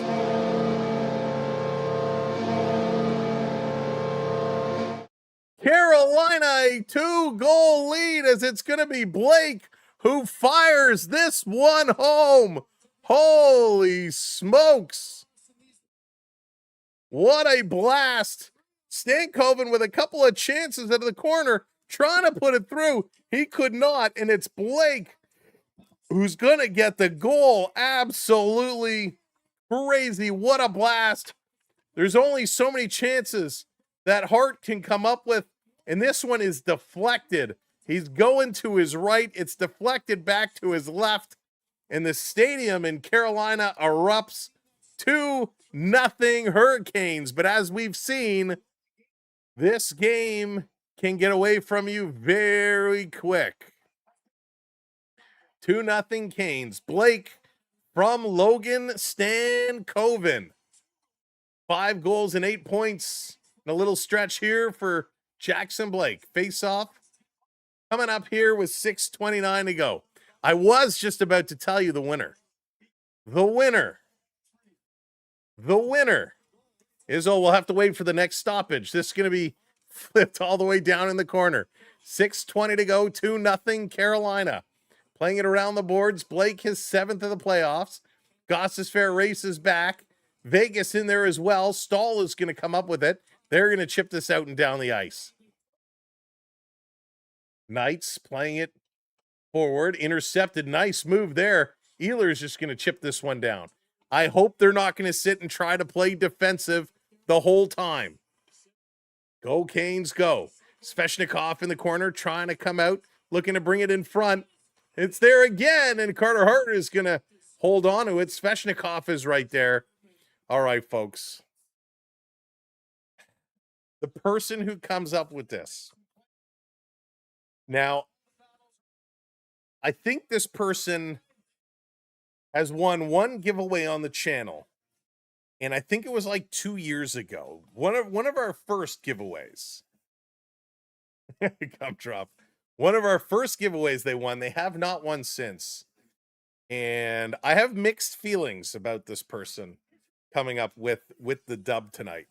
Carolina, a 2-goal lead as it's going to be Blake who fires this one home. Holy smokes. What a blast. Stankoven with a couple of chances out of the corner, trying to put it through. He could not, and it's Blake who's going to get the goal. Absolutely crazy. What a blast. There's only so many chances that Hart can come up with, and this one is deflected. He's going to his right. It's deflected back to his left, and the stadium in Carolina erupts. 2-0 Hurricanes. But as we've seen, this game can get away from you very quick. 2-0 Canes. Blake from Logan Stankoven. 5 goals and 8 points. And a little stretch here for Jackson Blake. Face off coming up here with 6:29 to go. I was just about to tell you the winner. The winner is, we'll have to wait for the next stoppage. This is going to be flipped all the way down in the corner. 6:20 to go, 2-0 Carolina. Playing it around the boards. Blake, his 7th of the playoffs. Goss's Fair races back. Vegas in there as well. Stahl is going to come up with it. They're going to chip this out and down the ice. Knights playing it forward. Intercepted. Nice move there. Ehlers just going to chip this one down. I hope they're not going to sit and try to play defensive the whole time. Go Canes, go. Svechnikov in the corner trying to come out, looking to bring it in front. It's there again, and Carter Hart is going to hold on to it. Svechnikov is right there. All right, folks. The person who comes up with this. Now, I think this person has won one giveaway on the channel, and I think it was like 2 years ago. One of our first giveaways. Gumdrop. One of our first giveaways they won. They have not won since. And I have mixed feelings about this person coming up with the dub tonight.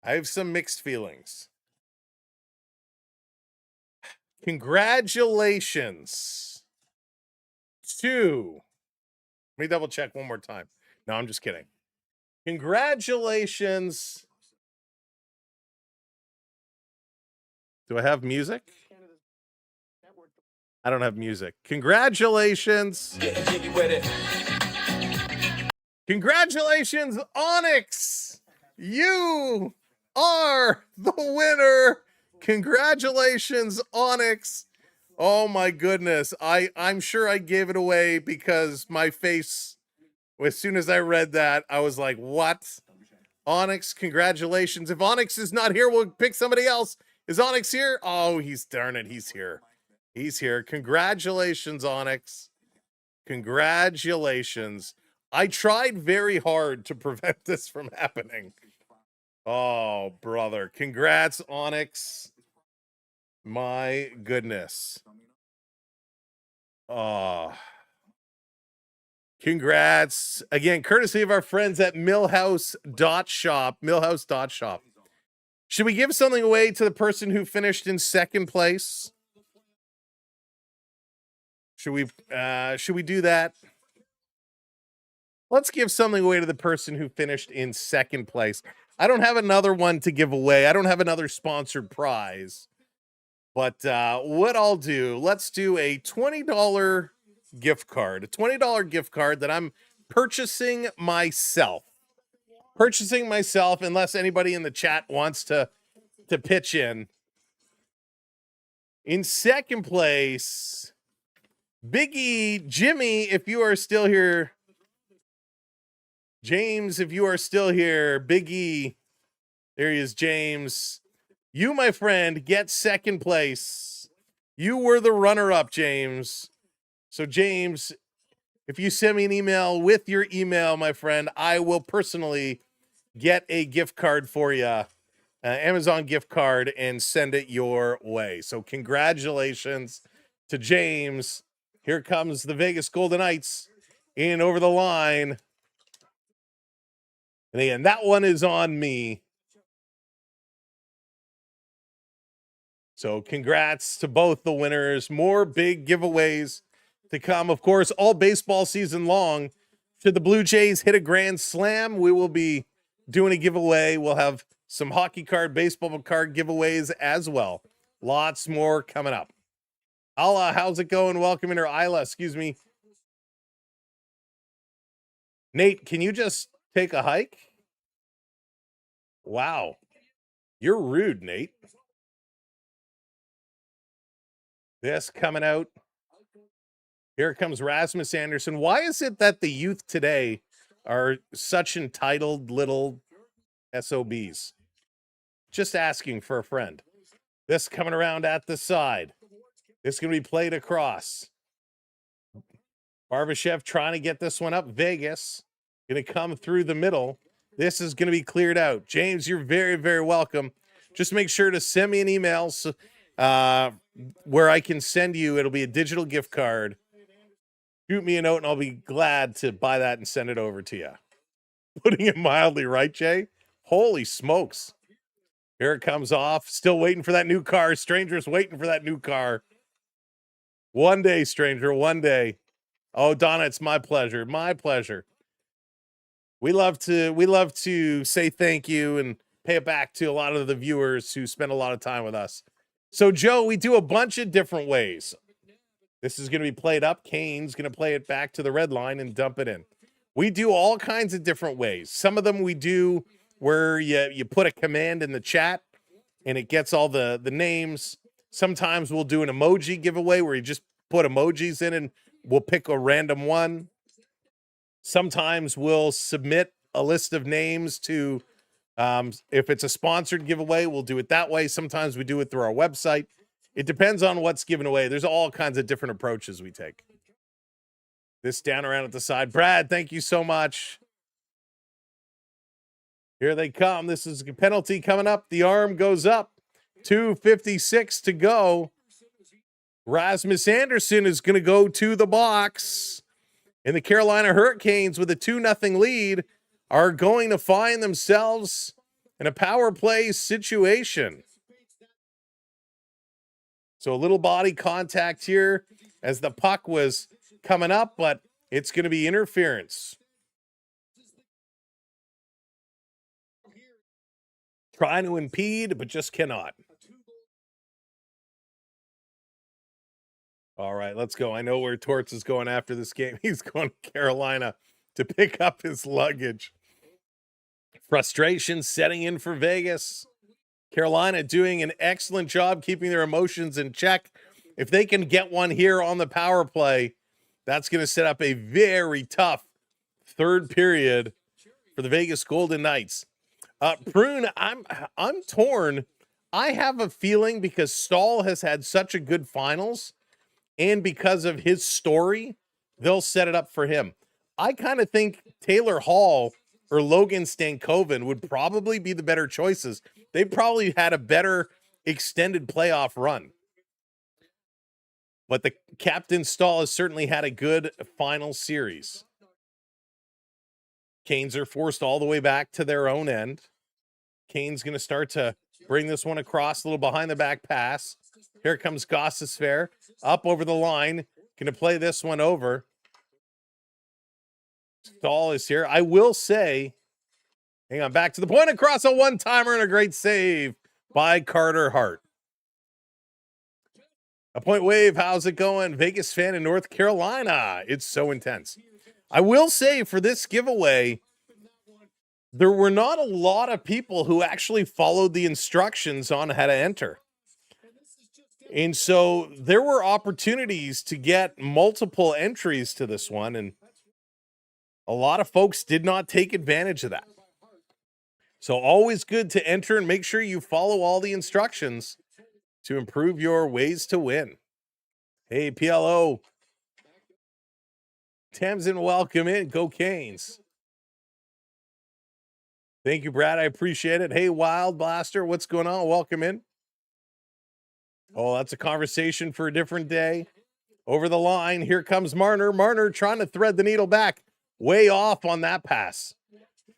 I have some mixed feelings. Congratulations to, let me double check one more time. No, I'm just kidding. Congratulations. Do I have music? I don't have music. Congratulations. Congratulations, Onyx. You are the winner. Congratulations, Onyx. Oh my goodness. I'm sure I gave it away because my face, as soon as I read that, I was like, what? Onyx, congratulations. If Onyx is not here, we'll pick somebody else. Is Onyx here? Oh, darn it, he's here. He's here. Congratulations, Onyx. Congratulations. I tried very hard to prevent this from happening. Oh, brother. Congrats, Onyx. My goodness. Oh. Congrats. Again, courtesy of our friends at Millhouse.shop. Millhouse.shop. Should we give something away to the person who finished in second place? Should we do that? Let's give something away to the person who finished in second place. I don't have another one to give away. I don't have another sponsored prize. But what I'll do, let's do a $20 gift card. A $20 gift card that I'm purchasing myself. Unless anybody in the chat wants to pitch in. In second place, Biggie, Jimmy, if you are still here. James, if you are still here. Biggie, there he is, James. You, my friend, get second place. You were the runner-up, James. So, James, if you send me an email with your email, my friend, I will personally get a gift card for you, Amazon gift card, and send it your way. So, congratulations to James. Here comes the Vegas Golden Knights in over the line. And again, that one is on me. So congrats to both the winners. More big giveaways to come. Of course, all baseball season long. Should the Blue Jays hit a grand slam, we will be doing a giveaway. We'll have some hockey card, baseball card giveaways as well. Lots more coming up. Ala, how's it going? Welcome in, or Isla, excuse me. Nate, can you just take a hike? Wow. You're rude, Nate. This coming out. Here comes Rasmus Anderson. Why is it that the youth today are such entitled little SOBs? Just asking for a friend. This coming around at the side. This is going to be played across. Barbashev trying to get this one up. Vegas going to come through the middle. This is going to be cleared out. James, you're very, very welcome. Just make sure to send me an email where I can send you. It'll be a digital gift card. Shoot me a note, and I'll be glad to buy that and send it over to you. Putting it mildly, right, Jay? Holy smokes. Here it comes off. Still waiting for that new car. Stranger's waiting for that new car. One day, stranger, one day. Oh, Donna, it's my pleasure. My pleasure. We love to say thank you and pay it back to a lot of the viewers who spend a lot of time with us. So, Joe, we do a bunch of different ways. This is going to be played up. Kane's going to play it back to the red line and dump it in. We do all kinds of different ways. Some of them we do where you put a command in the chat and it gets all the names. Sometimes we'll do an emoji giveaway where you just put emojis in and we'll pick a random one. Sometimes we'll submit a list of names to, if it's a sponsored giveaway, we'll do it that way. Sometimes we do it through our website. It depends on what's given away. There's all kinds of different approaches we take. This down around at the side. Brad, thank you so much. Here they come. This is a penalty coming up. The arm goes up. 2:56 to go. Rasmus Anderson is going to go to the box. And the Carolina Hurricanes, with a 2-0 lead, are going to find themselves in a power play situation. So a little body contact here as the puck was coming up, but it's going to be interference. Trying to impede, but just cannot. All right, let's go. I know where Torts is going after this game. He's going to Carolina to pick up his luggage. Frustration setting in for Vegas. Carolina doing an excellent job keeping their emotions in check. If they can get one here on the power play, that's going to set up a very tough third period for the Vegas Golden Knights. Prune, I'm torn. I have a feeling because Stahl has had such a good finals and because of his story, they'll set it up for him. I kind of think Taylor Hall or Logan Stankoven would probably be the better choices. They probably had a better extended playoff run. But the Captain Stahl has certainly had a good final series. Canes are forced all the way back to their own end. Canes going to start to bring this one across, a little behind the back pass. Here comes Gossesfair up over the line. Going to play this one over. Stahl is here. I will say, hang on, back to the point across a one-timer and a great save by Carter Hart. A point wave, how's it going? Vegas fan in North Carolina. It's so intense. I will say for this giveaway, there were not a lot of people who actually followed the instructions on how to enter. And so there were opportunities to get multiple entries to this one, and a lot of folks did not take advantage of that. So always good to enter and make sure you follow all the instructions to improve your ways to win. Hey, PLO. Tamsin, welcome in. Go Canes. Thank you, Brad. I appreciate it. Hey, Wild Blaster, what's going on? Welcome in. Oh, that's a conversation for a different day. Over the line, here comes Marner. Marner trying to thread the needle back. Way off on that pass.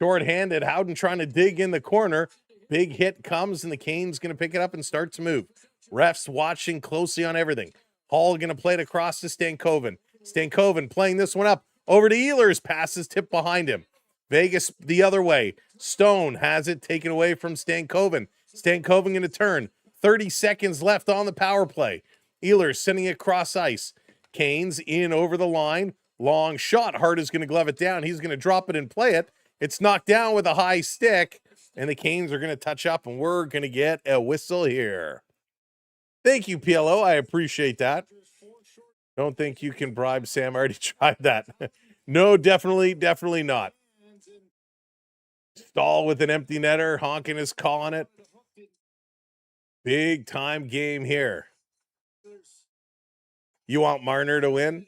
Short-handed. Howden trying to dig in the corner. Big hit comes, and the Canes going to pick it up and start to move. Refs watching closely on everything. Hall going to play it across to Stankoven. Stankoven playing this one up. Over to Ehlers. Passes tipped behind him. Vegas the other way. Stone has it taken away from Stankoven. Stankoven going to turn. 30 seconds left on the power play. Ehlers sending it across ice. Canes in over the line. Long shot. Hart is going to glove it down. He's going to drop it and play it. It's knocked down with a high stick, and the Canes are going to touch up, and we're going to get a whistle here. Thank you, PLO. I appreciate that. Don't think you can bribe Sam. I already tried that. No, definitely not. Stahl with an empty netter. Honkin is calling it. Big time game here. You want Marner to win?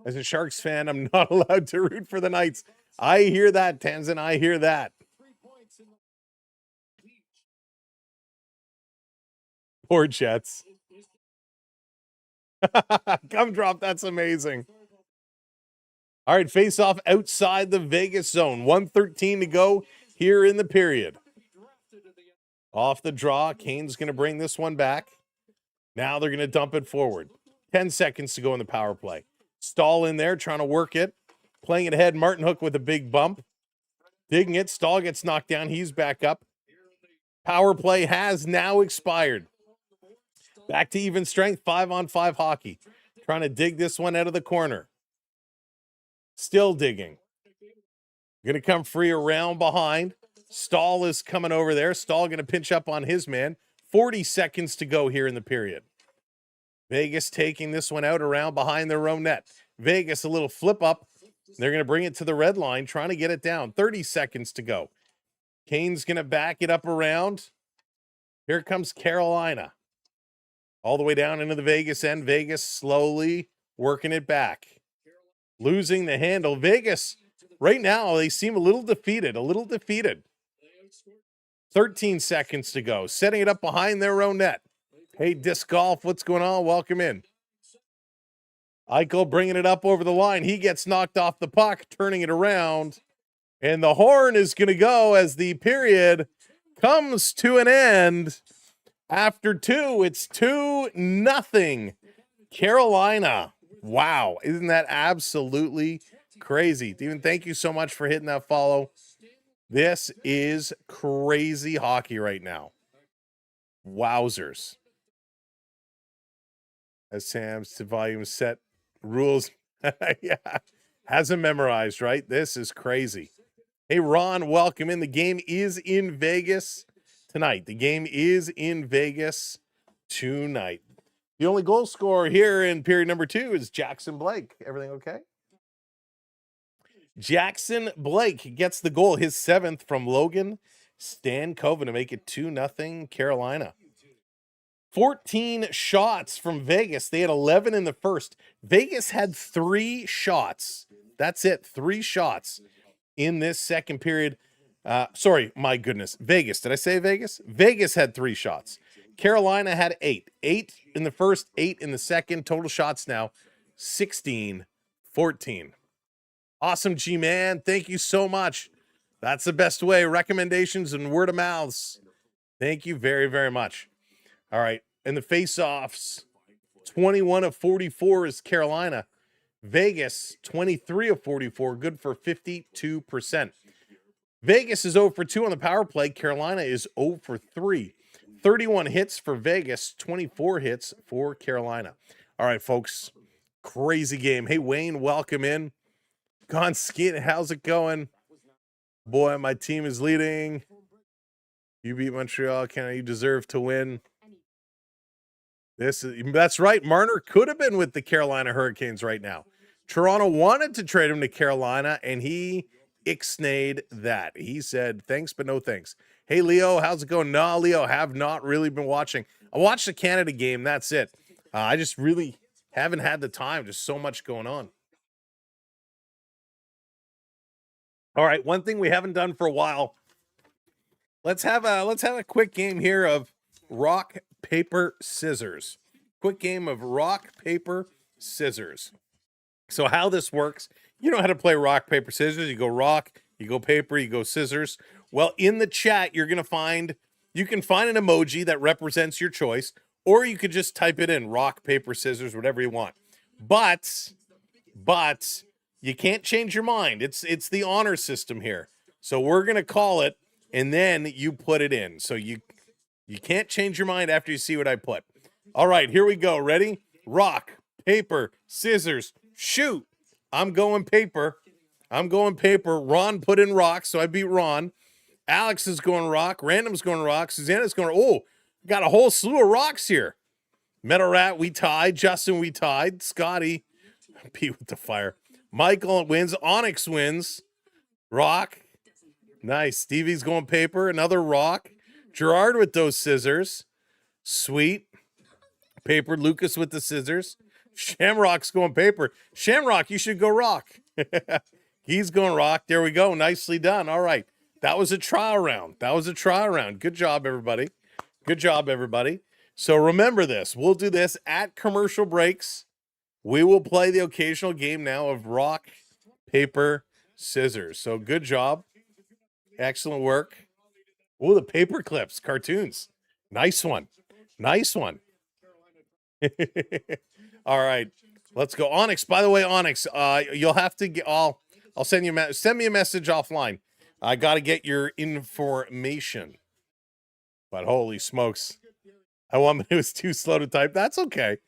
As a Sharks fan, I'm not allowed to root for the Knights. I hear that, Tanzan. I hear that. Poor Jets. Come drop. That's amazing. All right, face off outside the Vegas zone. 1:13 to go here in the period. Off the draw. Kane's going to bring this one back. Now they're going to dump it forward. 10 seconds to go in the power play. Stahl in there trying to work it. Playing it ahead. Martin Hook with a big bump. Digging it. Stahl gets knocked down. He's back up. Power play has now expired. Back to even strength. 5-on-5 hockey. Trying to dig this one out of the corner. Still digging. Going to come free around behind. Stahl is coming over there. Stahl going to pinch up on his man. 40 seconds to go here in the period. Vegas taking this one out around behind their own net. Vegas a little flip up. They're going to bring it to the red line, trying to get it down. 30 seconds to go. Kane's going to back it up around. Here comes Carolina. All the way down into the Vegas end. Vegas slowly working it back. Losing the handle. Vegas, right now, they seem a little defeated. 13 seconds to go. Setting it up behind their own net. Hey, Disc Golf, what's going on? Welcome in. Eichel bringing it up over the line. He gets knocked off the puck, turning it around. And the horn is going to go as the period comes to an end. After 2, it's 2-0. Carolina. Wow. Isn't that absolutely crazy? Steven, thank you so much for hitting that follow. This is crazy hockey right now. Wowzers. As Sam's to volume set rules. Yeah. Hasn't memorized, right? This is crazy. Hey, Ron, welcome in. The game is in Vegas tonight. The game is in Vegas tonight. The only goal scorer here in period number 2 is Jackson Blake. Everything okay? Jackson Blake gets the goal, his 7th from Logan Stankoven to make it 2-0 Carolina. 14 shots from Vegas. They had 11 in the first. Vegas had 3 shots. That's it, 3 shots in this second period. Sorry, my goodness. Vegas. Did I say Vegas? Vegas had 3 shots. Carolina had 8. 8 in the first, 8 in the second. Total shots now 16-14. Awesome, G-Man. Thank you so much. That's the best way. Recommendations and word of mouths. Thank you very, very much. All right. And the face-offs, 21 of 44 is Carolina. Vegas, 23 of 44, good for 52%. Vegas is 0 for 2 on the power play. Carolina is 0 for 3. 31 hits for Vegas, 24 hits for Carolina. All right, folks. Crazy game. Hey, Wayne, welcome in. Gone Skit, how's it going? Boy, my team is leading. You beat Montreal. You deserve to win. That's right. Marner could have been with the Carolina Hurricanes right now. Toronto wanted to trade him to Carolina, and he ixnayed that. He said, thanks, but no thanks. Hey, Leo, how's it going? No, Leo, have not really been watching. I watched the Canada game. That's it. I just really haven't had the time. Just so much going on. All right, one thing we haven't done for a while. Let's have a quick game here of rock, paper, scissors. Quick game of rock, paper, scissors. So how this works, you know how to play rock, paper, scissors. You go rock, you go paper, you go scissors. Well, in the chat, you can find an emoji that represents your choice, or you could just type it in, rock, paper, scissors, whatever you want. But you can't change your mind. It's the honor system here. So we're going to call it, and then you put it in. So you can't change your mind after you see what I put. All right, here we go. Ready? Rock, paper, scissors, shoot. I'm going paper. Ron put in rock, so I beat Ron. Alex is going rock. Random's going rock. Susanna's going, got a whole slew of rocks here. Metal Rat, we tied. Justin, we tied. Scotty, Pete with the fire. Michael wins. Onyx wins. Rock. Nice. Stevie's going paper. Another rock. Gerard with those scissors. Sweet. Paper. Lucas with the scissors. Shamrock's going paper. Shamrock, you should go rock. He's going rock. There we go. Nicely done. All right. That was a trial round. Good job, everybody. So remember this. We'll do this at commercial breaks. We will play the occasional game now of rock, paper, scissors. So good job. Excellent work. Oh, the paper clips, cartoons. Nice one. All right. Let's go. Onyx, by the way, Onyx, you'll have to get, I'll send me a message offline. I got to get your information. But holy smokes. I want it was too slow to type. That's okay.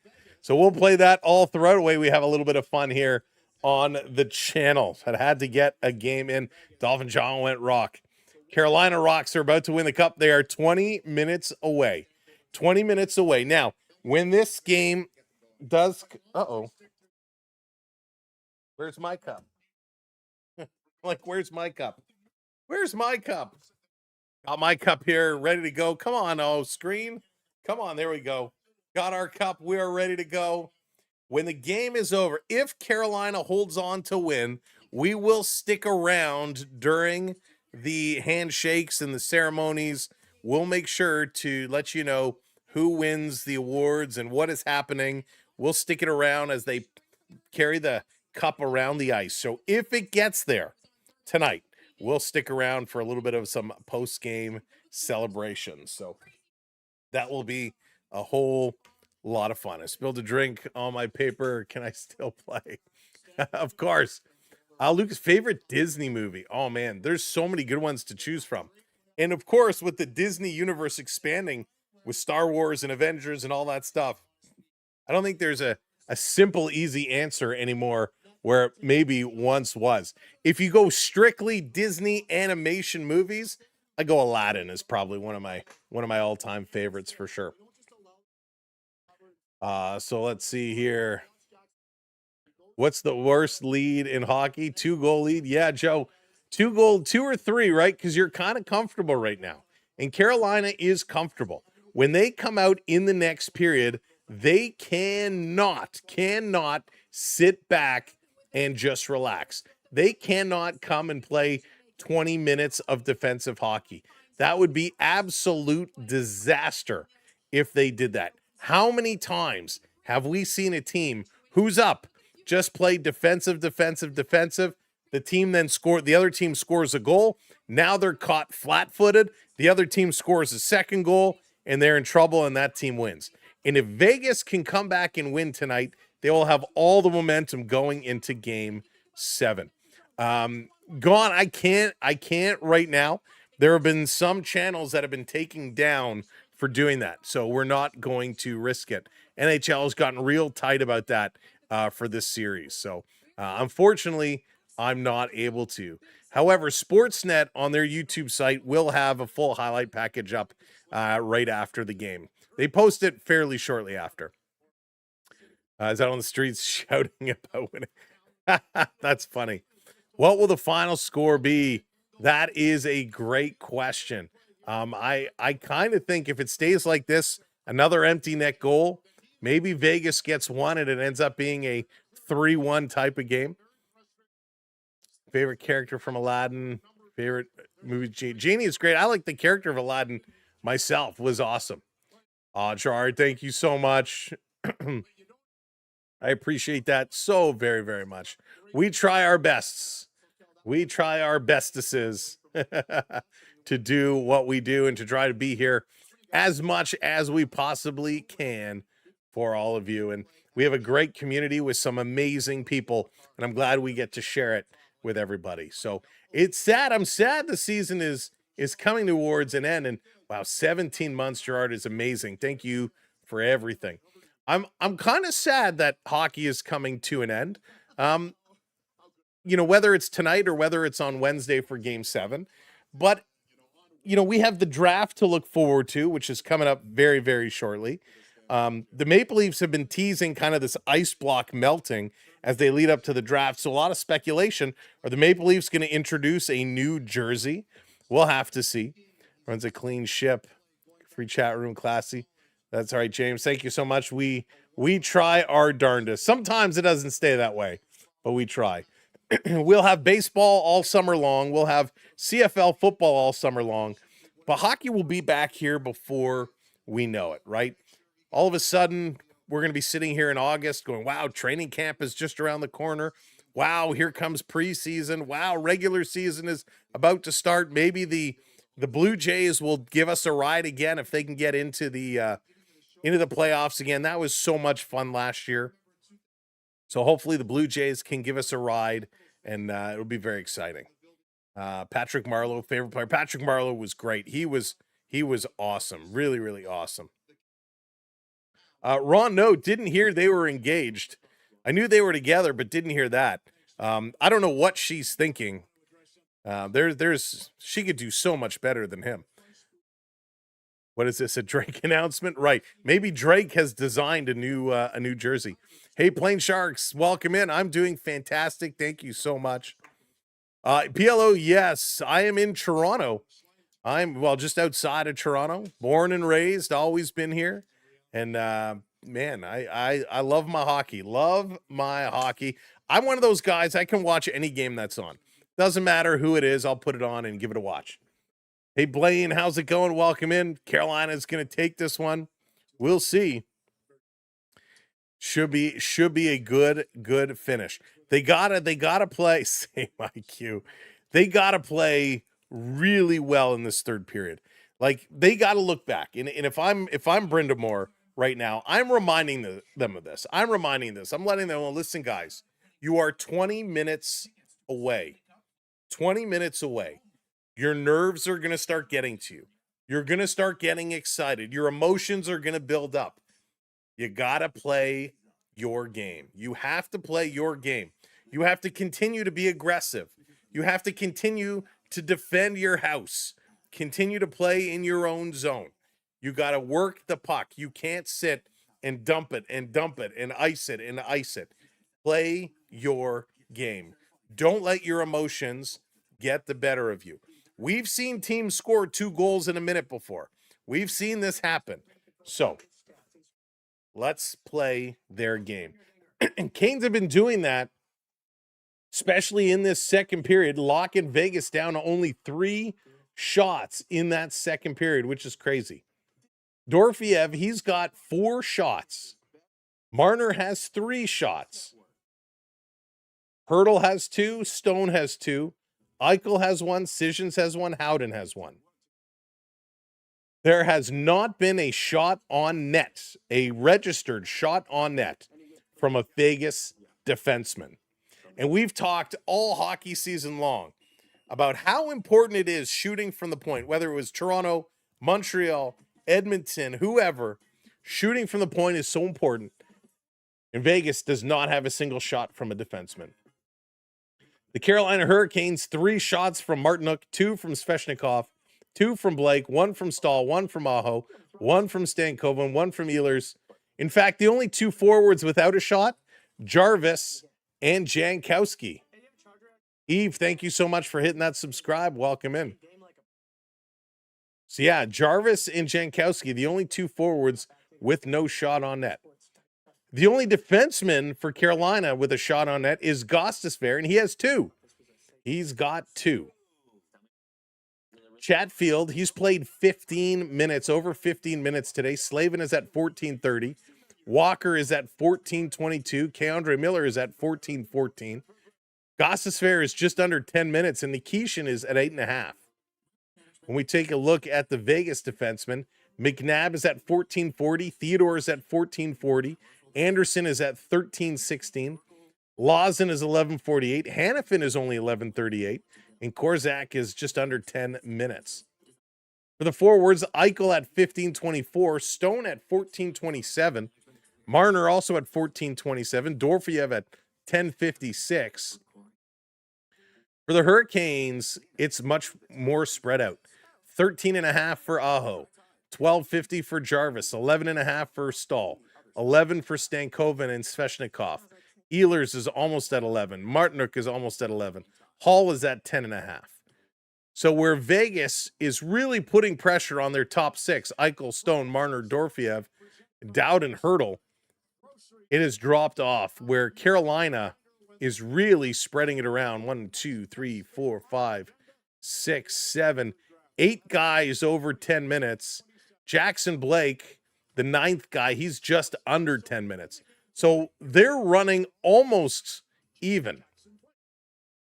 So we'll play that all throughout. Away. We have a little bit of fun here on the channel. I had to get a game in. Dolphin John went rock. Carolina Rocks are about to win the cup. They are 20 minutes away. 20 minutes away. Now, when this game does... Where's my cup? Where's my cup? Got my cup here, ready to go. Come on, screen. Come on, there we go. Got our cup. We are ready to go. When the game is over, if Carolina holds on to win, we will stick around during the handshakes and the ceremonies. We'll make sure to let you know who wins the awards and what is happening. We'll stick it around as they carry the cup around the ice. So if it gets there tonight, we'll stick around for a little bit of some post-game celebrations. So that will be a whole lot of fun. I spilled a drink on my paper. Can I still play? Of course. Lucas, favorite Disney movie. Oh man, there's so many good ones to choose from. And of course, with the Disney universe expanding with Star Wars and Avengers and all that stuff, I don't think there's a simple, easy answer anymore where it maybe once was. If you go strictly Disney animation movies, I go Aladdin is probably one of my all-time favorites for sure. So let's see here. What's the worst lead in hockey? 2-goal lead. Yeah, Joe. 2 or 3, right? Because you're kind of comfortable right now. And Carolina is comfortable. When they come out in the next period, they cannot sit back and just relax. They cannot come and play 20 minutes of defensive hockey. That would be absolute disaster if they did that. How many times have we seen a team who's up, just play defensive? The team then the other team scores a goal. Now they're caught flat-footed. The other team scores a second goal, and they're in trouble, and that team wins. And if Vegas can come back and win tonight, they will have all the momentum going into Game 7. Gone. I can't right now. There have been some channels that have been taken down for doing that, so we're not going to risk it. NHL has gotten real tight about that for this series, so unfortunately, I'm not able to. However, Sportsnet on their YouTube site will have a full highlight package up right after the game. They post it fairly shortly after. Is that on the streets shouting about winning? That's funny. What will the final score be? That is a great question. I kind of think if it stays like this, another empty net goal, maybe Vegas gets one and it ends up being a 3-1 type of game. Favorite character from Aladdin? Favorite movie? Genie is great. I like the character of Aladdin myself. Was awesome. Gerard, thank you so much. I appreciate that so very, very much. We try our bests. We try our bestesses to do what we do and to try to be here as much as we possibly can for all of you. And we have a great community with some amazing people, and I'm glad we get to share it with everybody. So it's sad. I'm sad the season is coming towards an end. And wow, 17 months, Gerard, is amazing. Thank you for everything. I'm kind of sad that hockey is coming to an end. Whether it's tonight or whether it's on Wednesday for Game 7. But, we have the draft to look forward to, which is coming up very, very shortly. The Maple Leafs have been teasing kind of this ice block melting as they lead up to the draft. So a lot of speculation. Are the Maple Leafs going to introduce a new jersey? We'll have to see. Runs a clean ship. Free chat room, classy. That's all right, James. Thank you so much. We try our darndest. Sometimes it doesn't stay that way, but we try. We'll have baseball all summer long. We'll have CFL football all summer long. But hockey will be back here before we know it, right? All of a sudden, we're going to be sitting here in August going, wow, training camp is just around the corner. Wow, here comes preseason. Wow, regular season is about to start. Maybe the Blue Jays will give us a ride again if they can get into the playoffs again. That was so much fun last year. So hopefully the Blue Jays can give us a ride, and it'll be very exciting. Patrick Marleau, favorite player. Patrick Marleau was great. He was awesome. Really, really awesome. Ron, no, didn't hear they were engaged. I knew they were together, but didn't hear that. I don't know what she's thinking. She could do so much better than him. What is this? A Drake announcement? Right. Maybe Drake has designed a new jersey. Hey, Plain Sharks, welcome in. I'm doing fantastic. Thank you so much. PLO, yes, I am in Toronto. I'm just outside of Toronto, born and raised, always been here. And man, I love my hockey. Love my hockey. I'm one of those guys, I can watch any game that's on. Doesn't matter who it is, I'll put it on and give it a watch. Hey, Blaine, how's it going? Welcome in. Carolina's going to take this one. We'll see. Should be a good finish. They gotta play. Same IQ. They gotta play really well in this third period. Like they gotta look back. And if I'm Brenda Moore right now, I'm reminding them of this. I'm letting them know, listen, guys, you are 20 minutes away, 20 minutes away, your nerves are going to start getting to you. You're going to start getting excited. Your emotions are going to build up. You got to play your game. You have to play your game. You have to continue to be aggressive. You have to continue to defend your house. Continue to play in your own zone. You got to work the puck. You can't sit and dump it and dump it and ice it and ice it. Play your game. Don't let your emotions get the better of you. We've seen teams score 2 goals in a minute before. We've seen this happen. So let's play their game. And Canes have been doing that, especially in this second period, locking Vegas down to only 3 shots in that second period, which is crazy. Dorofeyev, he's got 4 shots. Marner has 3 shots. Hertl has 2. Stone has 2. Eichel has 1. Sissons has 1. Howden has 1. There has not been a shot on net, a registered shot on net from a Vegas defenseman. And we've talked all hockey season long about how important it is shooting from the point, whether it was Toronto, Montreal, Edmonton, whoever. Shooting from the point is so important. And Vegas does not have a single shot from a defenseman. The Carolina Hurricanes, 3 shots from Martinook, 2 from Svechnikov, 2 from Blake, 1 from Stahl, 1 from Aho, 1 from Stankoven, 1 from Ehlers. In fact, the only 2 forwards without a shot, Jarvis and Jankowski. Eve, thank you so much for hitting that subscribe. Welcome in. So yeah, Jarvis and Jankowski, the only 2 forwards with no shot on net. The only defenseman for Carolina with a shot on net is Gostisbehere, and he has 2. He's got 2. Chatfield, he's played 15 minutes, over 15 minutes today. Slavin is at 14:30. Walker is at 14:22. Keandre Miller is at 14:14. Gostisbehere is just under 10 minutes, and Nikishin is at 8.5. When we take a look at the Vegas defensemen, McNabb is at 14:40. Theodore is at 14:40. Anderson is at 13:16. Lawson is 11:48. Hannafin is only 11:38. And Korzak is just under 10 minutes. For the forwards, Eichel at 15:24. Stone at 14:27. Marner also at 14:27. Dorofeyev at 10:56. For the Hurricanes, it's much more spread out. 13.5 for Aho. 12.50 for Jarvis. 11.5 for Stahl. 11 for Stankoven and Svechnikov. Ehlers is almost at 11. Martinook is almost at 11. Hall is at 10.5. So where Vegas is really putting pressure on their top 6, Eichel, Stone, Marner, Dorofeyev, Dowd, and Hertl, it has dropped off where Carolina is really spreading it around. 1, 2, 3, 4, 5, 6, 7, 8 guys over 10 minutes. Jackson Blake, the 9th guy, he's just under 10 minutes. So they're running almost even.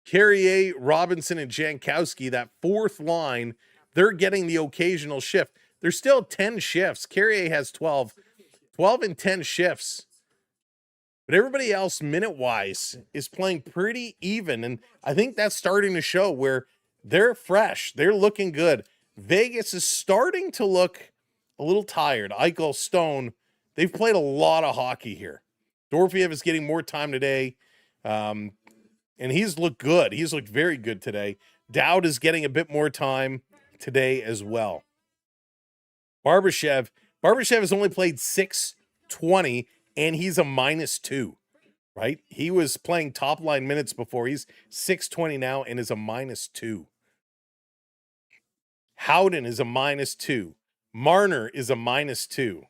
Carrier, Robinson, and Jankowski, that 4th line, they're getting the occasional shift. There's still 10 shifts. Carrier has 12 and 10 shifts. But everybody else, minute-wise, is playing pretty even. And I think that's starting to show where they're fresh. They're looking good. Vegas is starting to look a little tired. Eichel, Stone, they've played a lot of hockey here. Dorofeyev is getting more time today. And he's looked good. He's looked very good today. Dowd is getting a bit more time today as well. Barbashev has only played 6:20, and he's a -2, right? He was playing top line minutes before. He's 6:20 now and is a -2. Howden is a -2. Marner is a -2.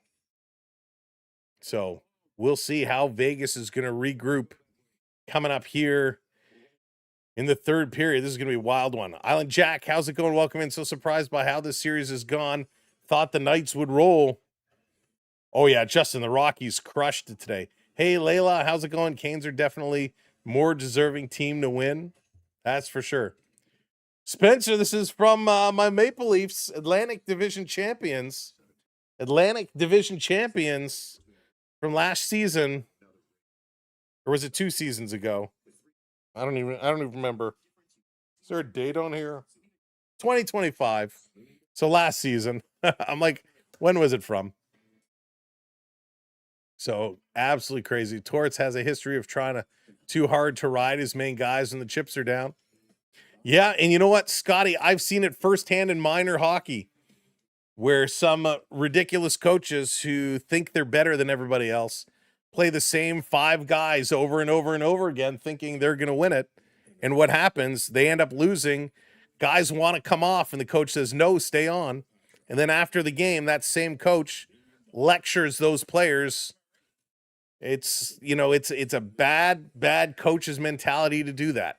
So we'll see how Vegas is going to regroup coming up here in the third period. This is going to be a wild one. Island Jack, how's it going? Welcome in. So surprised by how this series has gone. Thought the Knights would roll. Oh, yeah, Justin, the Rockies crushed it today. Hey, Layla, how's it going? Canes are definitely more deserving team to win. That's for sure. Spencer, this is from my Maple Leafs, Atlantic Division champions. Atlantic Division champions from last season. Or was it 2 seasons ago? I don't even remember. Is there a date on here? 2025. So last season. I'm like, when was it from? So absolutely crazy. Torts has a history of trying too hard to ride his main guys when the chips are down. Yeah, and you know what, Scotty? I've seen it firsthand in minor hockey, where some ridiculous coaches who think they're better than everybody else play the same 5 guys over and over and over again, thinking they're going to win it. And what happens? They end up losing. Guys want to come off, and the coach says, no, stay on. And then after the game, that same coach lectures those players. It's a bad coach's mentality to do that.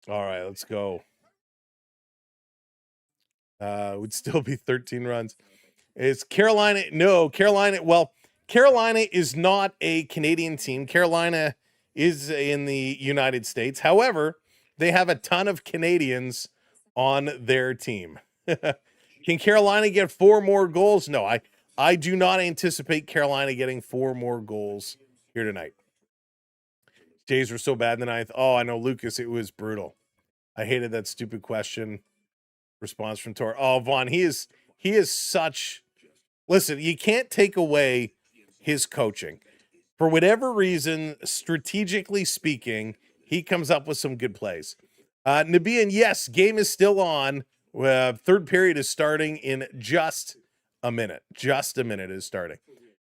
All right, let's go. Would still be 13 runs. Is Carolina? No, Carolina. Well, Carolina is not a Canadian team. Carolina is in the United States. However, they have a ton of Canadians on their team. Can Carolina get 4 more goals? No, I do not anticipate Carolina getting 4 more goals here tonight. Jays were so bad in the 9th. Oh, I know, Lucas. It was brutal. I hated that stupid question response from Tor. Oh, Vaughn, he is such. Listen, you can't take away his coaching. For whatever reason, strategically speaking, he comes up with some good plays. Nabian, yes, game is still on. Third period is starting in just a minute. Just a minute is starting.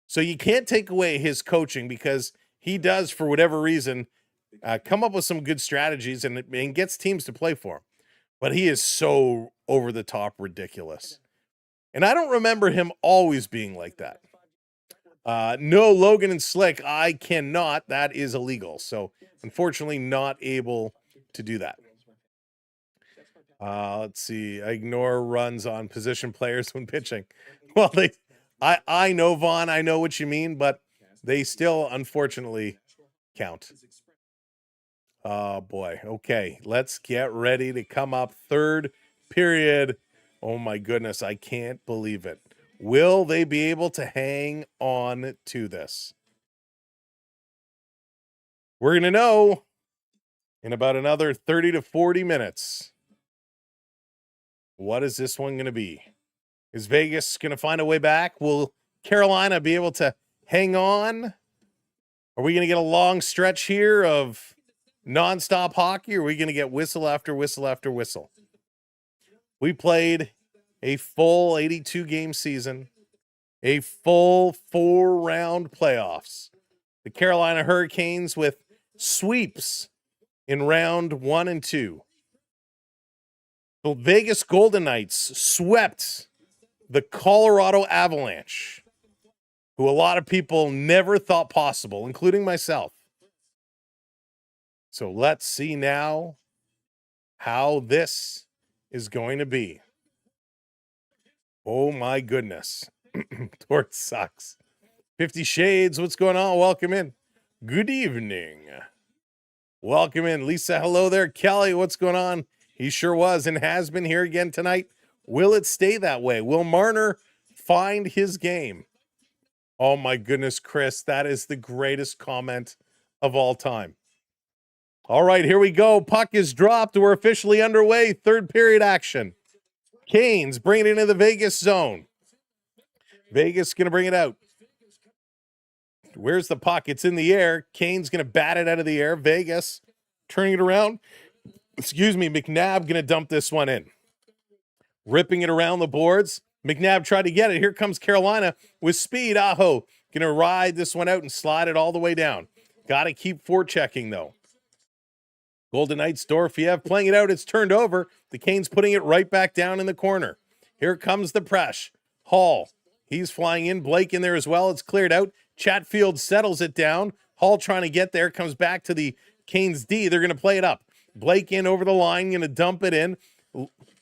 So you can't take away his coaching, because he does, for whatever reason, come up with some good strategies and gets teams to play for him. But he is so over the top ridiculous. And I don't remember him always being like that. No, Logan and Slick, I cannot. That is illegal. So unfortunately not able to do that. Let's see. Ignore runs on position players when pitching. Well, I know, Vaughn, I know what you mean, but they still unfortunately count. Oh boy. Okay, let's get ready to come up. Third period. Oh my goodness, I can't believe it. Will they be able to hang on to this? We're going to know in about another 30 to 40 minutes. What is this one going to be? Is Vegas going to find a way back? Will Carolina be able to hang on? Are we going to get a long stretch here of nonstop hockey, or are we going to get whistle after whistle after whistle? We played a full 82-game season, a full 4-round playoffs. The Carolina Hurricanes with sweeps in round 1 and 2. The Vegas Golden Knights swept the Colorado Avalanche, who a lot of people never thought possible, including myself. So let's see now how this is going to be. Oh my goodness. Tort sucks. 50 Shades, what's going on? Welcome in. Good evening. Welcome in. Lisa, hello there. Kelly, what's going on? He sure was and has been here again tonight. Will it stay that way? Will Marner find his game? Oh my goodness, Chris, that is the greatest comment of all time. All right, here we go. Puck is dropped. We're officially underway. Third period action. Canes bring it into the Vegas zone. Vegas going to bring it out. Where's the puck? It's in the air. Canes going to bat it out of the air. Vegas turning it around. Excuse me, McNabb going to dump this one in. Ripping it around the boards. McNabb tried to get it. Here comes Carolina with speed. Aho going to ride this one out and slide it all the way down. Got to keep forechecking, though. Golden Knights, Dorfiev playing it out. It's turned over. The Canes putting it right back down in the corner. Here comes the press. Hall. He's flying in. Blake in there as well. It's cleared out. Chatfield settles it down. Hall trying to get there. Comes back to the Canes D. They're going to play it up. Blake in over the line. Going to dump it in.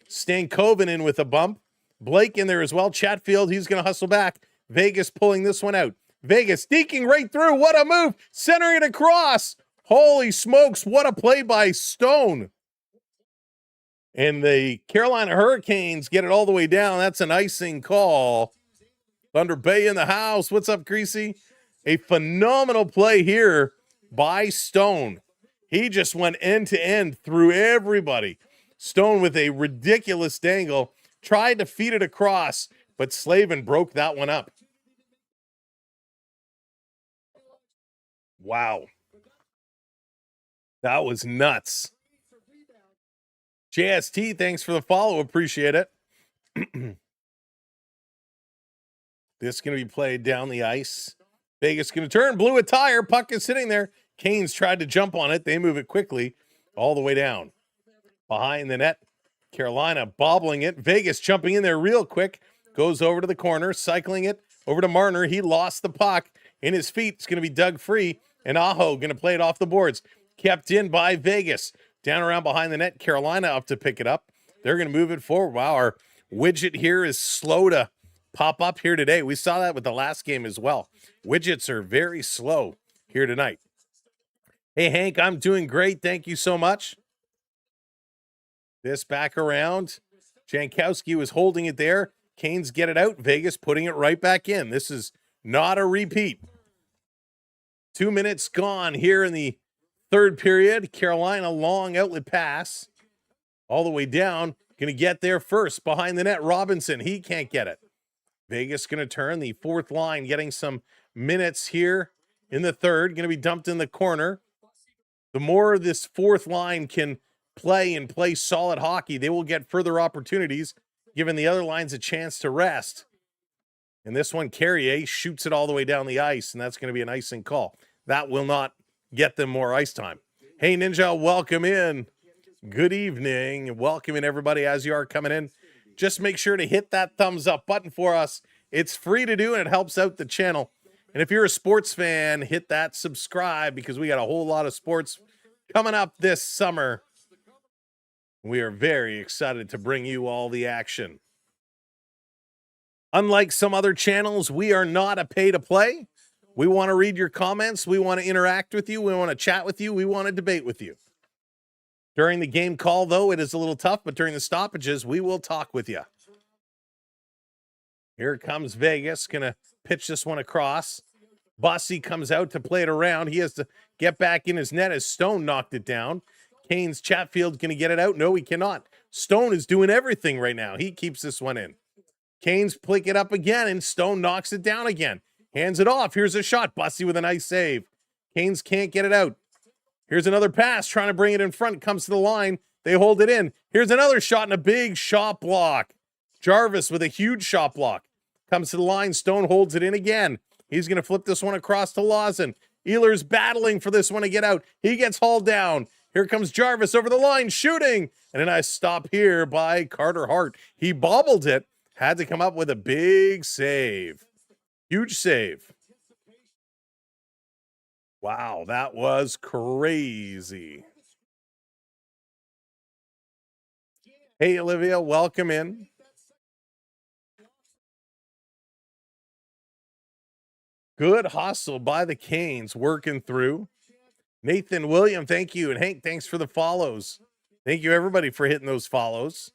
Stankoven in with a bump. Blake in there as well. Chatfield, he's going to hustle back. Vegas pulling this one out. Vegas sneaking right through. What a move. Centering it across. Holy smokes, what a play by Stone. And the Carolina Hurricanes get it all the way down. That's an icing call. Thunder Bay in the house. What's up, Greasy? A phenomenal play here by Stone. He just went end to end through everybody. Stone with a ridiculous dangle, tried to feed it across, but Slavin broke that one up. Wow. That was nuts. JST, thanks for the follow. Appreciate it. This is going to be played down the ice. Vegas going to turn, blew a tire. Puck is sitting there. Canes tried to jump on it. They move it quickly all the way down. Behind the net, Carolina bobbling it. Vegas jumping in there real quick. Goes over to the corner, cycling it over to Marner. He lost the puck in his feet. It's going to be dug free. And Aho going to play it off the boards. Kept in by Vegas. Down around behind the net. Carolina up to pick it up. They're going to move it forward. Wow, our widget here is slow to pop up here today. We saw that with the last game as well. Widgets are very slow here tonight. Hey, Hank, I'm doing great. Thank you so much. This back around. Jankowski was holding it there. Canes get it out. Vegas putting it right back in. This is not a repeat. 2 minutes gone here in the third period. Carolina long outlet pass. All the way down. Going to get there first. Behind the net, Robinson. He can't get it. Vegas going to turn. The fourth line getting some minutes here in the third. Going to be dumped in the corner. The more this fourth line can play solid hockey, they will get further opportunities, giving the other lines a chance to rest. And this one, Carrier shoots it all the way down the ice, and that's going to be an icing call. That will not get them more ice time. Hey, Ninja, welcome in. Good evening. Welcome in, everybody, as you are coming in. Just make sure to hit that thumbs up button for us. It's free to do, and it helps out the channel. And if you're a sports fan, hit that subscribe because we got a whole lot of sports coming up this summer. We are very excited to bring you all the action. Unlike some other channels, we are not a pay-to-play. We want to read your comments. We want to interact with you. We want to chat with you. We want to debate with you. During the game call, though, it is a little tough, but during the stoppages, we will talk with you. Here comes Vegas, going to pitch this one across. Bossy comes out to play it around. He has to get back in his net as Stone knocked it down. Canes Chatfield going to get it out. No, he cannot. Stone is doing everything right now. He keeps this one in. Canes pick it up again, and Stone knocks it down again. Hands it off. Here's a shot. Bossy with a nice save. Canes can't get it out. Here's another pass, trying to bring it in front. Comes to the line. They hold it in. Here's another shot and a big shot block. Jarvis with a huge shot block. Comes to the line. Stone holds it in again. He's going to flip this one across to Lawson. Ehlers battling for this one to get out. He gets hauled down. Here comes Jarvis over the line, shooting. And a nice stop here by Carter Hart. He bobbled it. Had to come up with a big save. Huge save. Wow, that was crazy. Hey, Olivia, welcome in. Good hustle by the Canes, working through. Nathan, William, thank you. And Hank, thanks for the follows. Thank you, everybody, for hitting those follows.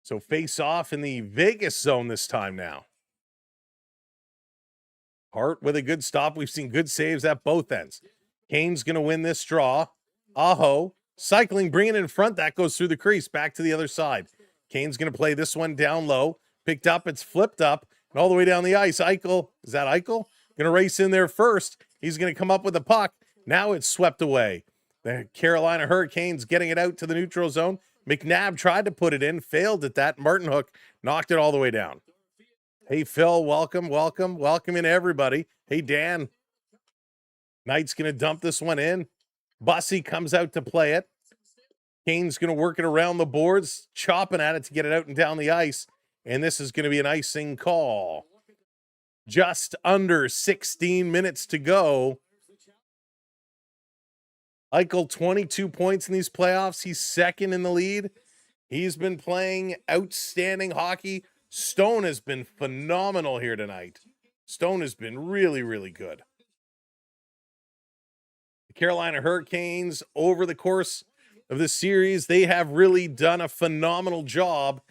So face off in the Vegas zone this time now. Hart with a good stop. We've seen good saves at both ends. Canes going to win this draw. Aho cycling, bringing it in front. That goes through the crease. Back to the other side. Canes going to play this one down low. Picked up. It's flipped up. And all the way down the ice. Eichel. Is that Eichel? Going to race in there first. He's going to come up with the puck. Now it's swept away. The Carolina Hurricanes getting it out to the neutral zone. McNabb tried to put it in, failed at that. Martin Hook knocked it all the way down. Hey, Phil, welcome, welcome. Welcome in, everybody. Hey, Dan. Knight's going to dump this one in. Bussy comes out to play it. Kane's going to work it around the boards, chopping at it to get it out and down the ice. And this is going to be an icing call. Just under 16 minutes to go. Eichel, 22 points in these playoffs. He's second in the lead. He's been playing outstanding hockey. Stone has been phenomenal here tonight. Stone has been really, really good. The Carolina Hurricanes, over the course of the series. They have really done a phenomenal job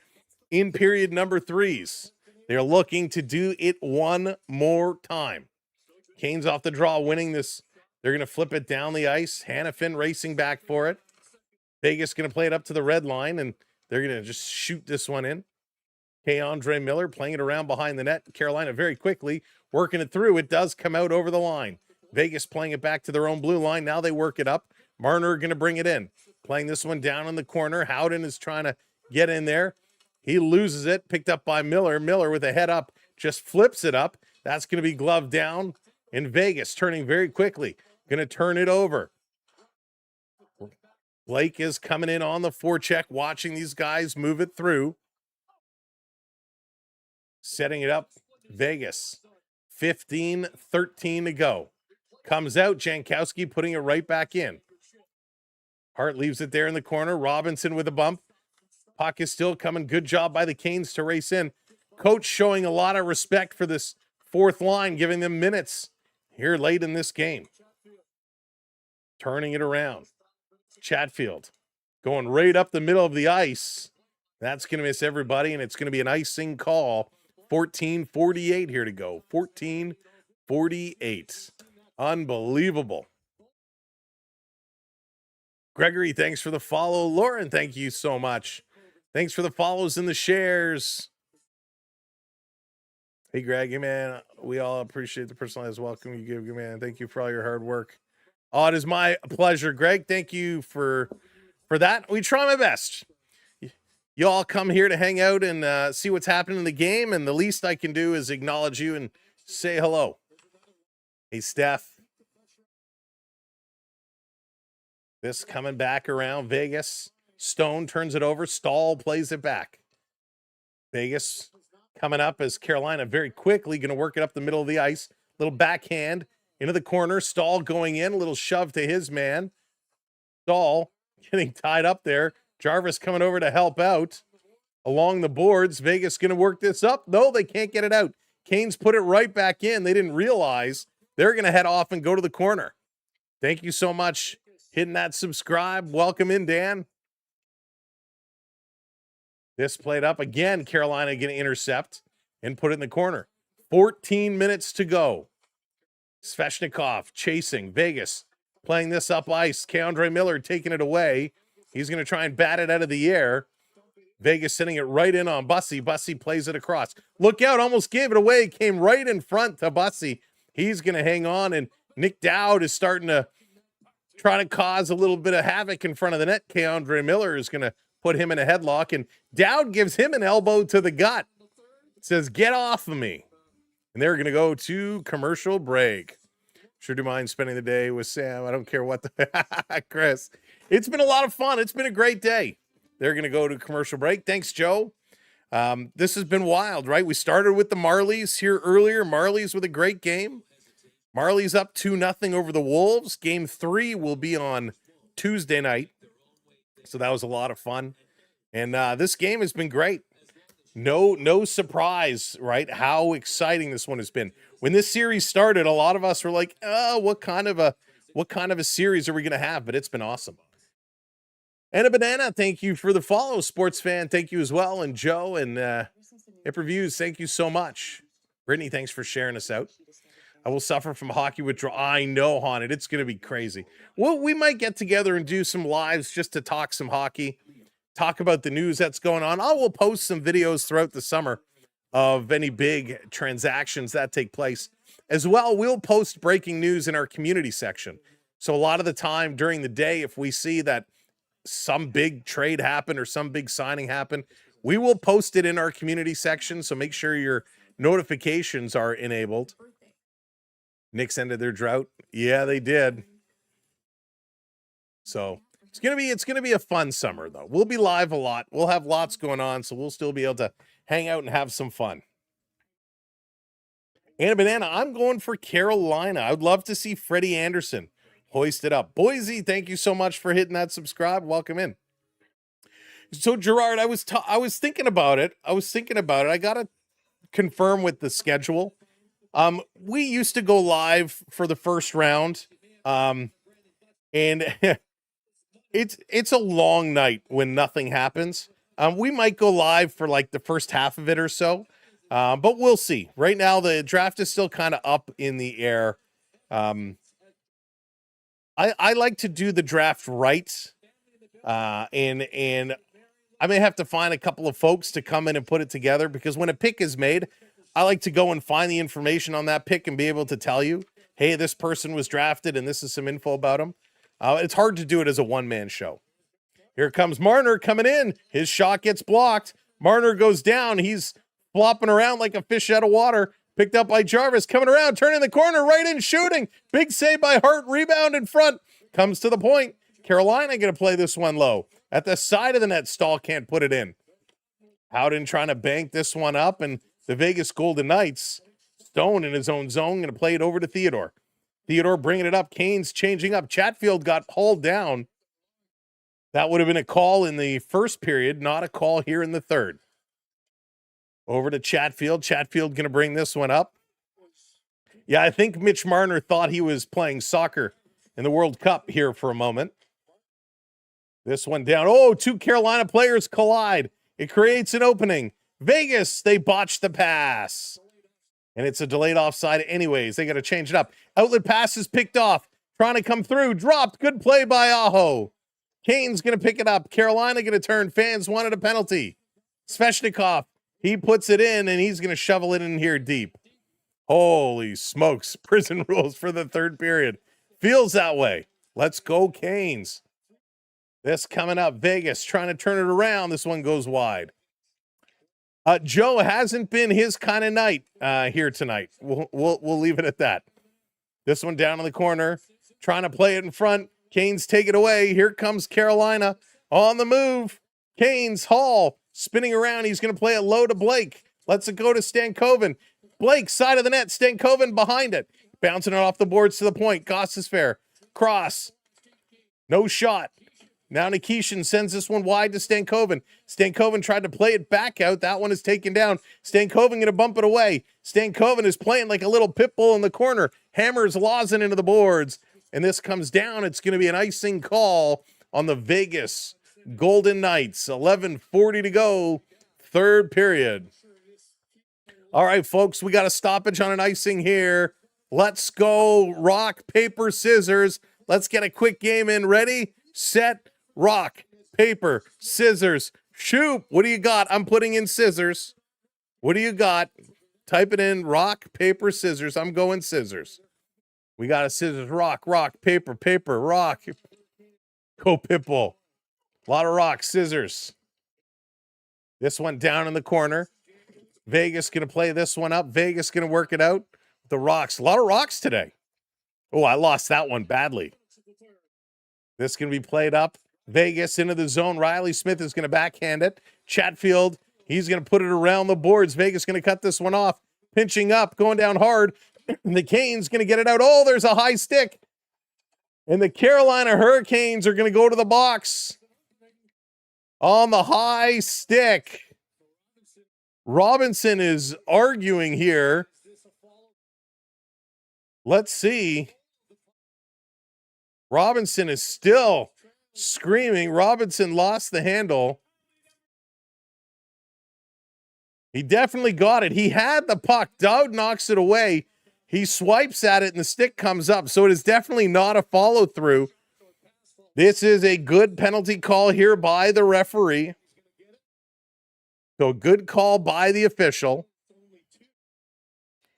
in period number 3s. They're looking to do it one more time. Canes off the draw, winning this. They're going to flip it down the ice. Hannafin racing back for it. Vegas going to play it up to the red line, and they're going to just shoot this one in. Andre Miller playing it around behind the net. Carolina very quickly working it through. It does come out over the line. Vegas playing it back to their own blue line. Now they work it up. Marner going to bring it in. Playing this one down in the corner. Howden is trying to get in there. He loses it. Picked up by Miller. Miller with a head up just flips it up. That's going to be gloved down. And Vegas turning very quickly. Going to turn it over. Blake is coming in on the forecheck, watching these guys move it through. Setting it up. Vegas. 15-13 to go. Comes out. Jankowski putting it right back in. Hart leaves it there in the corner. Robinson with a bump. Puck is still coming. Good job by the Canes to race in. Coach showing a lot of respect for this fourth line, giving them minutes here late in this game. Turning it around. Chatfield going right up the middle of the ice. That's going to miss everybody, and it's going to be an icing call. 14:48 here to go. 14:48. Unbelievable. Gregory, thanks for the follow. Lauren, thank you so much. Thanks for the follows and the shares. Hey, Greg, hey, man, we all appreciate the personalized welcome you give, man. Thank you for all your hard work. Oh, it is my pleasure, Greg. Thank you for that. We try my best. You all come here to hang out and see what's happening in the game, and the least I can do is acknowledge you and say hello. Hey, Steph. This coming back around Vegas. Stone turns it over. Stahl plays it back. Vegas coming up as Carolina very quickly going to work it up the middle of the ice. Little backhand into the corner. Stahl going in. A little shove to his man. Stahl getting tied up there. Jarvis coming over to help out along the boards. Vegas going to work this up. No, they can't get it out. Canes put it right back in. They didn't realize they're going to head off and go to the corner. Thank you so much. Hitting that subscribe. Welcome in, Dan. This played up again. Carolina going to intercept and put it in the corner. 14 minutes to go. Svechnikov chasing. Vegas playing this up ice. Andre Miller taking it away. He's going to try and bat it out of the air. Vegas sending it right in on Bussy. Bussy plays it across. Look out, almost gave it away. Came right in front to Bussy. He's going to hang on, and Nick Dowd is starting to try to cause a little bit of havoc in front of the net. Andre Miller is going to put him in a headlock, and Dowd gives him an elbow to the gut. Says, get off of me. And they're going to go to commercial break. Sure do mind spending the day with Sam. I don't care what the Chris. It's been a lot of fun. It's been a great day. They're going to go to commercial break. Thanks, Joe. This has been wild, right? We started with the Marlies here earlier. Marlies with a great game. Marlies up 2-0 over the Wolves. Game 3 will be on Tuesday night. So that was a lot of fun. And this game has been great. No surprise, right? How exciting this one has been. When this series started, a lot of us were like, "Oh, what kind of a series are we going to have?" But it's been awesome. And a banana, thank you for the follow, sports fan. Thank you as well, and Joe and Hip Reviews, thank you so much. Brittany, thanks for sharing us out. I will suffer from hockey withdrawal. I know, Haunted. It's going to be crazy. Well, we might get together and do some lives just to talk some hockey, talk about the news that's going on. I will post some videos throughout the summer of any big transactions that take place. As well, we'll post breaking news in our community section. So a lot of the time during the day, if we see that some big trade happened or some big signing happened, we will post it in our community section. So make sure your notifications are enabled. Knicks ended their drought. Yeah, they did. So it's gonna be a fun summer though. We'll be live a lot. We'll have lots going on, so we'll still be able to hang out and have some fun. And a banana, I'm going for Carolina. I would love to see Freddie Anderson hoist it up. Boise, thank you so much for hitting that subscribe. Welcome in. So Gerard, I was thinking about it. I gotta confirm with the schedule. We used to go live for the first round. And It's a long night when nothing happens. We might go live for like the first half of it or so, but we'll see. Right now, the draft is still kind of up in the air. I like to do the draft right, and I may have to find a couple of folks to come in and put it together, because when a pick is made, I like to go and find the information on that pick and be able to tell you, hey, this person was drafted and this is some info about him. It's hard to do it as a one-man show. Here comes Marner coming in. His shot gets blocked. Marner goes down. He's flopping around like a fish out of water. Picked up by Jarvis. Coming around, turning the corner, right in, shooting. Big save by Hart. Rebound in front. Comes to the point. Carolina going to play this one low. At the side of the net, Stahl can't put it in. Howden trying to bank this one up, and the Vegas Golden Knights, Stone in his own zone, going to play it over to Theodore. Theodore bringing it up. Kane's changing up. Chatfield got hauled down. That would have been a call in the first period, not a call here in the third. Over to Chatfield. Chatfield going to bring this one up. Yeah, I think Mitch Marner thought he was playing soccer in the World Cup here for a moment. This one down. Oh, two Carolina players collide. It creates an opening. Vegas, they botched the pass. And it's a delayed offside anyways. They got to change it up. Outlet pass is picked off. Trying to come through. Dropped. Good play by Aho. Kane's going to pick it up. Carolina going to turn. Fans wanted a penalty. Svechnikov, he puts it in, and he's going to shovel it in here deep. Holy smokes. Prison rules for the third period. Feels that way. Let's go, Canes. This coming up. Vegas trying to turn it around. This one goes wide. Joe hasn't been his kind of night here tonight. We'll leave it at that. This one down in the corner. Trying to play it in front. Canes take it away. Here comes Carolina on the move. Canes, Hall, spinning around. He's going to play it low to Blake. Lets it go to Stankoven. Blake, side of the net. Stankoven behind it. Bouncing it off the boards to the point. Goss is fair. Cross. No shot. Now Nikishin sends this one wide to Stankoven. Stankoven tried to play it back out. That one is taken down. Stankoven going to bump it away. Stankoven is playing like a little pit bull in the corner. Hammers Lawson into the boards. And this comes down. It's going to be an icing call on the Vegas Golden Knights. 11:40 to go, third period. All right, folks, we got a stoppage on an icing here. Let's go rock, paper, scissors. Let's get a quick game in. Ready, set, rock, paper, scissors, shoot. What do you got? I'm putting in scissors. What do you got? Type it in, rock, paper, scissors. I'm going scissors. We got a scissors, rock, paper, paper, rock. Go Pitbull. A lot of rocks, scissors. This one down in the corner. Vegas going to play this one up. Vegas going to work it out. The rocks. A lot of rocks today. Oh, I lost that one badly. This going to be played up. Vegas into the zone. Riley Smith is going to backhand it. Chatfield, he's going to put it around the boards. Vegas going to cut this one off. Pinching up, going down hard. The Canes going to get it out. Oh, there's a high stick. And the Carolina Hurricanes are going to go to the box on the high stick. Robinson is arguing here. Let's see. Robinson is still screaming. Robinson lost the handle. He definitely got it. He had the puck. Dowd knocks it away. He swipes at it and the stick comes up. So it is definitely not a follow through. This is a good penalty call here by the referee. So good call by the official.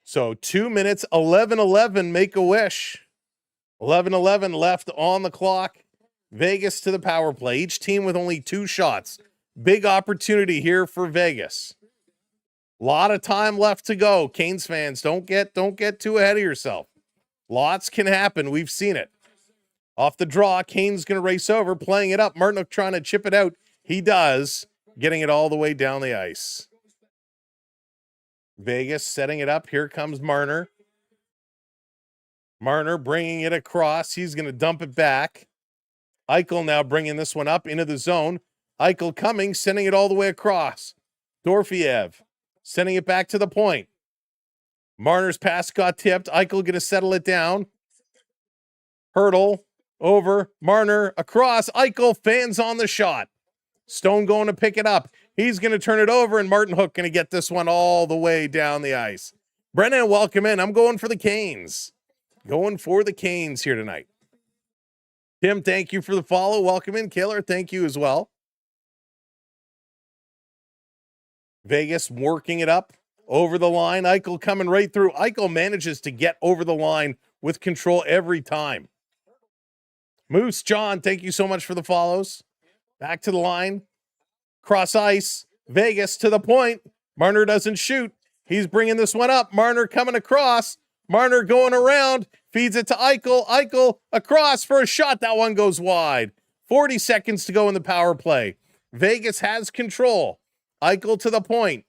So 2 minutes, 11-11, make a wish. 11-11 left on the clock. Vegas to the power play. Each team with only 2 shots. Big opportunity here for Vegas. A lot of time left to go. Canes fans, don't get too ahead of yourself. Lots can happen. We've seen it. Off the draw, Canes going to race over, playing it up. Martinook trying to chip it out. He does, getting it all the way down the ice. Vegas setting it up. Here comes Marner. Marner bringing it across. He's going to dump it back. Eichel now bringing this one up into the zone. Eichel coming, sending it all the way across. Dorfiev sending it back to the point. Marner's pass got tipped. Eichel going to settle it down. Hurdle. Over, Marner, across, Eichel, fans on the shot. Stone going to pick it up. He's going to turn it over, and Martin Hook going to get this one all the way down the ice. Brennan, welcome in. I'm going for the Canes. Going for the Canes here tonight. Tim, thank you for the follow. Welcome in. Killer, thank you as well. Vegas working it up over the line. Eichel coming right through. Eichel manages to get over the line with control every time. Moose, John, thank you so much for the follows. Back to the line. Cross ice. Vegas to the point. Marner doesn't shoot. He's bringing this one up. Marner coming across. Marner going around. Feeds it to Eichel. Eichel across for a shot. That one goes wide. 40 seconds to go in the power play. Vegas has control. Eichel to the point.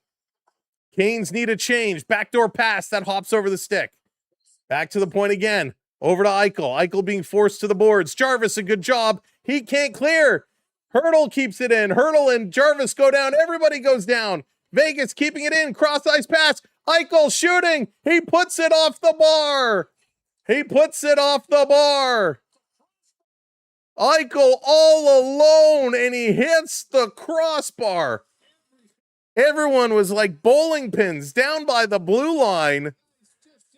Canes need a change. Backdoor pass. That hops over the stick. Back to the point again. Over to Eichel. Eichel being forced to the boards. Jarvis, a good job. He can't clear. Hurdle keeps it in. Hurdle and Jarvis go down. Everybody goes down. Vegas keeping it in. Cross ice pass. Eichel shooting. He puts it off the bar. He puts it off the bar. Eichel all alone, and he hits the crossbar. Everyone was like bowling pins down by the blue line.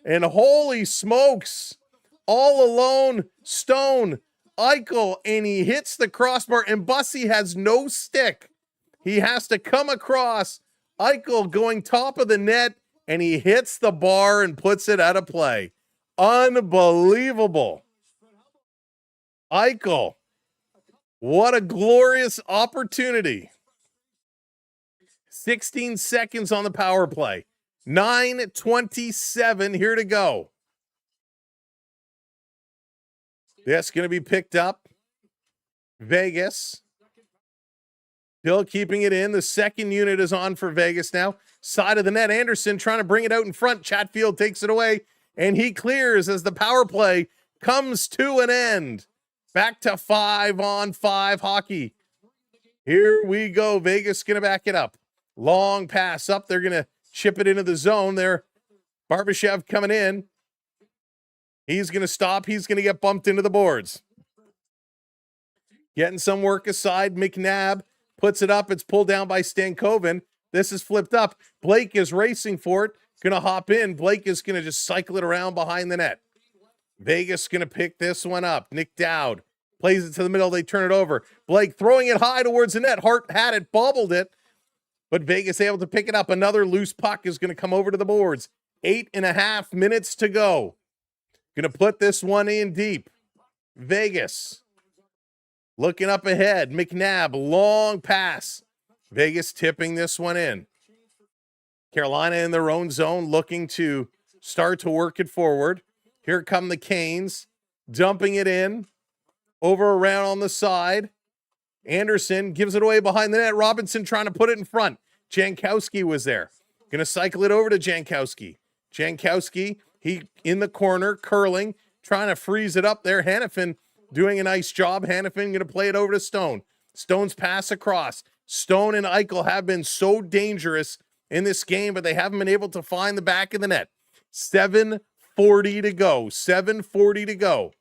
And holy smokes. All alone, Stone, Eichel, and he hits the crossbar, and Bussy has no stick. He has to come across. Eichel going top of the net, and he hits the bar and puts it out of play. Unbelievable. Eichel, what a glorious opportunity. 16 seconds on the power play. 9:27 here to go. That's going to be picked up. Vegas still keeping it in. The second unit is on for Vegas now. Side of the net, Anderson trying to bring it out in front. Chatfield takes it away, and he clears as the power play comes to an end. Back to 5-on-5 hockey. Here we go. Vegas going to back it up. Long pass up. They're going to chip it into the zone there. Barbashev coming in. He's going to stop. He's going to get bumped into the boards. Getting some work aside. McNabb puts it up. It's pulled down by Stankoven. This is flipped up. Blake is racing for it. Going to hop in. Blake is going to just cycle it around behind the net. Vegas going to pick this one up. Nick Dowd plays it to the middle. They turn it over. Blake throwing it high towards the net. Hart had it, bobbled it. But Vegas able to pick it up. Another loose puck is going to come over to the boards. 8.5 minutes to go. Going to put this one in deep. Vegas looking up ahead. McNabb, long pass. Vegas tipping this one in. Carolina in their own zone looking to start to work it forward. Here come the Canes, dumping it in. Over around on the side. Anderson gives it away behind the net. Robinson trying to put it in front. Jankowski was there. Going to cycle it over to Jankowski. Jankowski, he in the corner, curling, trying to freeze it up there. Hannafin doing a nice job. Hannafin going to play it over to Stone. Stone's pass across. Stone and Eichel have been so dangerous in this game, but they haven't been able to find the back of the net. 7:40 to go. 7:40 to go.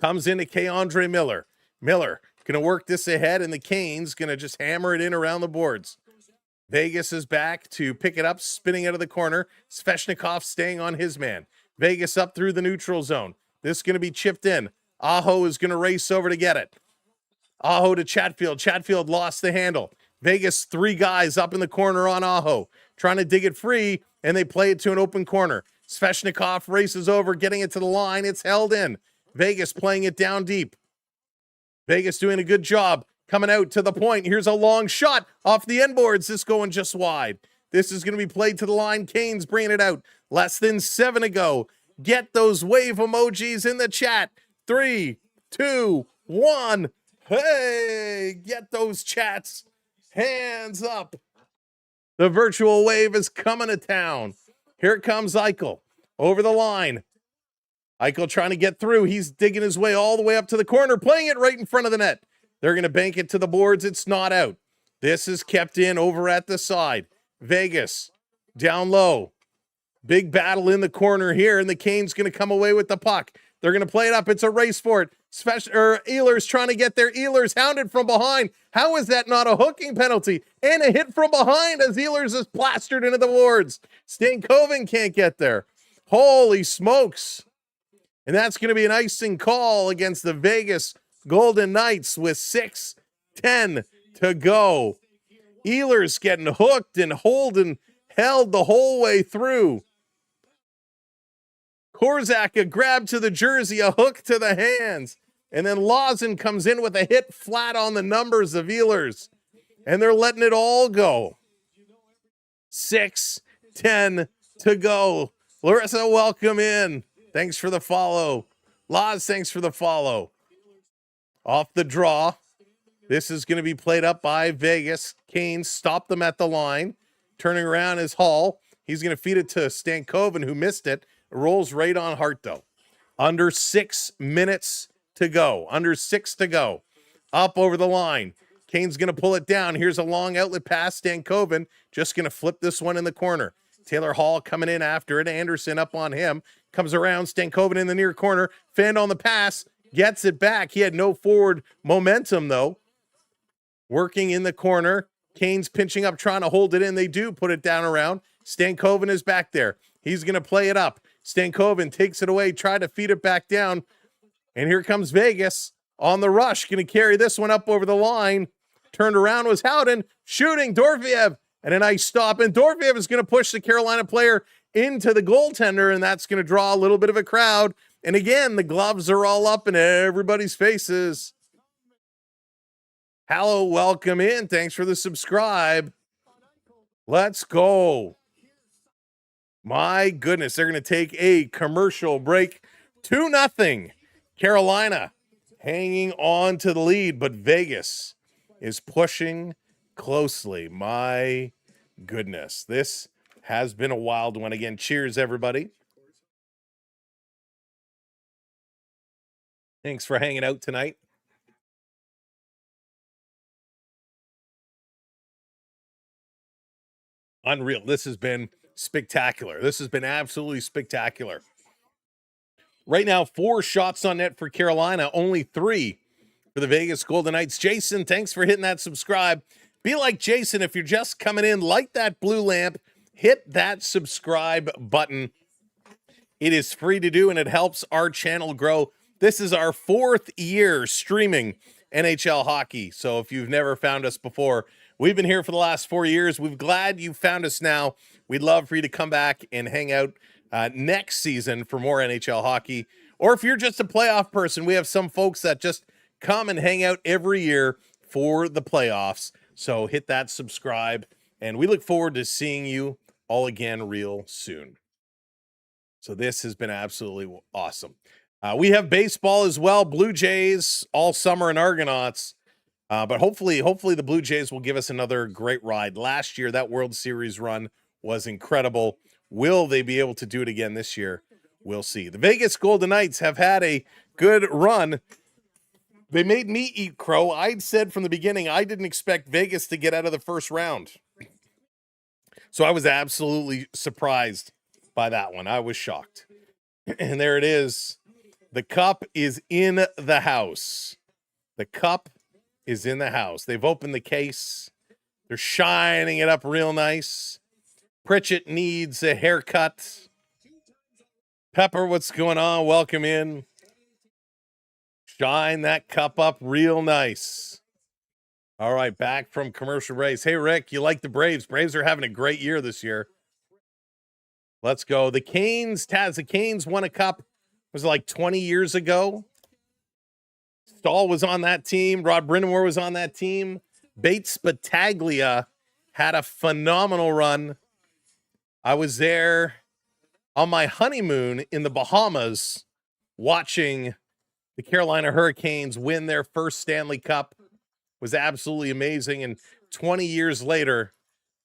Comes into K-Andre Miller. Miller going to work this ahead, and the Canes going to just hammer it in around the boards. Vegas is back to pick it up, spinning out of the corner. Svechnikov staying on his man. Vegas up through the neutral zone. This is going to be chipped in. Aho is going to race over to get it. Aho to Chatfield. Chatfield lost the handle. Vegas, 3 guys up in the corner on Aho, trying to dig it free, and they play it to an open corner. Svechnikov races over, getting it to the line. It's held in. Vegas playing it down deep. Vegas doing a good job coming out to the point. Here's a long shot off the end boards. This going just wide. This is going to be played to the line. Canes bringing it out. Less than 7 to go. Get those wave emojis in the chat. 3, 2, 1. Hey, get those chats. Hands up. The virtual wave is coming to town. Here comes Eichel over the line. Eichel trying to get through. He's digging his way all the way up to the corner, playing it right in front of the net. They're going to bank it to the boards. It's not out. This is kept in over at the side. Vegas down low. Big battle in the corner here, and the Canes going to come away with the puck. They're going to play it up. It's a race for it. Ehlers trying to get there. Ehlers hounded from behind. How is that not a hooking penalty? And a hit from behind as Ehlers is plastered into the boards. Stankoven can't get there. Holy smokes. And that's going to be an icing call against the Vegas Golden Knights with 6:10 to go. Ehlers getting hooked and held the whole way through. Korzak, a grab to the jersey, a hook to the hands. And then Lawson comes in with a hit flat on the numbers of Ehlers. And they're letting it all go. 6:10 to go. Larissa, welcome in. Thanks for the follow. Laws, thanks for the follow. Off the draw. This is going to be played up by Vegas. Kane stopped them at the line. Turning around is Hall. He's going to feed it to Stankoven, who missed it. It rolls right on Hart, though. Under 6 minutes to go. Under 6 to go. Up over the line. Kane's going to pull it down. Here's a long outlet pass. Stankoven just going to flip this one in the corner. Taylor Hall coming in after it. Anderson up on him. Comes around. Stankoven in the near corner. Fanned on the pass. Gets it back. He had no forward momentum, though. Working in the corner. Kane's pinching up, trying to hold it in. They do put it down around. Stankoven is back there. He's going to play it up. Stankoven takes it away, try to feed it back down. And here comes Vegas on the rush. Going to carry this one up over the line. Turned around was Howden. Shooting Dorfiev. And a nice stop. And Dorfiev is going to push the Carolina player into the goaltender. And that's going to draw a little bit of a crowd. And again, the gloves are all up in everybody's faces. Hello, welcome in. Thanks for the subscribe. Let's go. My goodness, they're going to take a commercial break. 2-0. Carolina hanging on to the lead, but Vegas is pushing closely. My goodness, this has been a wild one. Again, cheers, everybody. Thanks for hanging out tonight. Unreal. This has been spectacular. This has been absolutely spectacular. Right now, 4 shots on net for Carolina, only 3 for the Vegas Golden Knights. Jason, thanks for hitting that subscribe. Be like Jason, if you're just coming in, light that blue lamp, hit that subscribe button. It is free to do, and it helps our channel grow. This is our 4th year streaming NHL hockey. So if you've never found us before, we've been here for the last 4 years. We're glad you found us now. We'd love for you to come back and hang out next season for more NHL hockey. Or if you're just a playoff person, we have some folks that just come and hang out every year for the playoffs. So hit that subscribe, and we look forward to seeing you all again real soon. So this has been absolutely awesome. We have baseball as well. Blue Jays all summer and Argonauts. But hopefully the Blue Jays will give us another great ride. Last year, that World Series run was incredible. Will they be able to do it again this year? We'll see. The Vegas Golden Knights have had a good run. They made me eat crow. I'd said from the beginning I didn't expect Vegas to get out of the first round. So I was absolutely surprised by that one. I was shocked. And there it is. The cup is in the house. The cup is in the house. They've opened the case. They're shining it up real nice. Pritchett needs a haircut. Pepper, what's going on? Welcome in. Shine that cup up real nice. All right, back from commercial breaks. Hey, Rick, you like the Braves? Braves are having a great year this year. Let's go. The Canes, Taz, the Canes won a cup, was it like 20 years ago? Stahl was on that team. Rod Brindamore was on that team. Bates Battaglia had a phenomenal run. I was there on my honeymoon in the Bahamas watching the Carolina Hurricanes win their first Stanley Cup. It was absolutely amazing. And 20 years later,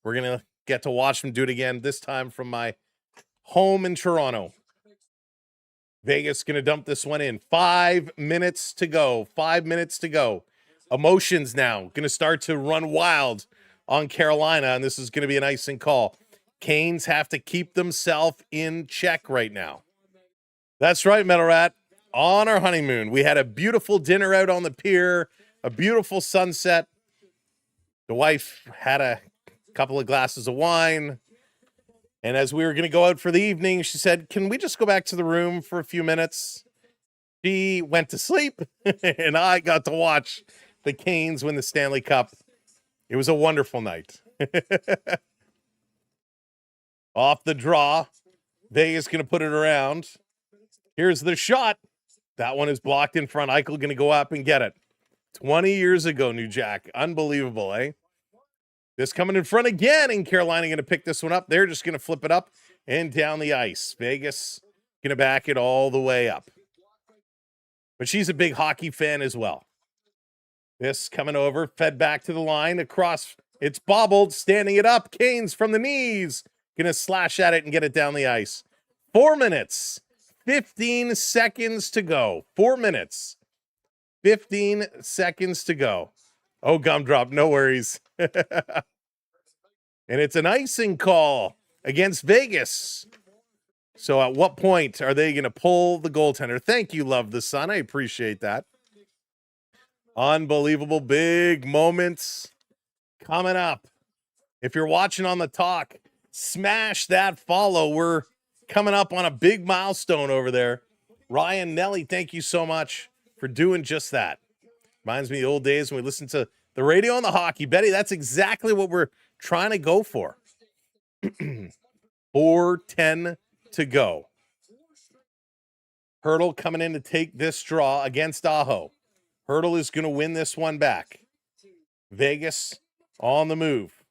we're going to get to watch them do it again, this time from my home in Toronto. Vegas going to dump this one in. 5 minutes to go. 5 minutes to go. Emotions now going to start to run wild on Carolina, and this is going to be an icing call. Canes have to keep themselves in check right now. That's right, Metal Rat. on our honeymoon. We had a beautiful dinner out on the pier, a beautiful sunset. The wife had a couple of glasses of wine. And as we were going to go out for the evening, she said, "Can we just go back to the room for a few minutes?" She went to sleep, and I got to watch the Canes win the Stanley Cup. It was a wonderful night. Off the draw. Vegas going to put it around. Here's the shot. That one is blocked in front. Eichel going to go up and get it. 20 years ago, New Jack. Unbelievable, eh? This coming in front again, and Carolina going to pick this one up. They're just going to flip it up and down the ice. Vegas going to back it all the way up. But she's a big hockey fan as well. This coming over, fed back to the line, across. It's bobbled, standing it up. Canes from the knees. Going to slash at it and get it down the ice. 4 minutes, 15 seconds to go. 4 minutes, 15 seconds to go. Oh, gumdrop, no worries. And it's an icing call against Vegas. So at what point are they going to pull the goaltender? Thank you, Love the Sun. I appreciate that. Unbelievable big moments coming up. If you're watching on the talk, smash that follow. We're coming up on a big milestone over there. Ryan, Nelly, thank you so much for doing just that. Reminds me of the old days when we listened to the radio and the hockey. Betty, that's exactly what we're trying to go for. 4:10 to go. Hurdle coming in to take this draw against Aho. Hurdle is going to win this one back. Vegas on the move.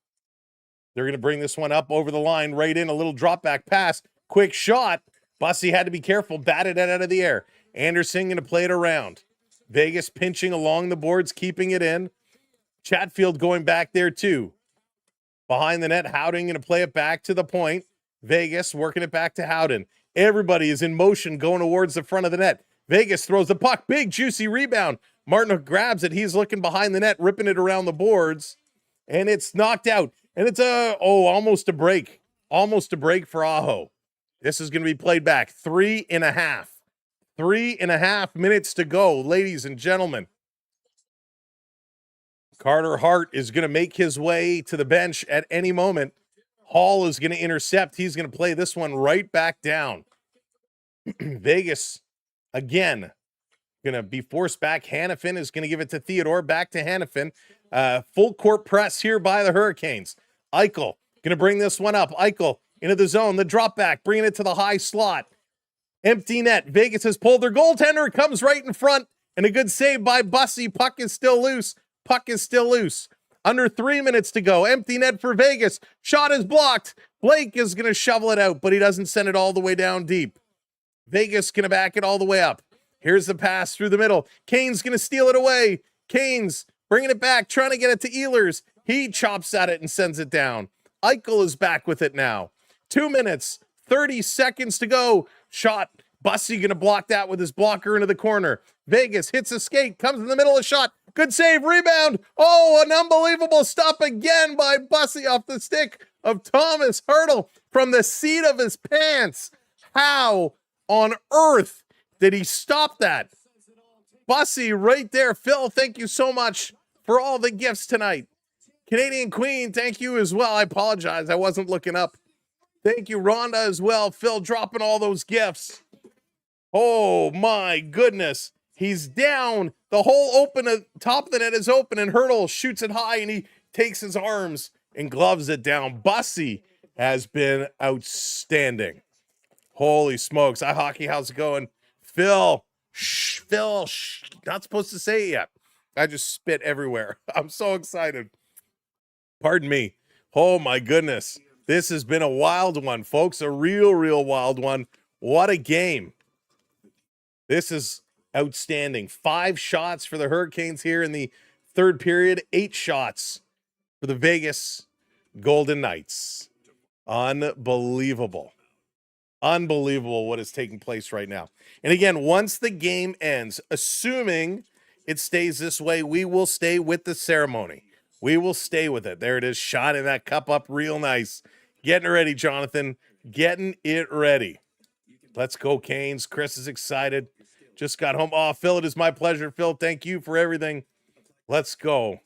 They're going to bring this one up over the line, right in, a little drop back pass. Quick shot. Bussy had to be careful, batted it out of the air. Anderson going to play it around. Vegas pinching along the boards, keeping it in. Chatfield going back there too. Behind the net, Howden going to play it back to the point. Vegas working it back to Howden. Everybody is in motion going towards the front of the net. Vegas throws the puck. Big, juicy rebound. Martin grabs it. He's looking behind the net, ripping it around the boards. And it's knocked out. And it's almost a break. Almost a break for Aho. This is going to be played back. 3.5. 3.5 minutes to go, ladies and gentlemen. Carter Hart is going to make his way to the bench at any moment. Hall is going to intercept. He's going to play this one right back down. Vegas, again, going to be forced back. Hannafin is going to give it to Theodore. Back to Hannafin. Full court press here by the Hurricanes. Eichel going to bring this one up. Eichel into the zone. The drop back, bringing it to the high slot. Empty net. Vegas has pulled their goaltender. Comes right in front. And a good save by Bussy. Puck is still loose. Puck is still loose. Under 3 minutes to go. Empty net for Vegas. Shot is blocked. Blake is going to shovel it out, but he doesn't send it all the way down deep. Vegas going to back it all the way up. Here's the pass through the middle. Kane's going to steal it away. Kane's bringing it back, trying to get it to Ehlers. He chops at it and sends it down. Eichel is back with it now. 2 minutes, 30 seconds to go. Shot. Bussy going to block that with his blocker into the corner. Vegas hits a skate, comes in the middle of the shot. Good save, rebound. Oh, an unbelievable stop again by Bussy off the stick of Thomas Hurdle from the seat of his pants. How on earth did he stop that? Bussy right there. Phil, thank you so much for all the gifts tonight. Canadian Queen, thank you as well. I apologize. I wasn't looking up. Thank you, Rhonda, as well. Phil dropping all those gifts. Oh, my goodness. He's down. The whole top of the net is open, and Hurdle shoots it high, and he takes his arms and gloves it down. Bussy has been outstanding. Holy smokes. iHockey, how's it going? Phil, not supposed to say it yet. I just spit everywhere. I'm so excited. Pardon me. Oh, my goodness. This has been a wild one, folks. A real wild one. What a game. This is outstanding. 5 shots for the Hurricanes here in the third period. 8 shots for the Vegas Golden Knights. Unbelievable. Unbelievable what is taking place right now. And again, once the game ends, assuming it stays this way, we will stay with the ceremony. We will stay with it. There it is, shotting that cup up real nice. Getting it ready, Jonathan. Getting it ready. Let's go, Canes. Chris is excited. Just got home. Oh, Phil, it is my pleasure. Phil, thank you for everything. Let's go.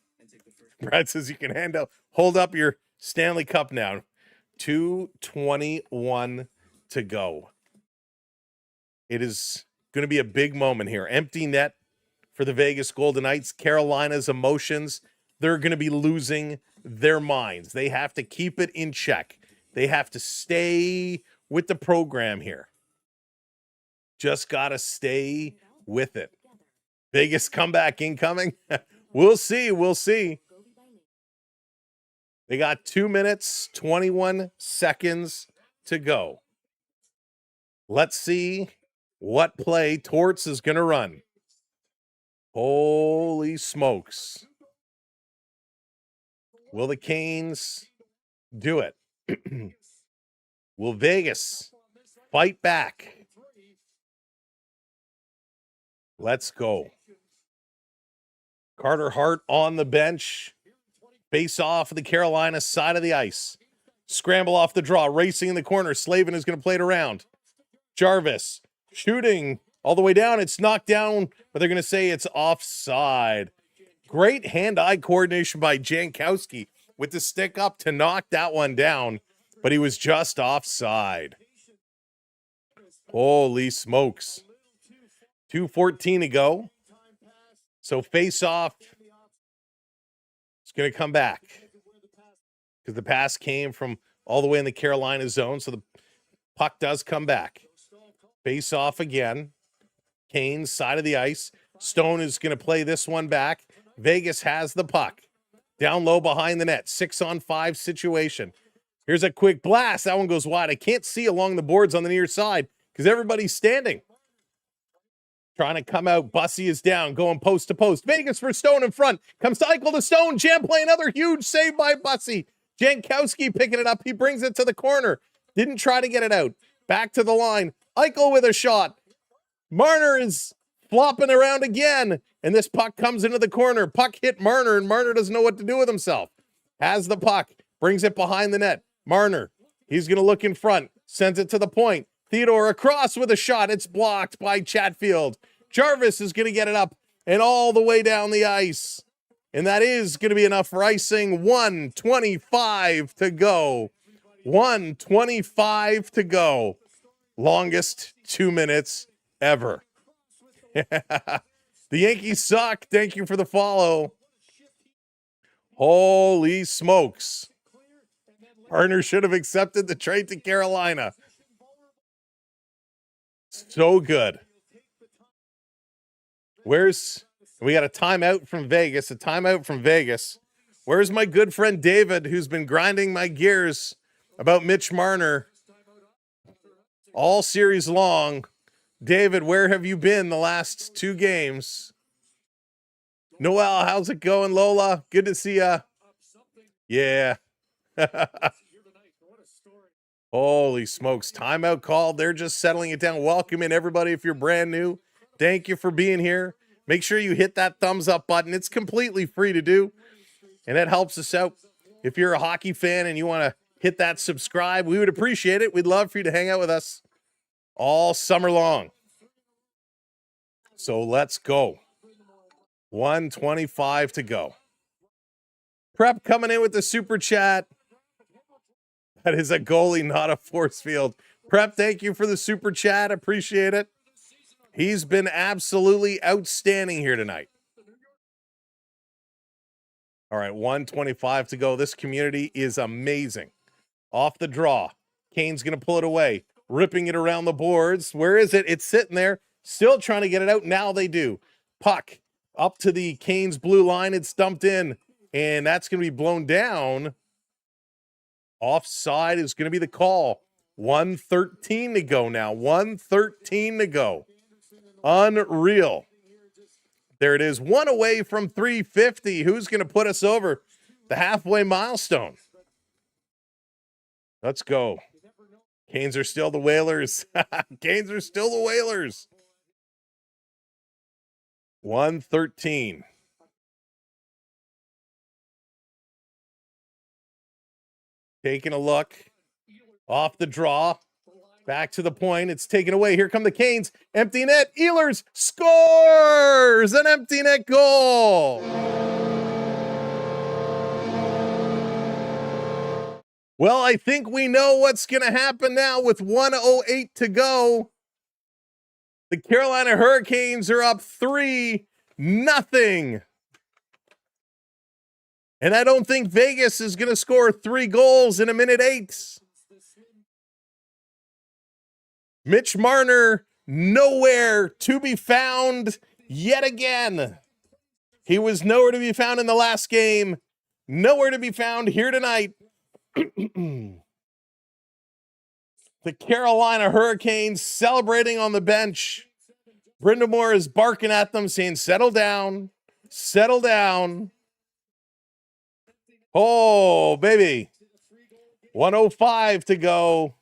Brad says you can hold up your Stanley Cup now. 2:21 to go. It is going to be a big moment here. Empty net for the Vegas Golden Knights. Carolina's emotions, they're going to be losing their minds. They have to keep it in check. They have to stay with the program here. Just got to stay with it. Vegas comeback incoming. We'll see. We'll see. They got 2 minutes, 21 seconds to go. Let's see what play Torts is going to run. Holy smokes. Will the Canes do it? Will Vegas fight back? Let's go. Carter Hart on the bench. Face off the Carolina side of the ice. Scramble off the draw. Racing in the corner. Slavin is going to play it around. Jarvis shooting all the way down. It's knocked down, but they're going to say it's offside. Great hand-eye coordination by Jankowski with the stick up to knock that one down, but he was just offside. Holy smokes. 2:14 to go. So face off. It's going to come back because the pass came from all the way in the Carolina zone. So the puck does come back. Face off again. Canes side of the ice. Stone is going to play this one back. Vegas has the puck. Down low behind the net. 6-on-5 situation. Here's a quick blast. That one goes wide. I can't see along the boards on the near side because everybody's standing. Trying to come out. Bussy is down. Going post to post. Vegas for Stone in front. Comes to Eichel to Stone. Jam play. Another huge save by Bussy. Jankowski picking it up. He brings it to the corner. Didn't try to get it out. Back to the line. Eichel with a shot. Marner is flopping around again. And this puck comes into the corner. Puck hit Marner, and Marner doesn't know what to do with himself. Has the puck. Brings it behind the net. Marner. He's going to look in front. Sends it to the point. Theodore across with a shot. It's blocked by Chatfield. Jarvis is going to get it up and all the way down the ice. And that is going to be enough for icing. 1:25 to go. 1:25 to go. Longest 2 minutes ever. The Yankees suck. Thank you for the follow. Holy smokes. Harner should have accepted the trade to Carolina. So good. We got a timeout from Vegas. Where's my good friend David, who's been grinding my gears about Mitch Marner all series long? David, where have you been the last 2 games? Noel, how's it going? Lola, good to see ya. Yeah. Holy smokes. Timeout called. They're just settling it down. Welcome in, everybody, if you're brand new. Thank you for being here. Make sure you hit that thumbs up button. It's completely free to do, and that helps us out. If you're a hockey fan and you want to hit that subscribe, we would appreciate it. We'd love for you to hang out with us all summer long. So let's go. 1:25 to go. Prep coming in with the super chat. That is a goalie, not a force field. Prep, thank you for the super chat. Appreciate it. He's been absolutely outstanding here tonight. All right, 1:25 to go. This community is amazing. Off the draw. Kane's going to pull it away. Ripping it around the boards. Where is it? It's sitting there. Still trying to get it out. Now they do. Puck up to the Canes blue line. It's dumped in. And that's going to be blown down. Offside is going to be the call. 1:13 to go now. 1:13 to go. Unreal. There it is. 1 away from 350. Who's going to put us over the halfway milestone? Let's go. Canes are still the Whalers. Canes are still the Whalers. 1:13. Taking a look. Off the draw. Back to the point. It's taken away. Here come the Canes. Empty net. Ehlers scores an empty net goal. Well, I think we know what's going to happen now with 1:08 to go. The Carolina Hurricanes are up 3-0. And I don't think Vegas is going to score 3 goals in a minute 8. Mitch Marner, nowhere to be found yet again. He was nowhere to be found in the last game. Nowhere to be found here tonight. The Carolina Hurricanes celebrating on the bench. Brind'Amour is barking at them, saying, settle down, settle down. Oh, baby. 1:05 to go.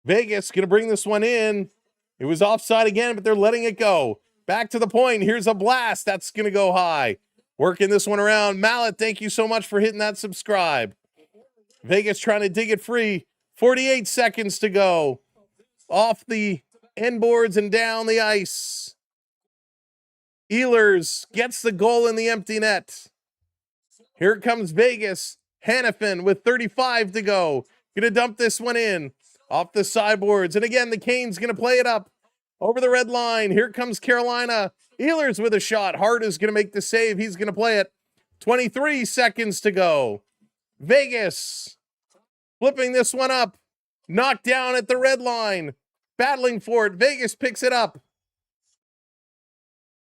Vegas going to bring this one in. It was offside again, but they're letting it go. Back to the point. Here's a blast. That's going to go high. Working this one around. Mallet, thank you so much for hitting that subscribe. Vegas trying to dig it free. 48 seconds to go. Off the end boards and down the ice. Ehlers gets the goal in the empty net. Here comes Vegas. Hannafin with 35 to go. Gonna dump this one in. Off the sideboards. And again, the Canes gonna play it up. Over the red line. Here comes Carolina. Ehlers with a shot. Hart is gonna make the save. He's gonna play it. 23 seconds to go. Vegas flipping this one up. Knocked down at the red line. Battling for it. Vegas picks it up.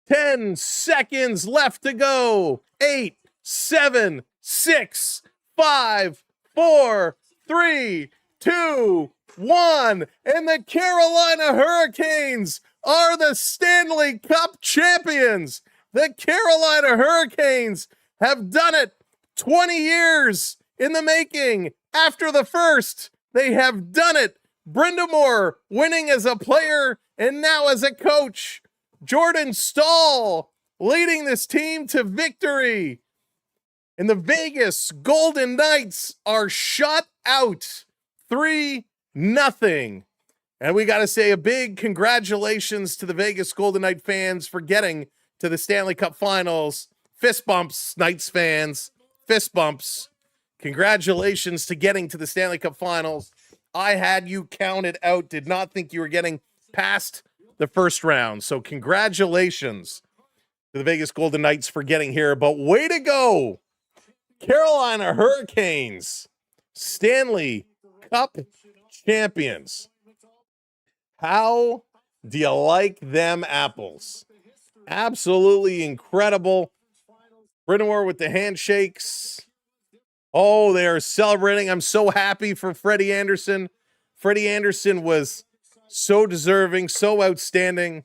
10 seconds left to go. 8, 7, 6, 5, 4, 3, 2, 1. And the Carolina Hurricanes are the Stanley Cup champions. The Carolina Hurricanes have done it. 20 years in the making. After the first, they have done it. Brind'Amour winning as a player and now as a coach. Jordan Staal leading this team to victory. And the Vegas Golden Knights are shut out 3-0. And we got to say a big congratulations to the Vegas Golden Knight fans for getting to the Stanley Cup Finals. Fist bumps, Knights fans. Fist bumps. Congratulations to getting to the Stanley Cup Finals. I had you counted out. Did not think you were getting past the first round. So congratulations to the Vegas Golden Knights for getting here. But way to go, Carolina Hurricanes, Stanley Cup champions. How do you like them apples? Absolutely incredible. Brind'Amour with the handshakes. Oh, they are celebrating. I'm so happy for Freddie Anderson. Freddie Anderson was so deserving, so outstanding.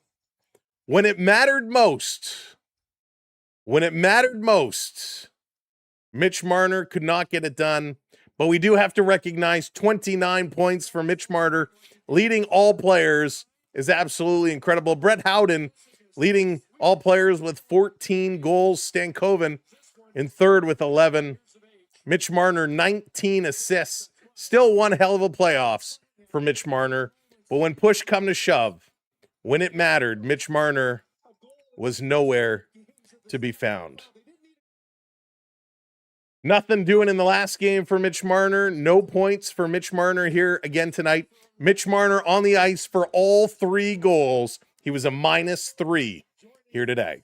When it mattered most, Mitch Marner could not get it done. But we do have to recognize 29 points for Mitch Marner. Leading all players is absolutely incredible. Brett Howden leading all players with 14 goals. Stankoven in third with 11. Mitch Marner, 19 assists. Still one hell of a playoffs for Mitch Marner. But when push come to shove, when it mattered, Mitch Marner was nowhere to be found. Nothing doing in the last game for Mitch Marner. No points for Mitch Marner here again tonight. Mitch Marner on the ice for all 3 goals. He was a -3 here today.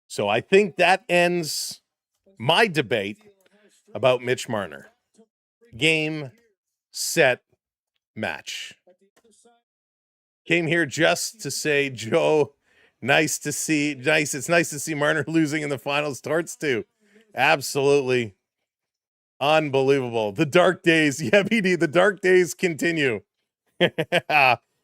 So I think that ends my debate about Mitch Marner. Game, set, match. Came here just to say, Joe, it's nice to see Marner losing in the final starts too. Absolutely unbelievable. The dark days, yeah, BD, the dark days continue.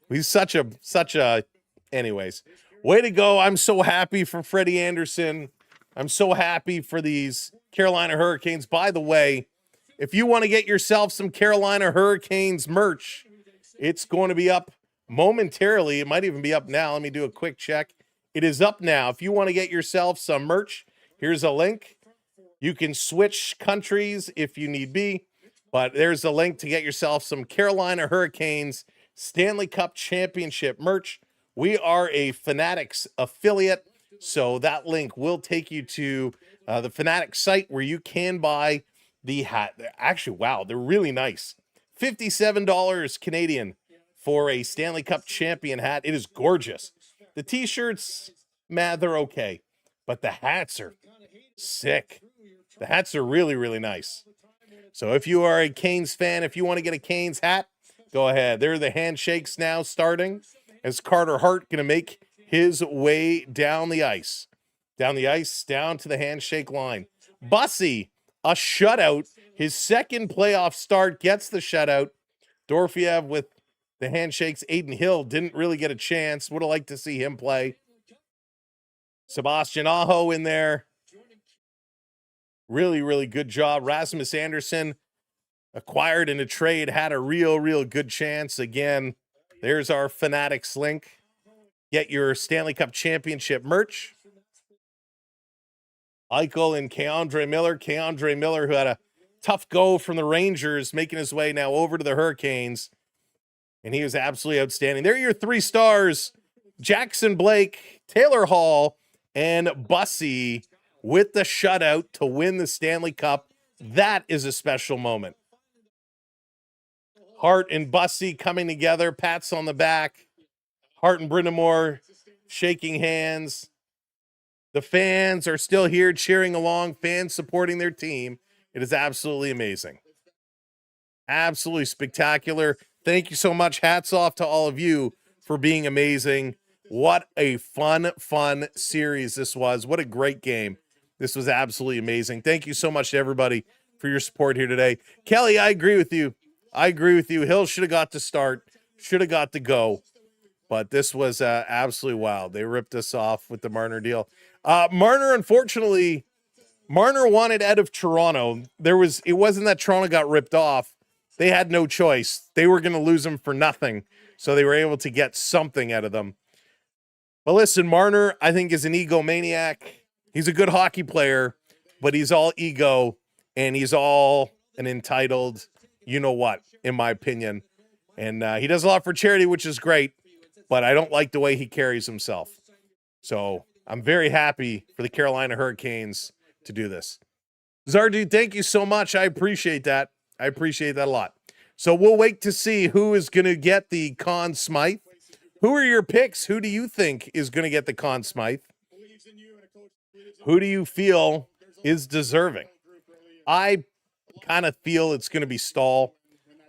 He's such a, anyways, way to go. I'm so happy for Freddie Anderson. I'm so happy for these Carolina Hurricanes. By the way, if you want to get yourself some Carolina Hurricanes merch, it's going to be up momentarily. It might even be up now. Let me do a quick check. It is up now. If you want to get yourself some merch, here's a link. You can switch countries if you need be. But there's a link to get yourself some Carolina Hurricanes Stanley Cup Championship merch. We are a Fanatics affiliate, so that link will take you to the Fanatics site where you can buy the hat. Actually, wow, they're really nice. $57 Canadian for a Stanley Cup champion hat. It is gorgeous. The t-shirts, they're okay, but the hats are sick. The hats are really, really nice. So if you are a Canes fan, if you want to get a Canes hat, go ahead. There are the handshakes now starting as Carter Hart going to make his way down the ice. Down to the handshake line. Bussy, a shutout. His second playoff start, gets the shutout. Dorofeyev with the handshakes. Aiden Hill didn't really get a chance. Would have liked to see him play. Sebastian Aho in there. Really, really good job. Rasmus Anderson, acquired in a trade, had a real good chance. Again, there's our Fanatics link. Get your Stanley Cup Championship merch. Eichel and Keandre Miller, who had a tough go from the Rangers, making his way now over to the Hurricanes. And he was absolutely outstanding. There are your 3 stars. Jackson Blake, Taylor Hall, and Bussy with the shutout to win the Stanley Cup. That is a special moment. Hart and Bussy coming together, pats on the back. Hart and Brindamore shaking hands. The fans are still here cheering along, fans supporting their team. It is absolutely amazing. Absolutely spectacular. Thank you so much. Hats off to all of you for being amazing. What a fun series this was. What a great game. This was absolutely amazing. Thank you so much to everybody for your support here today. Kelly, I agree with you. Hill should have got to start, should have got to go. But this was absolutely wild. They ripped us off with the Marner deal. Marner, unfortunately, wanted out of Toronto. It wasn't that Toronto got ripped off. They had no choice. They were going to lose him for nothing. So they were able to get something out of them. But listen, Marner, I think, is an egomaniac. He's a good hockey player, but he's all ego, and he's all an entitled, you know what, in my opinion. And he does a lot for charity, which is great, but I don't like the way he carries himself. So I'm very happy for the Carolina Hurricanes to do this. Zardu, thank you so much. I appreciate that. I appreciate that a lot. So we'll wait to see who is going to get the Conn Smythe. Who are your picks? Who do you think is going to get the Conn Smythe? Who do you feel is deserving? I kind of feel it's going to be Stahl.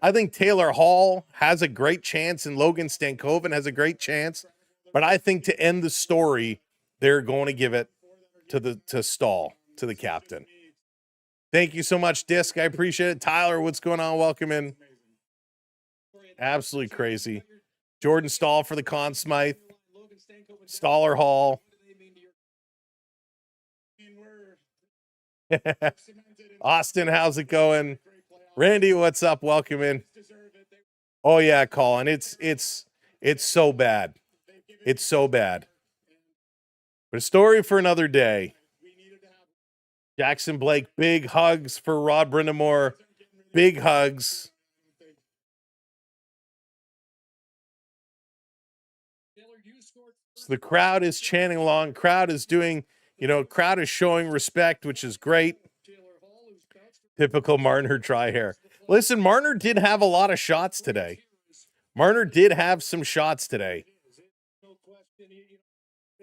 I think Taylor Hall has a great chance and Logan Stankoven has a great chance. But I think to end the story, they're going to give it to Stahl, to the captain. Thank you so much, Disc. I appreciate it. Tyler, what's going on? Welcome in. Absolutely crazy. Jordan Stahl for the Conn Smythe. Stahl or Hall. Austin, how's it going? Randy, what's up? Welcome in. Oh yeah, Colin. It's so bad. It's so bad. But a story for another day. Jackson Blake, big hugs for Rod Brindamore. Big hugs. So the crowd is chanting along. Crowd is doing, crowd is showing respect, which is great. Typical Marner try here. Listen, Marner did have a lot of shots today. Marner did have some shots today.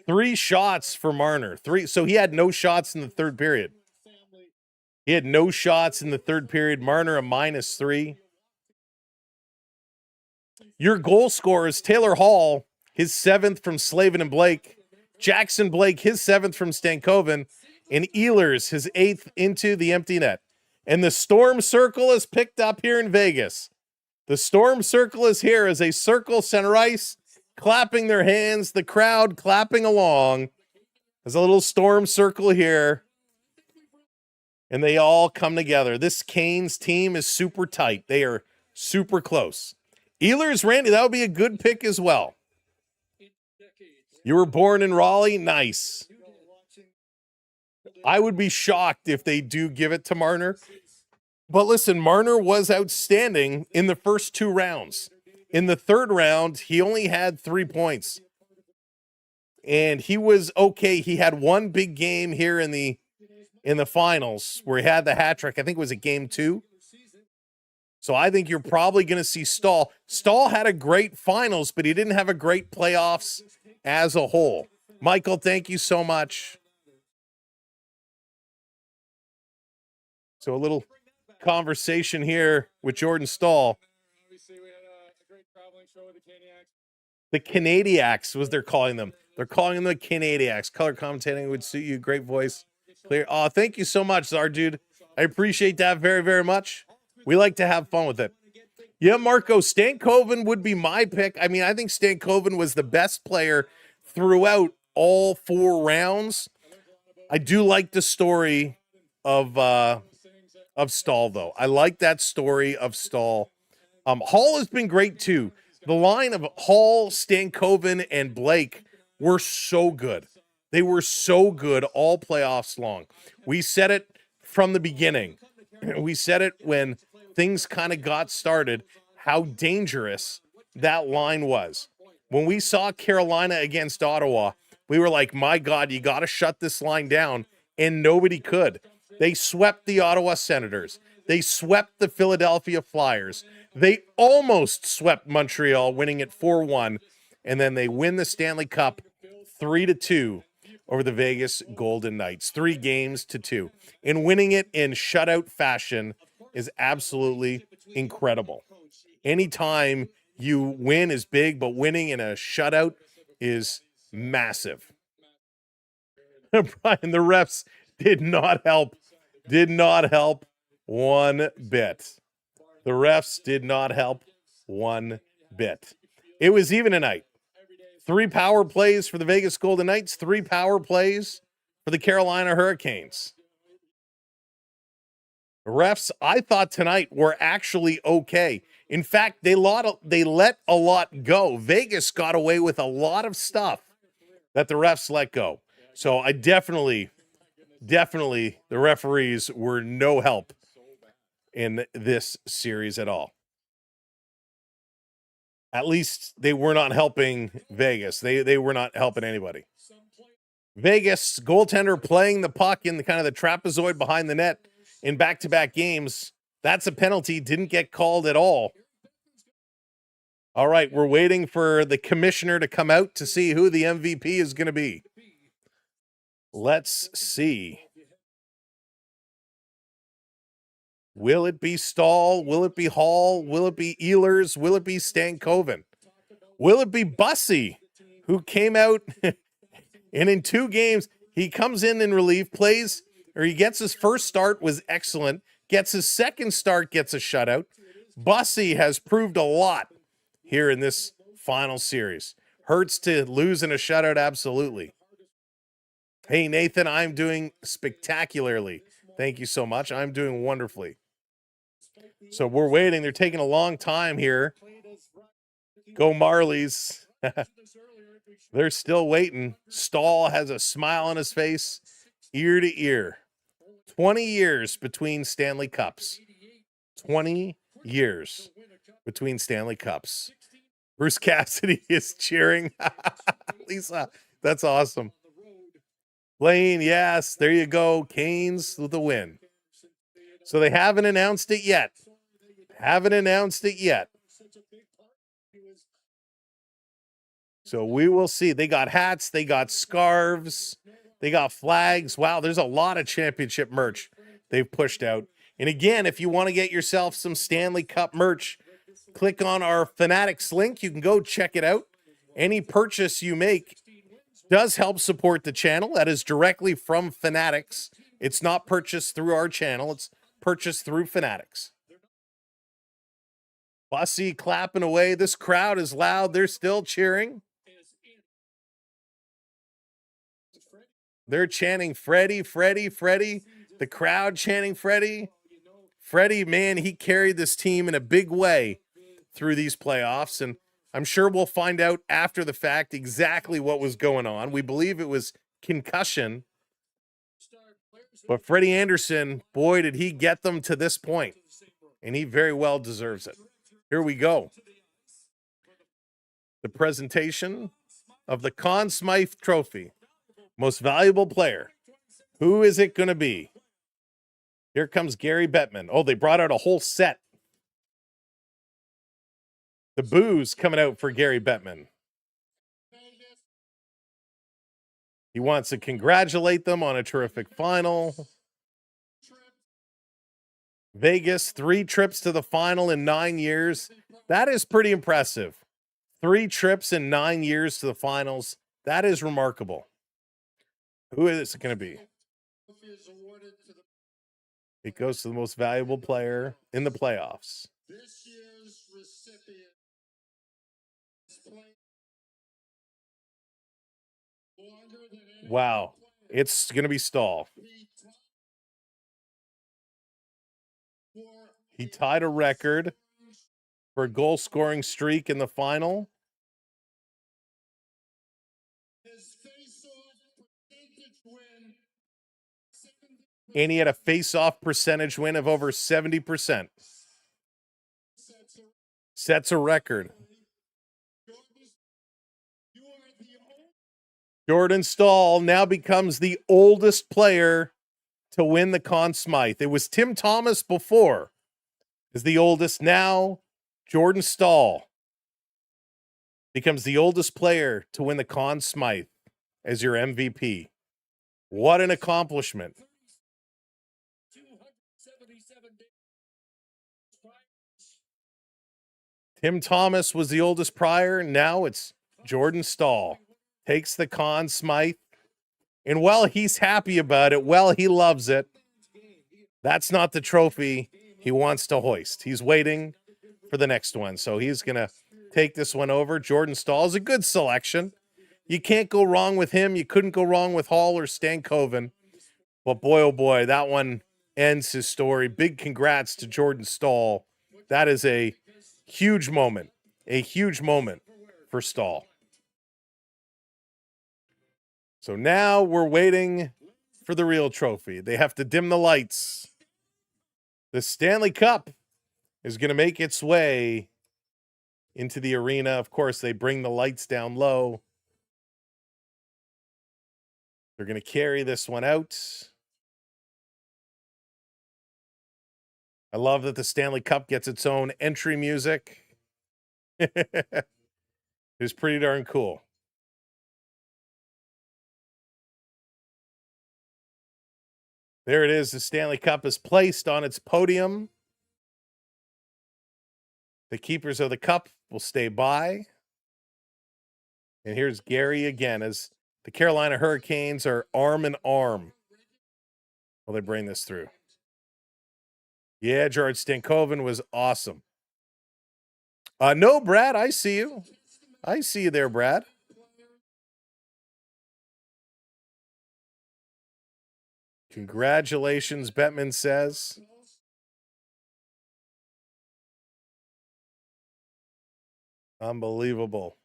3 shots for Marner. 3. So he had no shots in the third period. He had no shots in the third period. Marner a -3. Your goal scorers, Taylor Hall, his 7th from Slavin and Blake. Jackson Blake, his 7th from Stankoven. And Ehlers, his 8th into the empty net. And the Storm Circle is picked up here in Vegas. The Storm Circle is here as a circle center ice, clapping their hands, the crowd clapping along. There's a little Storm Circle here. And they all come together. This Canes team is super tight. They are super close. Ehlers, Randy, that would be a good pick as well. You were born in Raleigh? Nice. I would be shocked if they do give it to Marner. But listen, Marner was outstanding in the first 2 rounds. In the third round, he only had 3 points. And he was okay. He had one big game here in the finals where he had the hat trick. I think it was a game 2. So I think you're probably going to see Stahl. Stahl had a great finals, but he didn't have a great playoffs as a whole. Michael, thank you so much. So a little conversation here with Jordan Stahl. The Canadiacs was they're calling them. They're calling them the Canadiacs. Color commentating would suit you. Great voice. Clear. Oh, thank you so much, Zar, dude. I appreciate that very, very much. We like to have fun with it. Yeah, Marco, Stankoven would be my pick. I mean, I think Stankoven was the best player throughout all 4 rounds. I do like the story of Stahl, though. I like that story of Stahl. Hall has been great, too. The line of Hall, Stankoven, and Blake were so good. They were so good all playoffs long. We said it from the beginning. We said it when things kind of got started, how dangerous that line was. When we saw Carolina against Ottawa, we were like, my God, you got to shut this line down. And nobody could. They swept the Ottawa Senators. They swept the Philadelphia Flyers. They almost swept Montreal, winning it 4-1. And then they win the Stanley Cup 3-2 over the Vegas Golden Knights. 3 games to 2. And winning it in shutout fashion is absolutely incredible. Anytime you win is big, but winning in a shutout is massive. Brian, the refs did not help. Did not help one bit. The refs did not help one bit. It was even tonight. 3 power plays for the Vegas Golden Knights, 3 power plays for the Carolina Hurricanes. The refs, I thought tonight, were actually okay. In fact, they let a lot go. Vegas got away with a lot of stuff that the refs let go. So I definitely, the referees were no help in this series at all. At least they were not helping Vegas. They were not helping anybody. Vegas goaltender playing the puck in the kind of the trapezoid behind the net in back-to-back games. That's a penalty. Didn't get called at all. All right, we're waiting for the commissioner to come out to see who the MVP is going to be. Let's see. Will it be Stahl? Will it be Hall? Will it be Ehlers? Will it be Stankoven? Will it be Bussy, who came out and in 2 games, he comes in relief, plays, or he gets his first start, was excellent, gets his second start, gets a shutout. Bussy has proved a lot here in this final series. Hurts to lose in a shutout, absolutely. Hey, Nathan, I'm doing spectacularly. Thank you so much. I'm doing wonderfully. So we're waiting. They're taking a long time here. Go Marlies. They're still waiting. Stahl has a smile on his face, ear to ear. 20 years between Stanley Cups. 20 years between Stanley Cups. Bruce Cassidy is cheering. Lisa, that's awesome. Blaine, yes, there you go. Canes with the win. So they haven't announced it yet. So we will see. They got hats, they got scarves, they got flags. Wow, there's a lot of championship merch they've pushed out. And again, if you want to get yourself some Stanley Cup merch, click on our Fanatics link. You can go check it out. Any purchase you make does help support the channel. That is directly from Fanatics. It's not purchased through our channel. It's purchased through Fanatics. Bussy clapping away. This crowd is loud. They're still cheering. They're chanting Freddie, Freddie, Freddie. The crowd chanting Freddie. Freddie, man, he carried this team in a big way through these playoffs. And I'm sure we'll find out after the fact exactly what was going on. We believe it was concussion. But Freddie Anderson, boy, did he get them to this point. And he very well deserves it. Here we go. The presentation of the Conn Smythe Trophy. Most valuable player. Who is it going to be? Here comes Gary Bettman. Oh, they brought out a whole set. The boos coming out for Gary Bettman. He wants to congratulate them on a terrific final. Vegas, 3 trips to the final in 9 years. That is pretty impressive. 3 trips in 9 years to the finals. That is remarkable. Who is it going to be? It goes to the most valuable player in the playoffs. Wow. It's going to be Stahl. He tied a record for a goal-scoring streak in the final. And he had a face-off percentage win of over 70%. Sets a record. Jordan Stahl now becomes the oldest player to win the Conn Smythe. It was Tim Thomas before is the oldest. Now Jordan Stahl becomes the oldest player to win the Conn Smythe as your MVP. What an accomplishment. Tim Thomas was the oldest prior. Now it's Jordan Stahl. Takes the Conn Smythe. And while he's happy about it, while he loves it, that's not the trophy he wants to hoist. He's waiting for the next one. So he's going to take this one over. Jordan Stahl is a good selection. You can't go wrong with him. You couldn't go wrong with Hall or Stankoven. But boy, oh boy, that one ends his story. Big congrats to Jordan Stahl. That is a huge moment for Stahl. So now we're waiting for the real trophy. They have to dim the lights. The Stanley Cup is going to make its way into the arena. Of course, they bring the lights down low. They're going to carry this one out. I love that the Stanley Cup gets its own entry music. It's pretty darn cool. There it is. The Stanley Cup is placed on its podium. The keepers of the cup will stay by. And here's Gary again as the Carolina Hurricanes are arm in arm while they bring this through. Yeah, George Stankoven was awesome. No, Brad, I see you. I see you there, Brad. Congratulations, Bettman says. Unbelievable.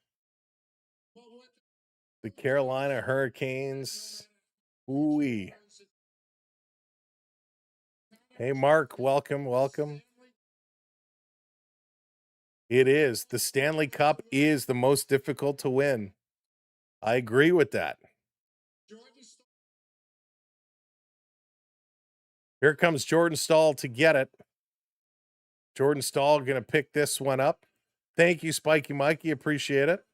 The Carolina Hurricanes. Ooh-wee. Hey, Mark, welcome, welcome. It is. The Stanley Cup is the most difficult to win. I agree with that. Here comes Jordan Stahl to get it. Jordan Stahl going to pick this one up. Thank you, Spiky Mikey. Appreciate it.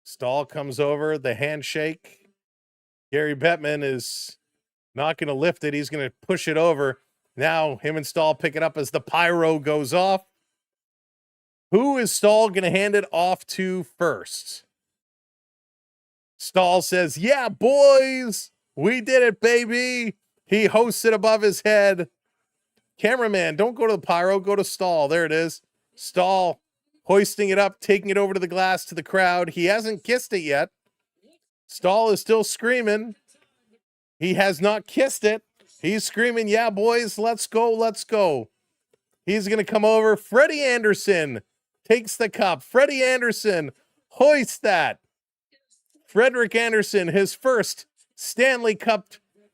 Stahl comes over, the handshake. Gary Bettman is not going to lift it. He's going to push it over. Now him and Stahl pick it up as the pyro goes off. Who is Stahl going to hand it off to first? Stahl says, yeah, boys, we did it, baby. He hoists it above his head. Cameraman, don't go to the pyro, go to Stahl. There it is. Stahl hoisting it up, taking it over to the glass to the crowd. He hasn't kissed it yet. Stahl is still screaming. He has not kissed it. He's screaming, yeah, boys, let's go, let's go. He's going to come over. Freddie Anderson takes the cup. Freddie Anderson hoists that. Frederick Anderson, his first Stanley Cup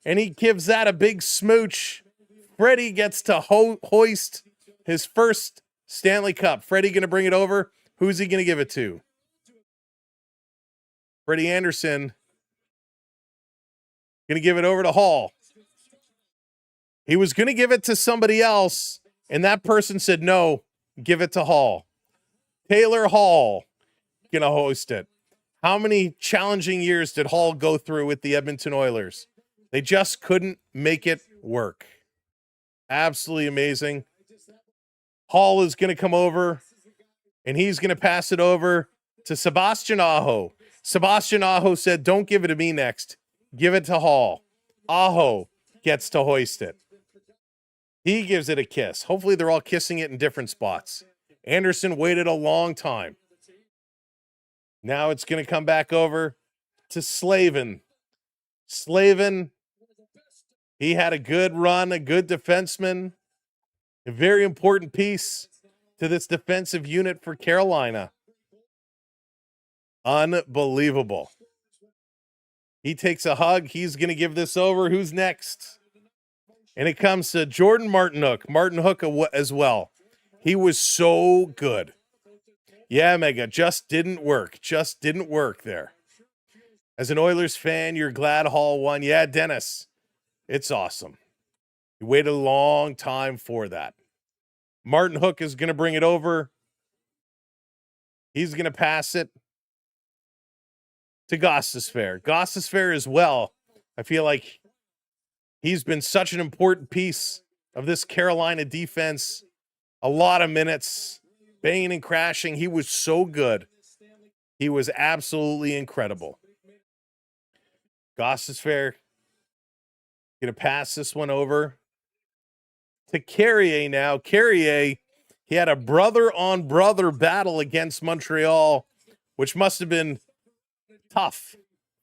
and he gives that a big smooch. Freddie gets to hoist his first Stanley Cup. Freddie going to bring it over. Who's he going to give it to? Freddie Anderson going to give it over to Hall. He was going to give it to somebody else, and that person said, no, give it to Hall. Taylor Hall going to host it. How many challenging years did Hall go through with the Edmonton Oilers? They just couldn't make it work. Absolutely amazing. Hall is going to come over, and he's going to pass it over to Sebastian Aho. Sebastian Aho said, don't give it to me next. Give it to Hall. Aho gets to hoist it. He gives it a kiss. Hopefully they're all kissing it in different spots. Anderson waited a long time. Now it's going to come back over to Slavin. Slavin, he had a good run, a good defenseman, a very important piece to this defensive unit for Carolina. Unbelievable. He takes a hug. He's going to give this over. Who's next? And it comes to Jordan Martinhook. Martinhook as well. He was so good. Yeah, Mega, just didn't work. Just didn't work there. As an Oilers fan, you're glad Hall won. Yeah, Dennis, it's awesome. You waited a long time for that. Martinhook is going to bring it over. He's going to pass it to Gostisbehere. Gostisbehere as well. I feel like he's been such an important piece of this Carolina defense. A lot of minutes, banging and crashing. He was so good. He was absolutely incredible. Gostisbehere going to pass this one over to Carrier now. Carrier, he had a brother-on-brother battle against Montreal, which must have been tough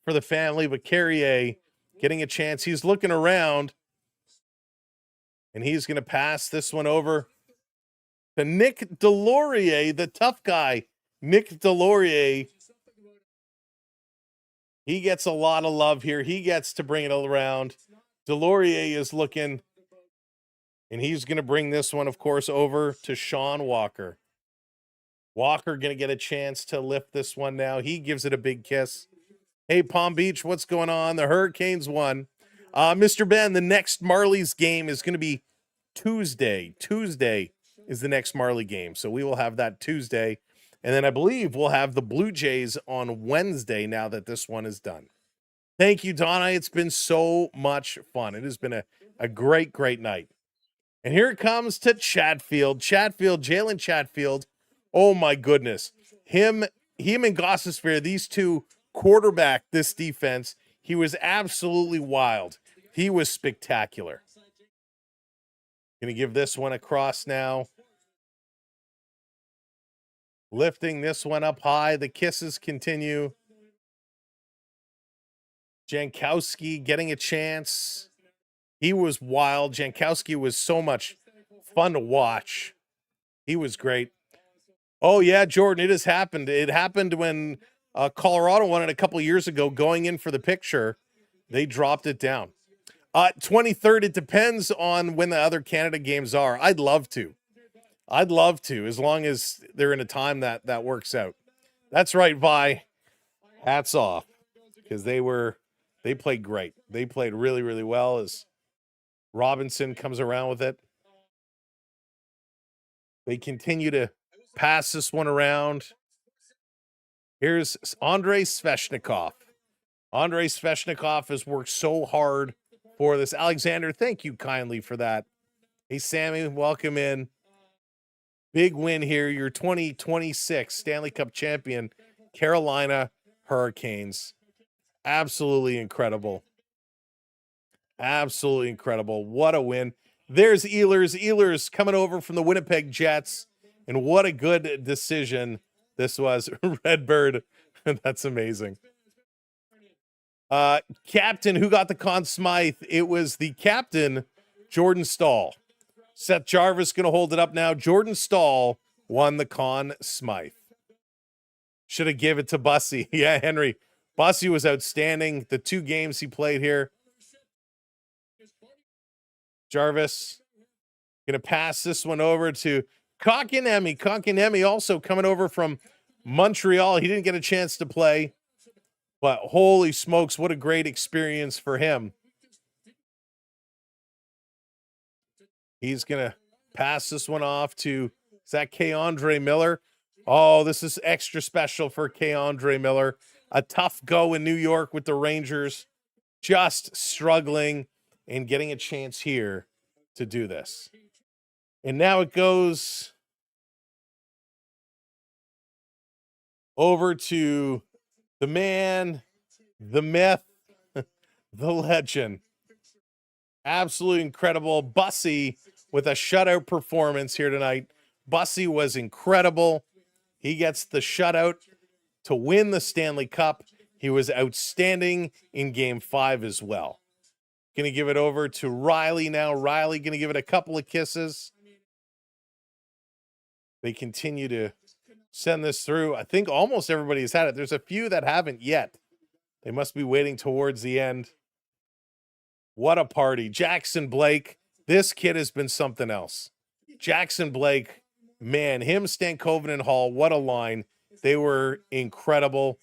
for the family, but Carrier getting a chance. He's looking around, and he's going to pass this one over to Nick Delorier, the tough guy. Nick Delorier, he gets a lot of love here. He gets to bring it all around. Delorier is looking, and he's going to bring this one, of course, over to Sean Walker. Walker going to get a chance to lift this one now. He gives it a big kiss. Hey, Palm Beach, what's going on? The Hurricanes won. Mr. Ben, the next Marlies game is going to be Tuesday. Tuesday is the next Marley game. So we will have that Tuesday. And then I believe we'll have the Blue Jays on Wednesday now that this one is done. Thank you, Donna. It's been so much fun. It has been a great, great night. And here it comes to Chatfield. Jalen Chatfield. Oh, my goodness. Him and Gostisbehere, these two quarterback this defense. He was absolutely wild. He was spectacular. Going to give this one across now. Lifting this one up high. The kisses continue. Jankowski getting a chance. He was wild. Jankowski was so much fun to watch. He was great. Oh, yeah, Jordan, it has happened. It happened when Colorado won it a couple years ago, going in for the picture. They dropped it down. 23rd, it depends on when the other Canada games are. I'd love to, as long as they're in a time that works out. That's right, Vi. Hats off, because they played great. They played really, really well as Robinson comes around with it. They continue to pass this one around. Here's Andrei Sveshnikov. Andrei Sveshnikov has worked so hard for this. Alexander, thank you kindly for that. Hey, Sammy, welcome in. Big win here. Your 2026 Stanley Cup champion, Carolina Hurricanes. Absolutely incredible. Absolutely incredible. What a win. There's Ehlers. Ehlers coming over from the Winnipeg Jets. And what a good decision this was. Redbird. That's amazing. Captain, who got the Conn Smythe? It was the captain, Jordan Staal. Seth Jarvis going to hold it up now. Jordan Staal won the Conn Smythe. Should have gave it to Bussy. Yeah, Henry. Bussy was outstanding. The 2 games he played here. Jarvis going to pass this one over to Kotkaniemi. Kotkaniemi also coming over from Montreal. He didn't get a chance to play, but holy smokes, what a great experience for him. He's going to pass this one off to, is that K'Andre Miller? Oh, this is extra special for K'Andre Miller. A tough go in New York with the Rangers, just struggling and getting a chance here to do this. And now it goes over to the man, the myth, the legend. Absolutely incredible. Bussy with a shutout performance here tonight. Bussy was incredible. He gets the shutout to win the Stanley Cup. He was outstanding in Game 5 as well. Going to give it over to Riley now. Riley going to give it a couple of kisses. They continue to send this through. I think almost everybody's had it. There's a few that haven't yet. They must be waiting towards the end. What a party. Jackson Blake. This kid has been something else. Jackson Blake, man, him, Stankoven, and Hall, what a line. They were incredible.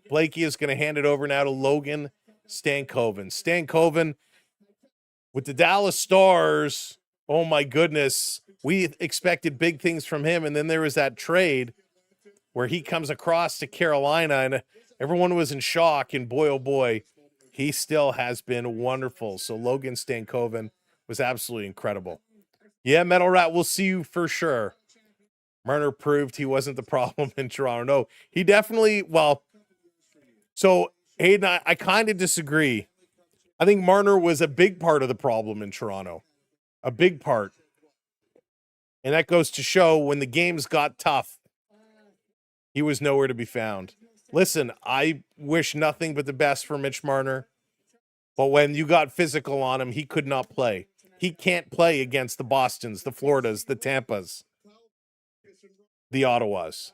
Blakey is going to hand it over now to Logan Stankoven. Stankoven with the Dallas Stars, oh my goodness. We expected big things from him, and then there was that trade where he comes across to Carolina, and everyone was in shock, and boy, oh boy, he still has been wonderful. So Logan Stankoven was absolutely incredible. Yeah, Metal Rat, we'll see you for sure. Marner proved he wasn't the problem in Toronto. No, he definitely, well, so Hayden, I kind of disagree. I think Marner was a big part of the problem in Toronto. A big part. And that goes to show when the games got tough, he was nowhere to be found. Listen, I wish nothing but the best for Mitch Marner. But when you got physical on him, he could not play. He can't play against the Bostons, the Floridas, the Tampas, the Ottawas.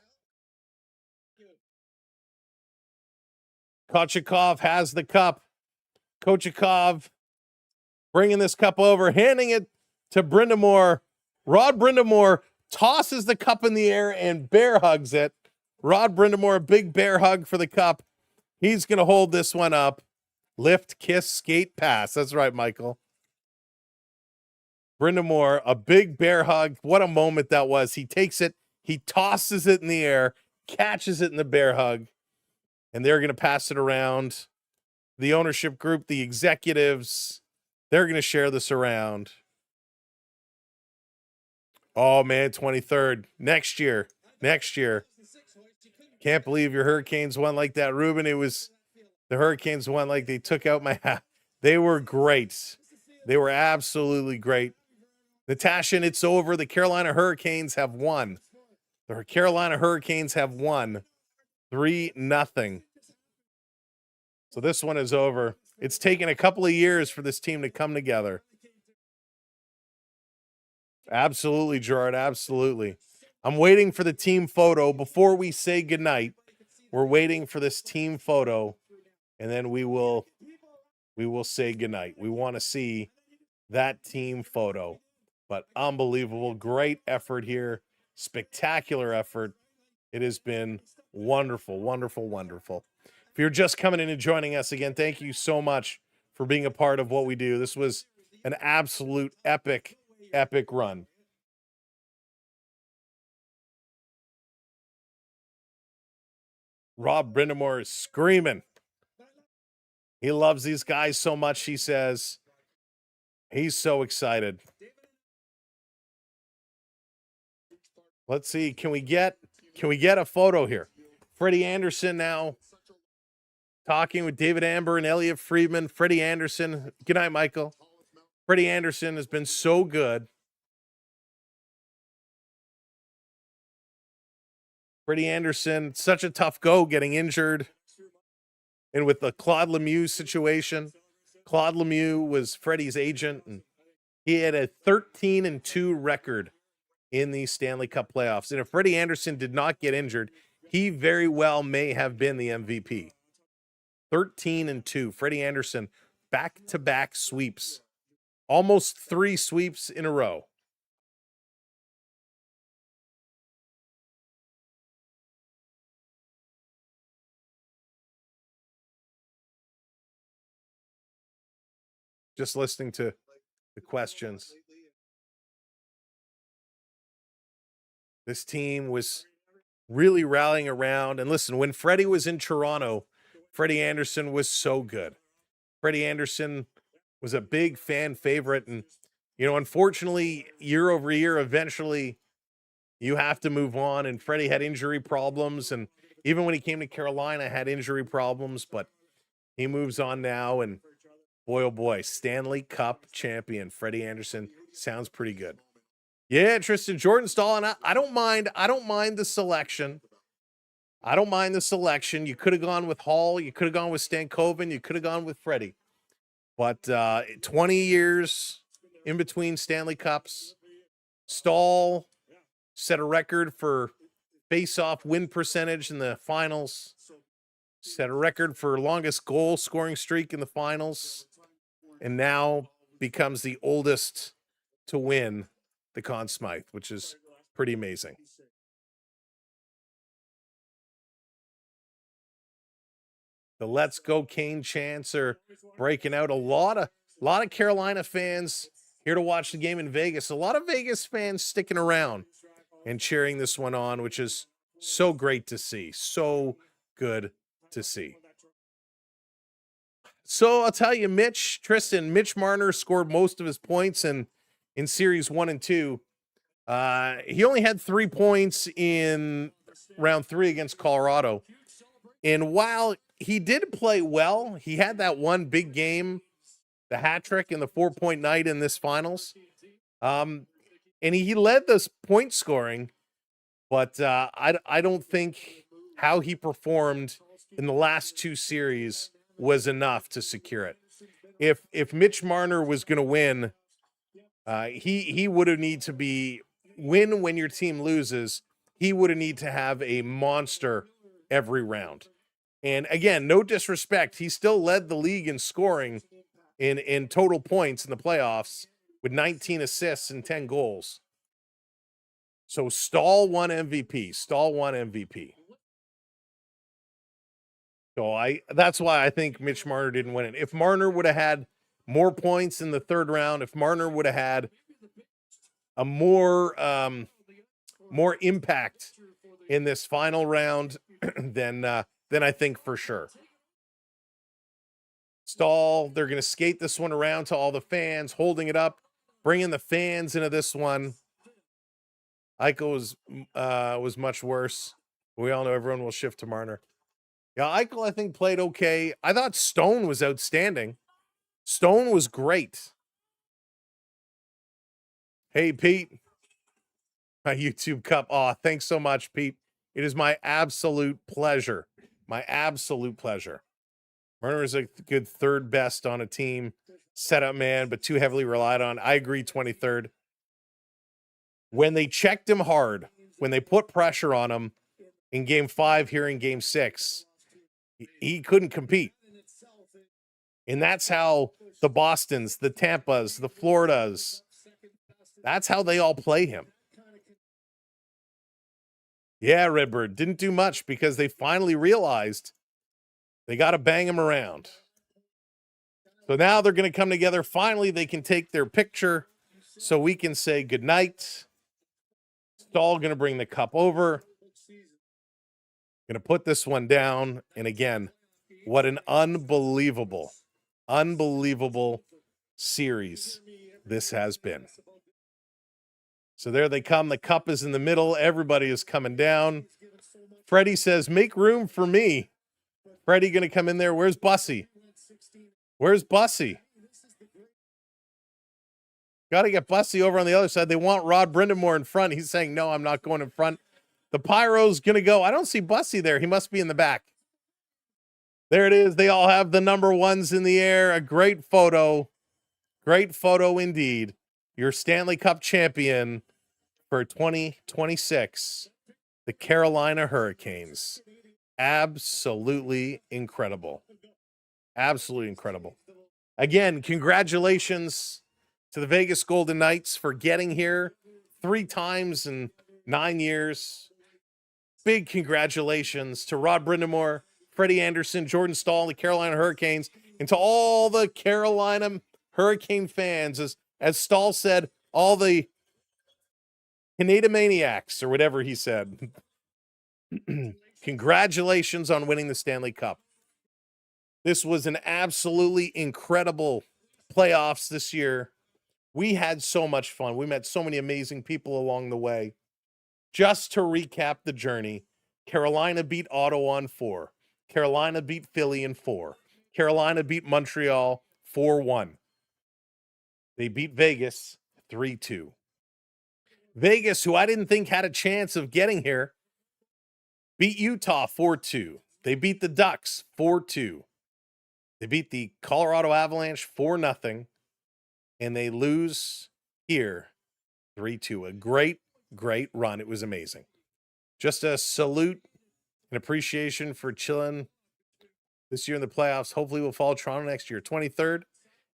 Kochetkov has the cup. Kochetkov bringing this cup over, handing it to Brind'Amour. Rod Brind'Amour tosses the cup in the air and bear hugs it. Rod Brind'Amour, a big bear hug for the cup. He's going to hold this one up. Lift, kiss, skate, pass. That's right, Michael. Brind'Amour, a big bear hug. What a moment that was. He takes it, he tosses it in the air, catches it in the bear hug, and they're going to pass it around. The ownership group, the executives, they're going to share this around. Oh, man, 23rd. Next year. Can't believe your Hurricanes won like that, Ruben. It was the Hurricanes won like they took out my hat. They were great. They were absolutely great. Natasha, it's over. The Carolina Hurricanes have won. The Carolina Hurricanes have won 3-0. So this one is over. It's taken a couple of years for this team to come together. Absolutely, Gerard. Absolutely. I'm waiting for the team photo before we say goodnight. We're waiting for this team photo, and then we will say goodnight. We want to see that team photo. But unbelievable. Great effort here. Spectacular effort. It has been wonderful, wonderful, wonderful. If you're just coming in and joining us again, thank you so much for being a part of what we do. This was an absolute epic run. Rob Brind'Amour is screaming. He loves these guys so much, he says. He's so excited. Let's see, can we get a photo here? Freddie Anderson now talking with David Amber and Elliot Friedman. Freddie Anderson, good night, Michael. Freddie Anderson has been so good. Freddie Anderson, such a tough go getting injured. And with the Claude Lemieux situation, Claude Lemieux was Freddie's agent, and he had a 13-2 record in the Stanley Cup playoffs. And if Freddie Anderson did not get injured, he very well may have been the MVP. 13-2. Freddie Anderson, back-to-back sweeps Almost 3 sweeps in a row. Just listening to the questions. This team was really rallying around. And listen, when Freddie was in Toronto, Freddie Anderson was so good. Freddie Anderson was a big fan favorite. And, unfortunately, year over year, eventually you have to move on. And Freddie had injury problems. And even when he came to Carolina, had injury problems. But he moves on now. And boy, oh boy, Stanley Cup champion Freddie Anderson sounds pretty good. Yeah, Tristan, Jordan Stahl, and I don't mind the selection. I don't mind the selection. You could have gone with Hall, you could have gone with Stankoven, you could have gone with Freddie. But 20 years in between Stanley Cups. Stahl set a record for face-off win percentage in the finals. Set a record for longest goal scoring streak in the finals. And now becomes the oldest to win the Conn Smythe, which is pretty amazing. The Let's Go Kane chants are breaking out. A lot of Carolina fans here to watch the game in Vegas. A lot of Vegas fans sticking around and cheering this one on, which is so great to see. So good to see. So I'll tell you, Mitch Marner scored most of his points in series 1 and 2. He only had 3 points in round 3 against Colorado. And while he did play well, he had that one big game, the hat trick and the 4-point night in this finals. And he led this point scoring, but I don't think how he performed in the last 2 series was enough to secure it. If Mitch Marner was going to win, he would have need to be win when your team loses. He would have need to have a monster every round. And again, no disrespect, he still led the league in scoring in total points in the playoffs with 19 assists and 10 goals. So Stahl won MVP. So that's why I think Mitch Marner didn't win it. If Marner would have had more points in the third round, if Marner would have had a more impact in this final round, then I think for sure. Stahl, they're going to skate this one around to all the fans, holding it up, bringing the fans into this one. Eichel was much worse. We all know everyone will shift to Marner. Yeah, Eichel, I think, played okay. I thought Stone was outstanding. Stone was great. Hey, Pete. My YouTube cup. Oh, thanks so much, Pete. It is my absolute pleasure. Marner is a good third best on a team. Setup man, but too heavily relied on. I agree, 23rd. When they checked him hard, when they put pressure on him in game 5 here in game 6, he couldn't compete. And that's how the Bostons, the Tampas, the Floridas, that's how they all play him. Yeah, Redbird didn't do much because they finally realized they got to bang him around. So now they're going to come together. Finally, they can take their picture so we can say goodnight. Stahl going to bring the cup over. Going to put this one down. And again, what an unbelievable series this has been. So there they come. The cup is in the middle. Everybody is coming down. Freddie says, make room for me. Freddie going to come in there. Where's Bussy? Got to get Bussy over on the other side. They want Rod Brindamore in front. He's saying, no, I'm not going in front. The Pyro's going to go. I don't see Bussy there. He must be in the back. There it is. They all have the number 1s in the air. A great photo. Great photo indeed. Your Stanley Cup champion for 2026, the Carolina Hurricanes. Absolutely incredible. Again, congratulations to the Vegas Golden Knights for getting here 3 times in 9 years. Big congratulations to Rod Brindamore, Freddie Anderson, Jordan Stahl, and the Carolina Hurricanes, and to all the Carolina Hurricane fans. As Stahl said, all the Canadian-maniacs, or whatever he said. Congratulations on winning the Stanley Cup. This was an absolutely incredible playoffs this year. We had so much fun. We met so many amazing people along the way. Just to recap the journey, Carolina beat Ottawa in 4. Carolina beat Philly in 4. Carolina beat Montreal 4-1. They beat Vegas 3-2. Vegas, who I didn't think had a chance of getting here, beat Utah 4-2. They beat the Ducks 4-2. They beat the Colorado Avalanche 4-0. And they lose here 3-2. A great run. It was amazing. Just a salute and appreciation for chilling this year in the playoffs. Hopefully we'll follow Toronto next year. 23rd.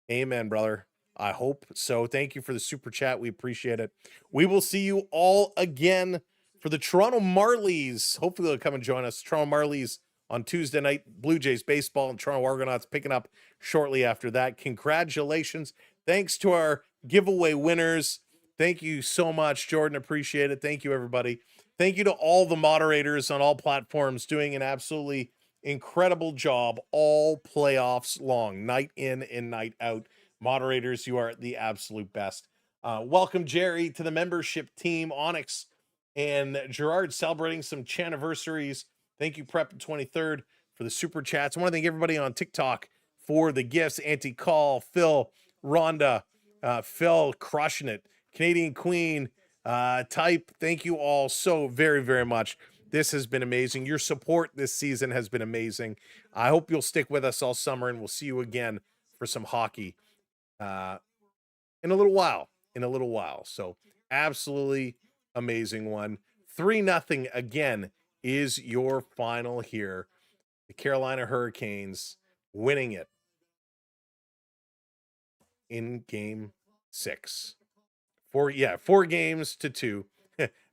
Amen, brother. I hope so. Thank you for the super chat. We appreciate it. We will see you all again for the Toronto Marlies. Hopefully they'll come and join us. Toronto Marlies on Tuesday night. Blue Jays baseball and Toronto Argonauts picking up shortly after that. Congratulations. Thanks to our giveaway winners. Thank you so much, Jordan. Appreciate it. Thank you, everybody. Thank you to all the moderators on all platforms doing an absolutely incredible job all playoffs long, night in and night out. Moderators, you are the absolute best. Welcome, Jerry, to the membership team. Onyx and Gerard celebrating some anniversaries. Thank you, Prep 23rd, for the super chats. I want to thank everybody on TikTok for the gifts. Auntie Call, Phil, Rhonda, Phil crushing it. Canadian Queen, Type, thank you all so very, very much. This has been amazing. Your support this season has been amazing. I hope you'll stick with us all summer, and we'll see you again for some hockey in a little while. So absolutely amazing one. 3-0 again is your final here. The Carolina Hurricanes winning it in game 6. 4 games to 2.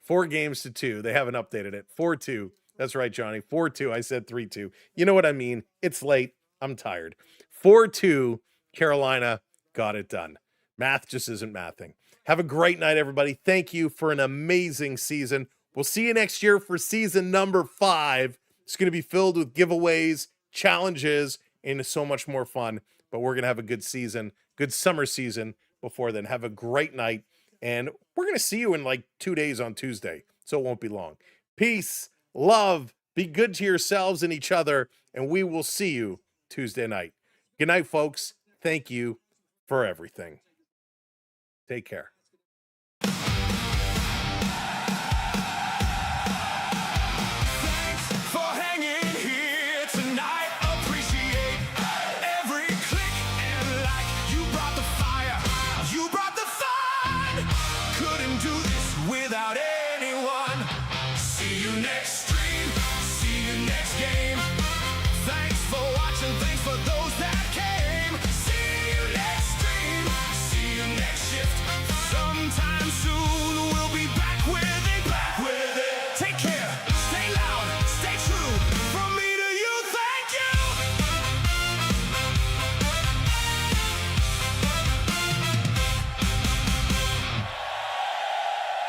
4 games to 2. They haven't updated it. 4-2. That's right, Johnny. 4-2. I said 3-2. You know what I mean? It's late. I'm tired. 4-2. Carolina got it done. Math just isn't mathing. Have a great night, everybody. Thank you for an amazing season. We'll see you next year for season number 5. It's going to be filled with giveaways, challenges, and so much more fun. But we're going to have a good season, good summer season before then. Have a great night. And we're going to see you in like 2 days on Tuesday. So it won't be long. Peace, love, be good to yourselves and each other. And we will see you Tuesday night. Good night, folks. Thank you for everything. Take care.